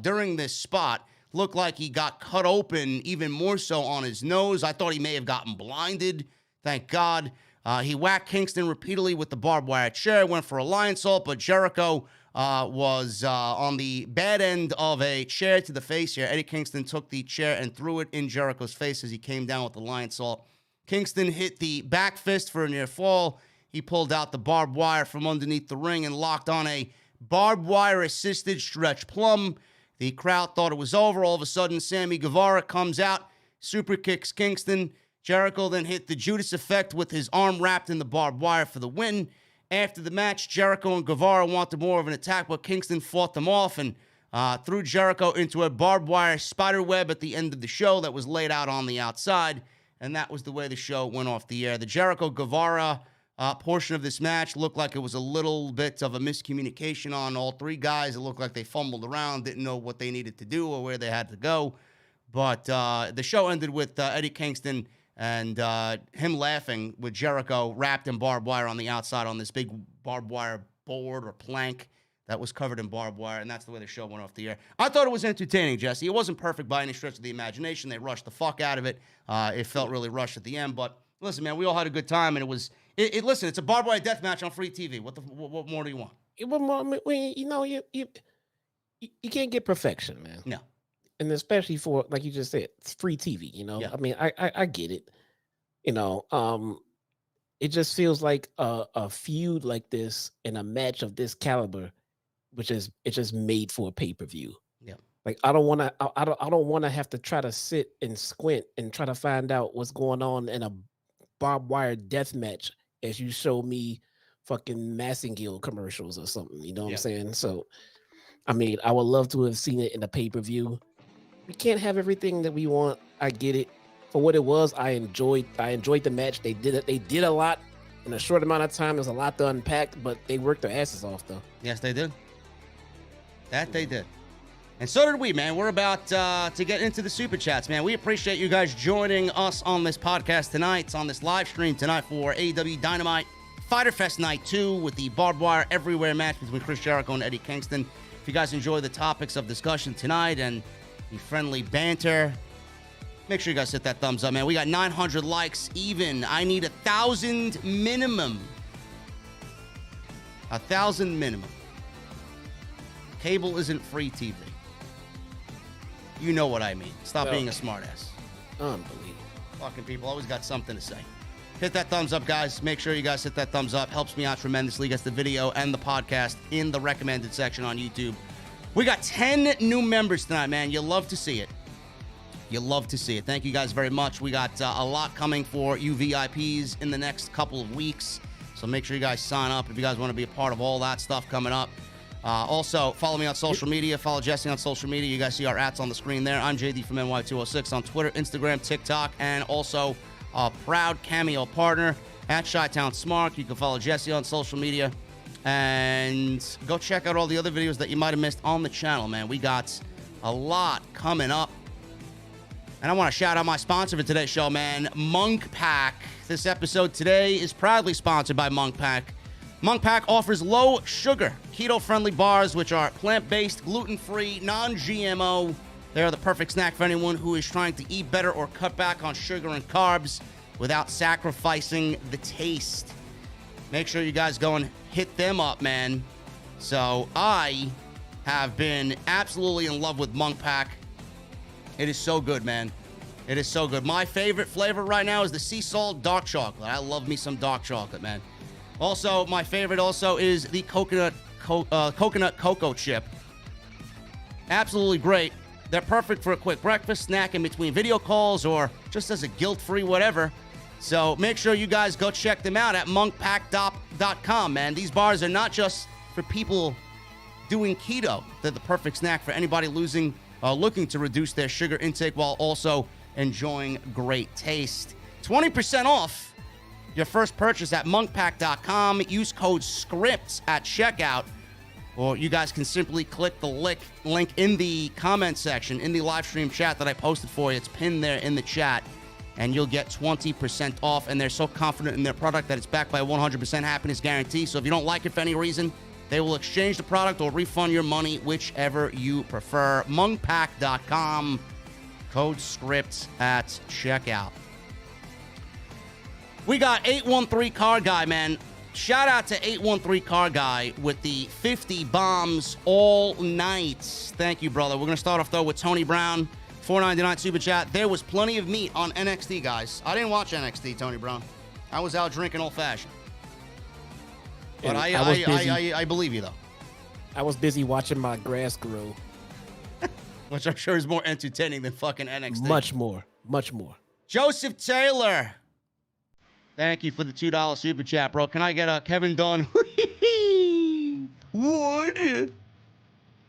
during this spot. Looked like he got cut open even more so on his nose. I thought he may have gotten blinded. Thank God. He whacked Kingston repeatedly with the barbed wire chair, went for a lion salt, but Jericho was on the bad end of a chair to the face here. Eddie Kingston took the chair and threw it in Jericho's face as he came down with the lion salt. Kingston hit the back fist for a near fall. He pulled out the barbed wire from underneath the ring and locked on a barbed wire assisted stretch plum. The crowd thought it was over. All of a sudden, Sammy Guevara comes out, super kicks Kingston. Jericho then hit the Judas effect with his arm wrapped in the barbed wire for the win. After the match, Jericho and Guevara wanted more of an attack, but Kingston fought them off and threw Jericho into a barbed wire spider web at the end of the show that was laid out on the outside. And that was the way the show went off the air. The Jericho-Guevara portion of this match looked like it was a little bit of a miscommunication on all three guys. It looked like they fumbled around, didn't know what they needed to do or where they had to go. But the show ended with Eddie Kingston and him laughing with Jericho wrapped in barbed wire on the outside on this big barbed wire board or plank that was covered in barbed wire, and that's the way the show went off the air. I thought it was entertaining, Jesse. It wasn't perfect by any stretch of the imagination. They rushed the fuck out of it. It felt really rushed at the end, but listen, man, we all had a good time, and it was. Listen, it's a barbed wire death match on free TV. What more do you want? You can't get perfection, man. No. And especially for, like you just said, it's free TV, Yeah. I mean, I get it. It just feels like a feud like this and a match of this caliber, it's just made for a pay-per-view. Yeah. Like I don't want to have to try to sit and squint and try to find out what's going on in a barbed wire death match as you show me fucking Massengill commercials or something. You know what I'm saying? So I mean, I would love to have seen it in the pay-per-view. We can't have everything that we want. I get it. For what it was, I enjoyed the match. They did a lot in a short amount of time. There's a lot to unpack, but they worked their asses off, though. Yes, they did. That they did. And so did we, man. We're about to get into the super chats, man. We appreciate you guys joining us on this podcast tonight, on this live stream tonight for AEW Dynamite Fyter Fest Night 2 with the Barbed Wire Everywhere match between Chris Jericho and Eddie Kingston. If you guys enjoy the topics of discussion tonight and the friendly banter, make sure you guys hit that thumbs up, man. We got 900 likes even. I need 1,000 minimum. 1,000 minimum. Cable isn't free TV. You know what I mean. Stop being a smartass. Unbelievable. Fucking people always got something to say. Hit that thumbs up, guys. Make sure you guys hit that thumbs up. Helps me out tremendously. Gets the video and the podcast in the recommended section on YouTube. We got 10 new members tonight, man. You love to see it. You love to see it. Thank you guys very much. We got a lot coming for you VIPs in the next couple of weeks. So make sure you guys sign up if you guys want to be a part of all that stuff coming up. Also, follow me on social media. Follow Jesse on social media. You guys see our ats on the screen there. I'm JD from NY206 on Twitter, Instagram, TikTok, and also a proud Cameo partner at Chi-Town Smart. You can follow Jesse on social media. And go check out all the other videos that you might have missed on the channel, man. We got a lot coming up. And I want to shout out my sponsor for today's show, man, Monk Pack. This episode today is proudly sponsored by Monk Pack. Monk Pack offers low-sugar, keto-friendly bars, which are plant-based, gluten-free, non-GMO. They are the perfect snack for anyone who is trying to eat better or cut back on sugar and carbs without sacrificing the taste. Make sure you guys go and hit them up, man. So I have been absolutely in love with Monk Pack. It is so good, man. It is so good. My favorite flavor right now is the sea salt dark chocolate. I love me some dark chocolate, man. Also, my favorite also is the coconut cocoa chip. Absolutely great. They're perfect for a quick breakfast, snack in between video calls, or just as a guilt-free whatever. So make sure you guys go check them out at monkpack.com, man. These bars are not just for people doing keto. They're the perfect snack for anybody looking to reduce their sugar intake while also enjoying great taste. 20% off your first purchase at monkpack.com. Use code SCRIPTS at checkout. Or you guys can simply click the link in the comment section in the live stream chat that I posted for you. It's pinned there in the chat. And you'll get 20% off. And they're so confident in their product that it's backed by a 100% happiness guarantee. So if you don't like it for any reason, they will exchange the product or refund your money, whichever you prefer. Monkpack.com. Code SCRIPTS at checkout. We got 813 Car Guy, man. Shout out to 813 Car Guy with the 50 bombs all night. Thank you, brother. We're going to start off, though, with Tony Brown. $4.99 super chat. There was plenty of meat on NXT, guys. I didn't watch NXT, Tony Brown. I was out drinking old-fashioned. But I believe you, though. I was busy watching my grass grow. Which I'm sure is more entertaining than fucking NXT. Much more. Much more. Joseph Taylor. Thank you for the $2 super chat, bro. Can I get a Kevin Dunn? What?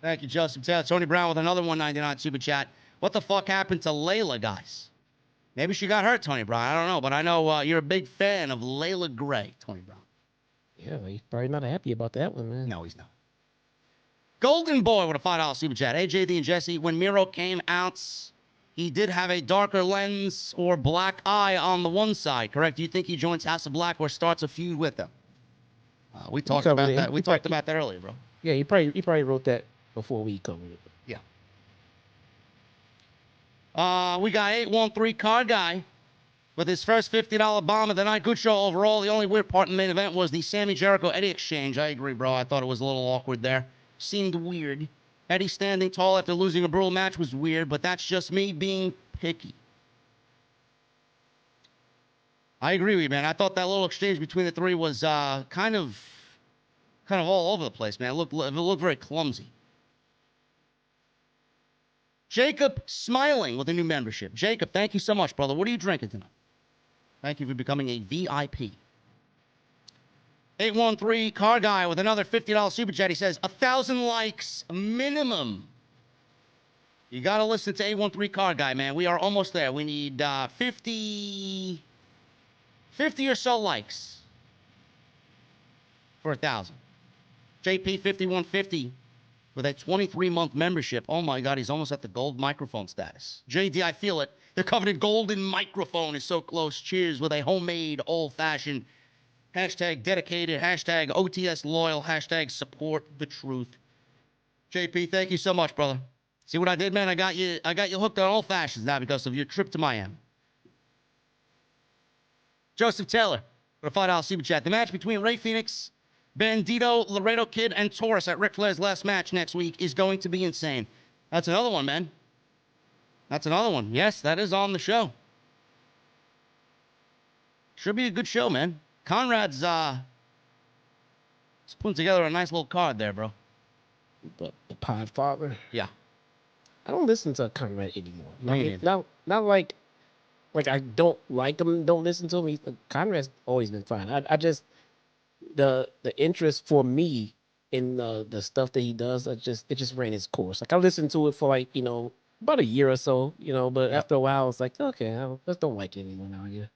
Thank you, Joseph Taylor. Tony Brown with another $1.99 super chat. What the fuck happened to Layla, guys? Maybe she got hurt, Tony Brown. I don't know, but I know you're a big fan of Layla Gray, Tony Brown. Yeah, he's probably not happy about that one, man. No, he's not. Golden Boy with a $5 super chat. Hey, JD and Jesse, when Miro came out, he did have a darker lens or black eye on the one side, correct? Do you think he joins House of Black or starts a feud with them? We talked about that. We talked about that earlier, bro. Yeah, he probably wrote that before we covered it. Yeah. We got 813 Car Guy with his first $50 bomb of the night. Good show overall. The only weird part in the main event was the Sammy Jericho Eddie exchange. I agree, bro. I thought it was a little awkward there. Seemed weird. Eddie standing tall after losing a brutal match was weird, but that's just me being picky. I agree with you, man. I thought that little exchange between the three was kind of all over the place, man. It looked very clumsy. Jacob Smiling with a new membership. Jacob, thank you so much, brother. What are you drinking tonight? Thank you for becoming a VIP. 813 Car Guy with another $50 super chat. He says 1,000 likes minimum. You got to listen to 813 Car Guy, man. We are almost there. We need 50 or so likes for 1,000. JP 5150 with a 23-month membership. Oh my God, he's almost at the gold microphone status. JD, I feel it. The coveted golden microphone is so close. Cheers with a homemade, old-fashioned, hashtag dedicated, hashtag OTS loyal, hashtag support the truth. JP, thank you so much, brother. See what I did, man? I got you hooked on old fashions now because of your trip to Miami. Joseph Taylor for a $5 super chat. The match between Rey Fenix, Bandito, Laredo Kid, and Taurus at Ric Flair's last match next week is going to be insane. That's another one, man. That's another one. Yes, that is on the show. Should be a good show, man. Conrad's putting together a nice little card there, bro. The Podfather. Yeah. I don't listen to Conrad anymore. Me Not like I don't like him. Don't listen to him. Conrad's always been fine. I just the interest for me in the stuff that he does. It just ran its course. Like I listened to it for like about a year or so. But after a while, it's like okay, I just don't like it anymore now. Yeah.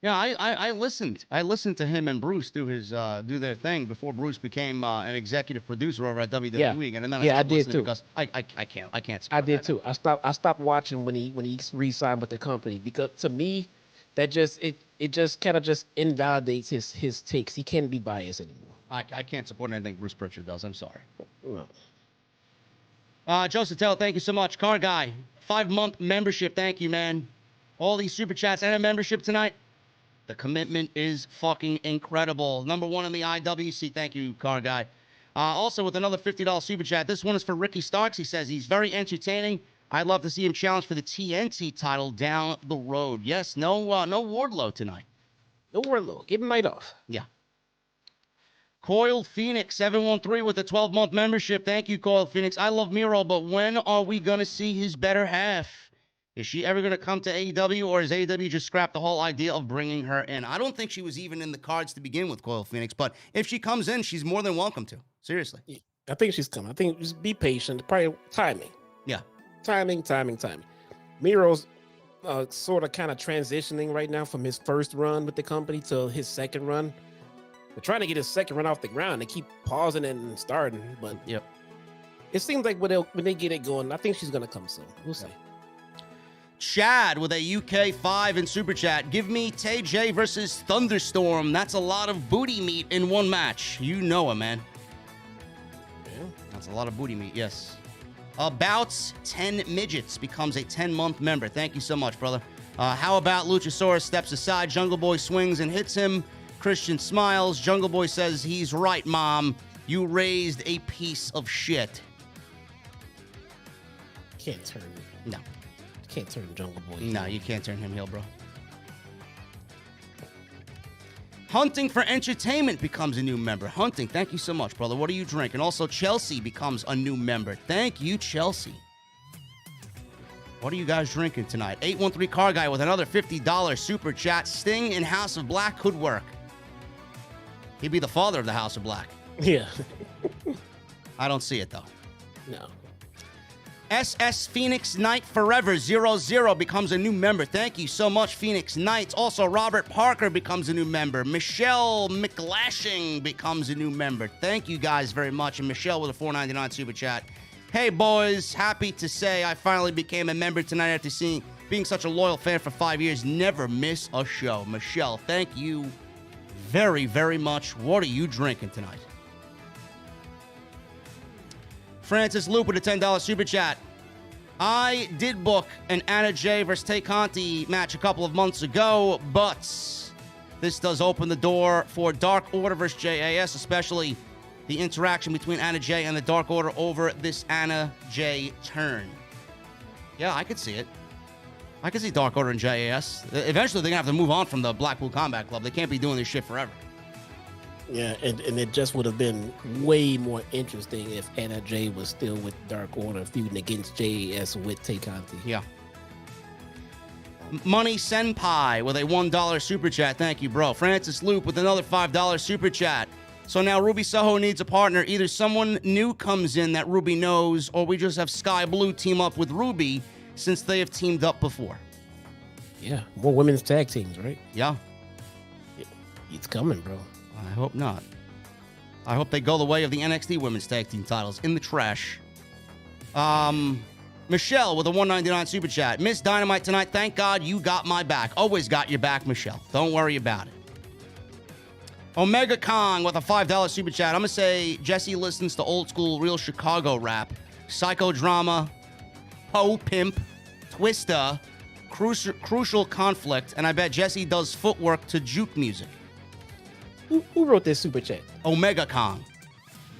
Yeah, I listened. I listened to him and Bruce do their thing before Bruce became an executive producer over at WWE. And then I did too. Because I can't. I did too. I stopped watching when he re-signed with the company because to me, that just kind of just invalidates his takes. He can't be biased anymore. I can't support anything Bruce Pritchard does. I'm sorry. No. Joseph Tell, thank you so much. Car Guy, 5-month membership. Thank you, man. All these super chats and a membership tonight. The commitment is fucking incredible. Number 1 in the IWC. Thank you, Car Guy. Also, with another $50 super chat. This one is for Ricky Starks. He says he's very entertaining. I'd love to see him challenge for the TNT title down the road. Yes, no Wardlow tonight. No Wardlow. Give him night off. Yeah. Coiled Phoenix 713 with a 12-month membership. Thank you, Coiled Phoenix. I love Miro, but when are we going to see his better half? Is she ever going to come to AEW, or has AEW just scrapped the whole idea of bringing her in? I don't think she was even in the cards to begin with, Coil Phoenix, but if she comes in, she's more than welcome to. Seriously. I think she's coming. I think just be patient. Probably timing. Yeah. Timing. Miro's sort of kind of transitioning right now from his first run with the company to his second run. They're trying to get his second run off the ground. They keep pausing and starting, but yep. It seems like when they get it going, I think she's going to come soon. We'll see. Chad with a UK 5 in Super Chat. Give me Tay J versus Thunderstorm. That's a lot of booty meat in one match. You know it, man. Yeah. That's a lot of booty meat, yes. About 10 Midgets becomes a 10-month member. Thank you so much, brother. How about Luchasaurus steps aside, Jungle Boy swings and hits him. Christian smiles. Jungle Boy says, he's right, Mom. You raised a piece of shit. Can't turn it. No. Can't turn Jungle Boy. No, you can't turn him heel, bro. Hunting for Entertainment becomes a new member. Hunting, thank you so much, brother. What are you drinking? Also, Chelsea becomes a new member. Thank you, Chelsea. What are you guys drinking tonight? 813 Car Guy with another $50 super chat. Sting in House of Black could work. He'd be the father of the House of Black. Yeah. I don't see it, though. No. SS Phoenix Knight Forever 00 becomes a new member. Thank you so much, Phoenix Knights. Also, Robert Parker becomes a new member. Michelle McLashing becomes a new member. Thank you guys very much. And Michelle with a $4.99 super chat. Hey, boys. Happy to say I finally became a member tonight after being such a loyal fan for 5 years. Never miss a show. Michelle, thank you very, very much. What are you drinking tonight? Francis Loop with a $10 super chat. I did book an Anna Jay versus Tay Conti match a couple of months ago, but this does open the door for Dark Order versus JAS, especially the interaction between Anna Jay and the Dark Order over this Anna Jay turn. Yeah, I could see it. I could see Dark Order and JAS. Eventually, they're going to have to move on from the Blackpool Combat Club. They can't be doing this shit forever. Yeah, and it just would have been way more interesting if Anna Jay was still with Dark Order feuding against JAS with Tay Conti. Yeah. Money Senpai with a $1 super chat. Thank you, bro. Francis Loop with another $5 super chat. So now Ruby Soho needs a partner. Either someone new comes in that Ruby knows, or we just have Sky Blue team up with Ruby since they have teamed up before. Yeah, more women's tag teams, right? Yeah. It's coming, bro. I hope not. I hope they go the way of the NXT women's tag team titles in the trash. Michelle with a $1.99 super chat. Miss Dynamite tonight. Thank God you got my back. Always got your back, Michelle. Don't worry about it. Omega Kong with a $5 super chat. I'm going to say Jesse listens to old school real Chicago rap, psychodrama, Po Pimp, Twista, Crucial Conflict, and I bet Jesse does footwork to juke music. Who wrote this super chat? Omega Kong.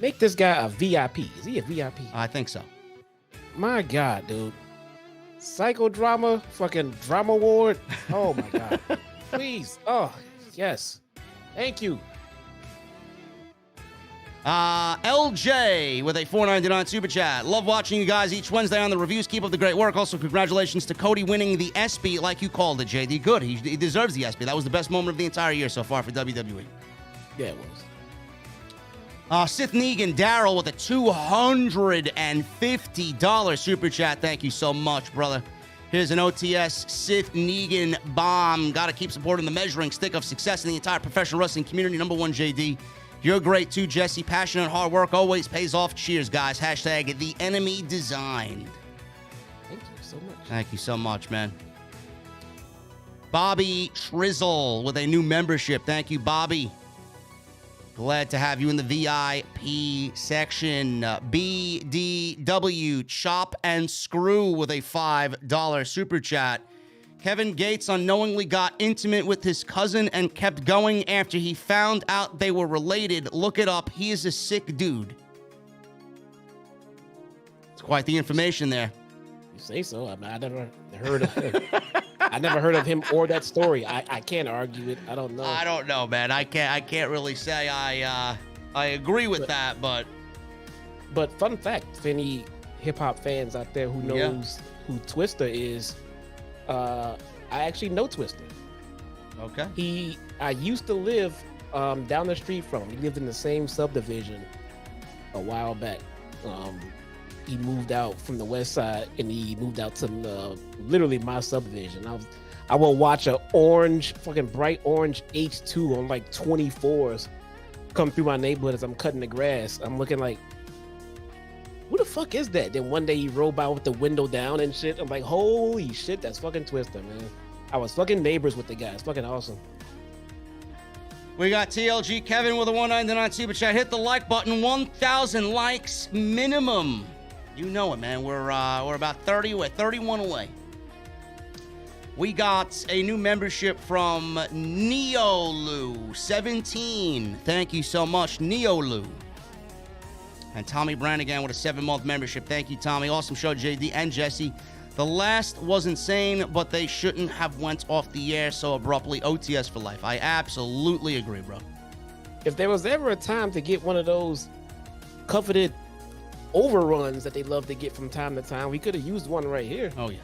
Make this guy a VIP. Is he a VIP? I think so. My God, dude. Psychodrama, fucking drama award. Oh my God. Please. Oh, yes. Thank you. LJ with a $4.99 super chat. Love watching you guys each Wednesday on the reviews. Keep up the great work. Also, congratulations to Cody winning the ESPY like you called it, JD. Good. He deserves the ESPY. That was the best moment of the entire year so far for WWE. Yeah, it was. Sith Negan Daryl with a $250 super chat. Thank you so much, brother. Here's an OTS Sith Negan bomb. Got to keep supporting the measuring stick of success in the entire professional wrestling community. Number one, JD. You're great too, Jesse. Passion and hard work always pays off. Cheers, guys. Hashtag the enemy designed. Thank you so much. Thank you so much, man. Bobby Shrizzle with a new membership. Thank you, Bobby. Glad to have you in the VIP section. BDW Chop and Screw with a $5 super chat. Kevin Gates unknowingly got intimate with his cousin and kept going after he found out they were related. Look it up. He is a sick dude. It's quite the information there. You say so. I never heard of him. I never heard of him or that story. I can't argue it. I don't know. I don't know, man. I can't really say I agree with that, but fun fact, for any hip hop fans out there who knows who Twista is, I actually know Twista. Okay. I used to live down the street from him. He lived in the same subdivision a while back. He moved out from the west side and he moved out to literally my subdivision. I will watch a fucking bright orange H2 on like 24s come through my neighborhood as I'm cutting the grass. I'm looking like, who the fuck is that? Then one day he rolled by with the window down and shit. I'm like, holy shit, that's fucking Twista, man. I was fucking neighbors with the guy. It's fucking awesome. We got TLG Kevin with a $1.99 super chat. Hit the like button. 1,000 likes minimum. You know it, man. We're about 30. We're 31 away. We got a new membership from Neolu17. Thank you so much, Neolu. And Tommy Brannigan with a 7-month membership. Thank you, Tommy. Awesome show, JD and Jesse. The last was insane, but they shouldn't have went off the air so abruptly. OTS for life. I absolutely agree, bro. If there was ever a time to get one of those coveted overruns that they love to get from time to time, we could have used one right here. Oh, yeah.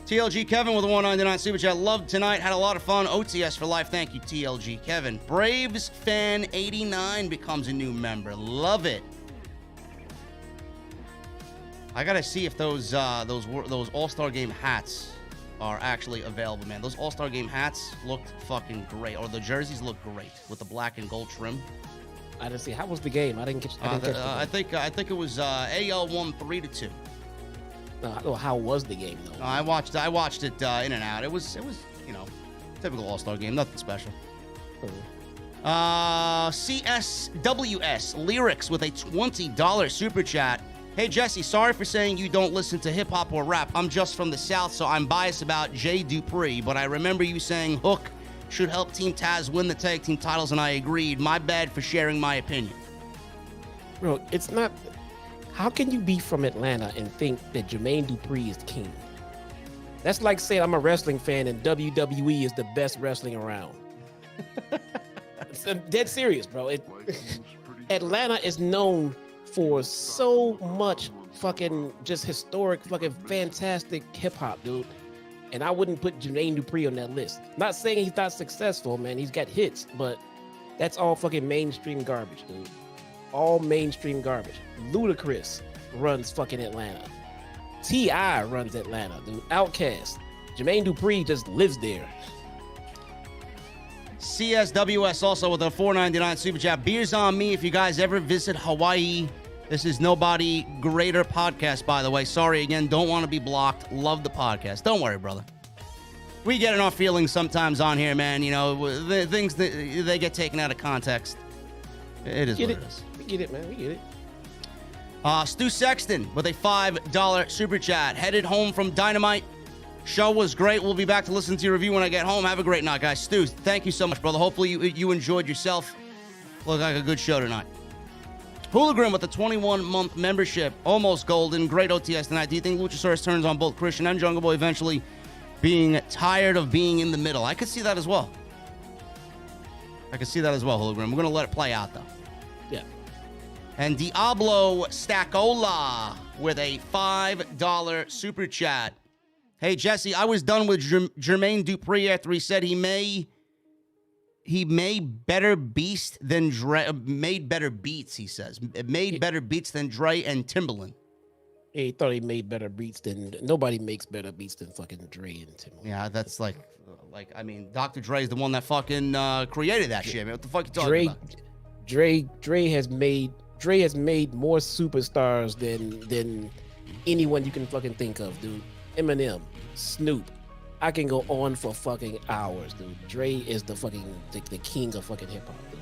TLG Kevin with a $1.99 super chat. Loved tonight. Had a lot of fun. OTS for life. Thank you, TLG Kevin. Braves fan 89 becomes a new member. Love it. I gotta see if those All-Star Game hats are actually available, man. Those All-Star Game hats looked fucking great, or the jerseys look great with the black and gold trim. I didn't see. How was the game? I didn't catch I think it was AL won 3-2. No, how was the game though? I watched it in and out. It was typical All-Star game, nothing special. CSWS Lyrics with a $20 super chat. Hey Jesse, sorry for saying you don't listen to hip hop or rap. I'm just from the South, so I'm biased about Jay Dupree, but I remember you saying Hook should help Team Taz win the tag team titles, and I agreed. My bad for sharing my opinion. Bro, it's not. How can you be from Atlanta and think that Jermaine Dupri is king? That's like saying I'm a wrestling fan and WWE is the best wrestling around. It's dead serious, bro. Atlanta is known for so much fucking just historic, fucking fantastic hip hop, dude. And I wouldn't put Jermaine Dupri on that list. Not saying he's not successful, man. He's got hits, but that's all fucking mainstream garbage, dude. All mainstream garbage. Ludacris runs fucking Atlanta. T.I. runs Atlanta, dude. Outkast. Jermaine Dupri just lives there. CSWS also with a $4.99 super chat. Beers on me if you guys ever visit Hawaii. This is Nobody Greater podcast, by the way. Sorry again, don't want to be blocked. Love the podcast. Don't worry, brother. We get in our feelings sometimes on here, man. You know, the things that they get taken out of context. It is what it is. We get it, man. We get it. Stu Sexton with a $5 super chat. Headed home from Dynamite. Show was great. We'll be back to listen to your review when I get home. Have a great night, guys. Stu, thank you so much, brother. Hopefully you enjoyed yourself. Looked like a good show tonight. Hooligan with a 21-month membership. Almost golden. Great OTS tonight. Do you think Luchasaurus turns on both Christian and Jungle Boy eventually being tired of being in the middle? I could see that as well. Hooligan. We're going to let it play out, though. Yeah. And Diablo Stackola with a $5 super chat. Hey, Jesse, I was done with Jermaine Dupri after he said he made better beats than Dre. Made better beats, he says. Made better beats than Dre and Timbaland. Yeah, he thought he made better beats than... Nobody makes better beats than fucking Dre and Timbaland. Yeah, that's like, I mean, Dr. Dre is the one that fucking created that shit, man. What the fuck you talking about? Dre has made more superstars than anyone you can fucking think of, dude. Eminem, Snoop. I can go on for fucking hours, dude. Dre is the fucking the king of fucking hip hop, dude.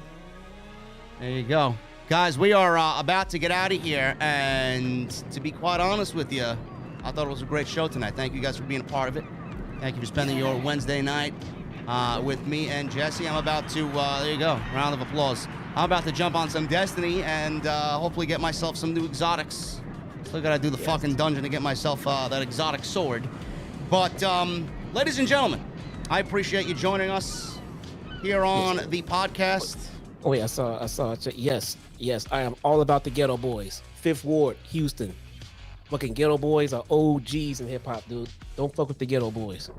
There you go. Guys, we are about to get out of here, and to be quite honest with you, I thought it was a great show tonight. Thank you guys for being a part of it. Thank you for spending your Wednesday night with me and Jesse. I'm about to, there you go, round of applause. I'm about to jump on some Destiny and hopefully get myself some new exotics. Still gotta do the fucking dungeon to get myself that exotic sword. But, ladies and gentlemen, I appreciate you joining us here on the podcast. Oh, yeah, I saw it. Yes, I am all about the Ghetto Boys. 5th Ward, Houston. Fucking Ghetto Boys are OGs in hip-hop, dude. Don't fuck with the Ghetto Boys.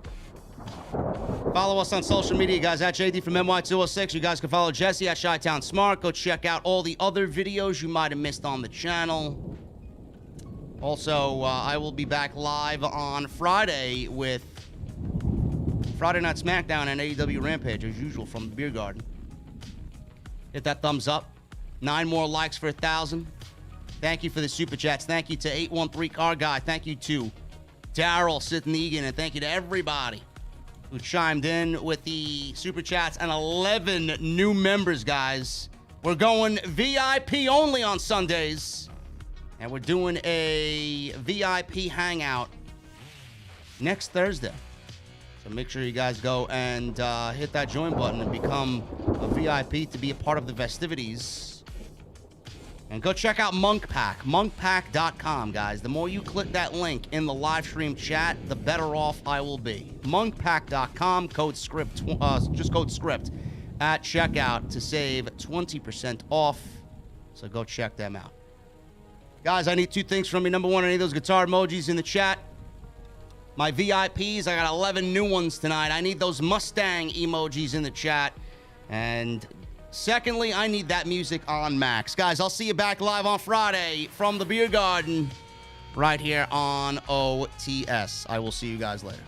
Follow us on social media, guys, at JDfromNY206. You guys can follow Jesse at Chi-Town Smart. Go check out all the other videos you might have missed on the channel. Also, I will be back live on Friday with Friday Night SmackDown and AEW Rampage, as usual, from the Beer Garden. Hit that thumbs up. 9 more likes for 1,000. Thank you for the super chats. Thank you to 813 Car Guy. Thank you to Daryl Sitnegan. And thank you to everybody who chimed in with the super chats and 11 new members, guys. We're going VIP only on Sundays. And we're doing a VIP hangout next Thursday. So make sure you guys go and hit that join button and become a VIP to be a part of the festivities. And go check out Monk Pack, monkpack.com, guys. The more you click that link in the live stream chat, the better off I will be. Monkpack.com, code script, just code script at checkout to save 20% off. So go check them out. Guys, I need 2 things from you. Number 1, I need those guitar emojis in the chat. My VIPs, I got 11 new ones tonight. I need those Mustang emojis in the chat. And secondly, I need that music on max. Guys, I'll see you back live on Friday from the Beer Garden right here on OTS. I will see you guys later.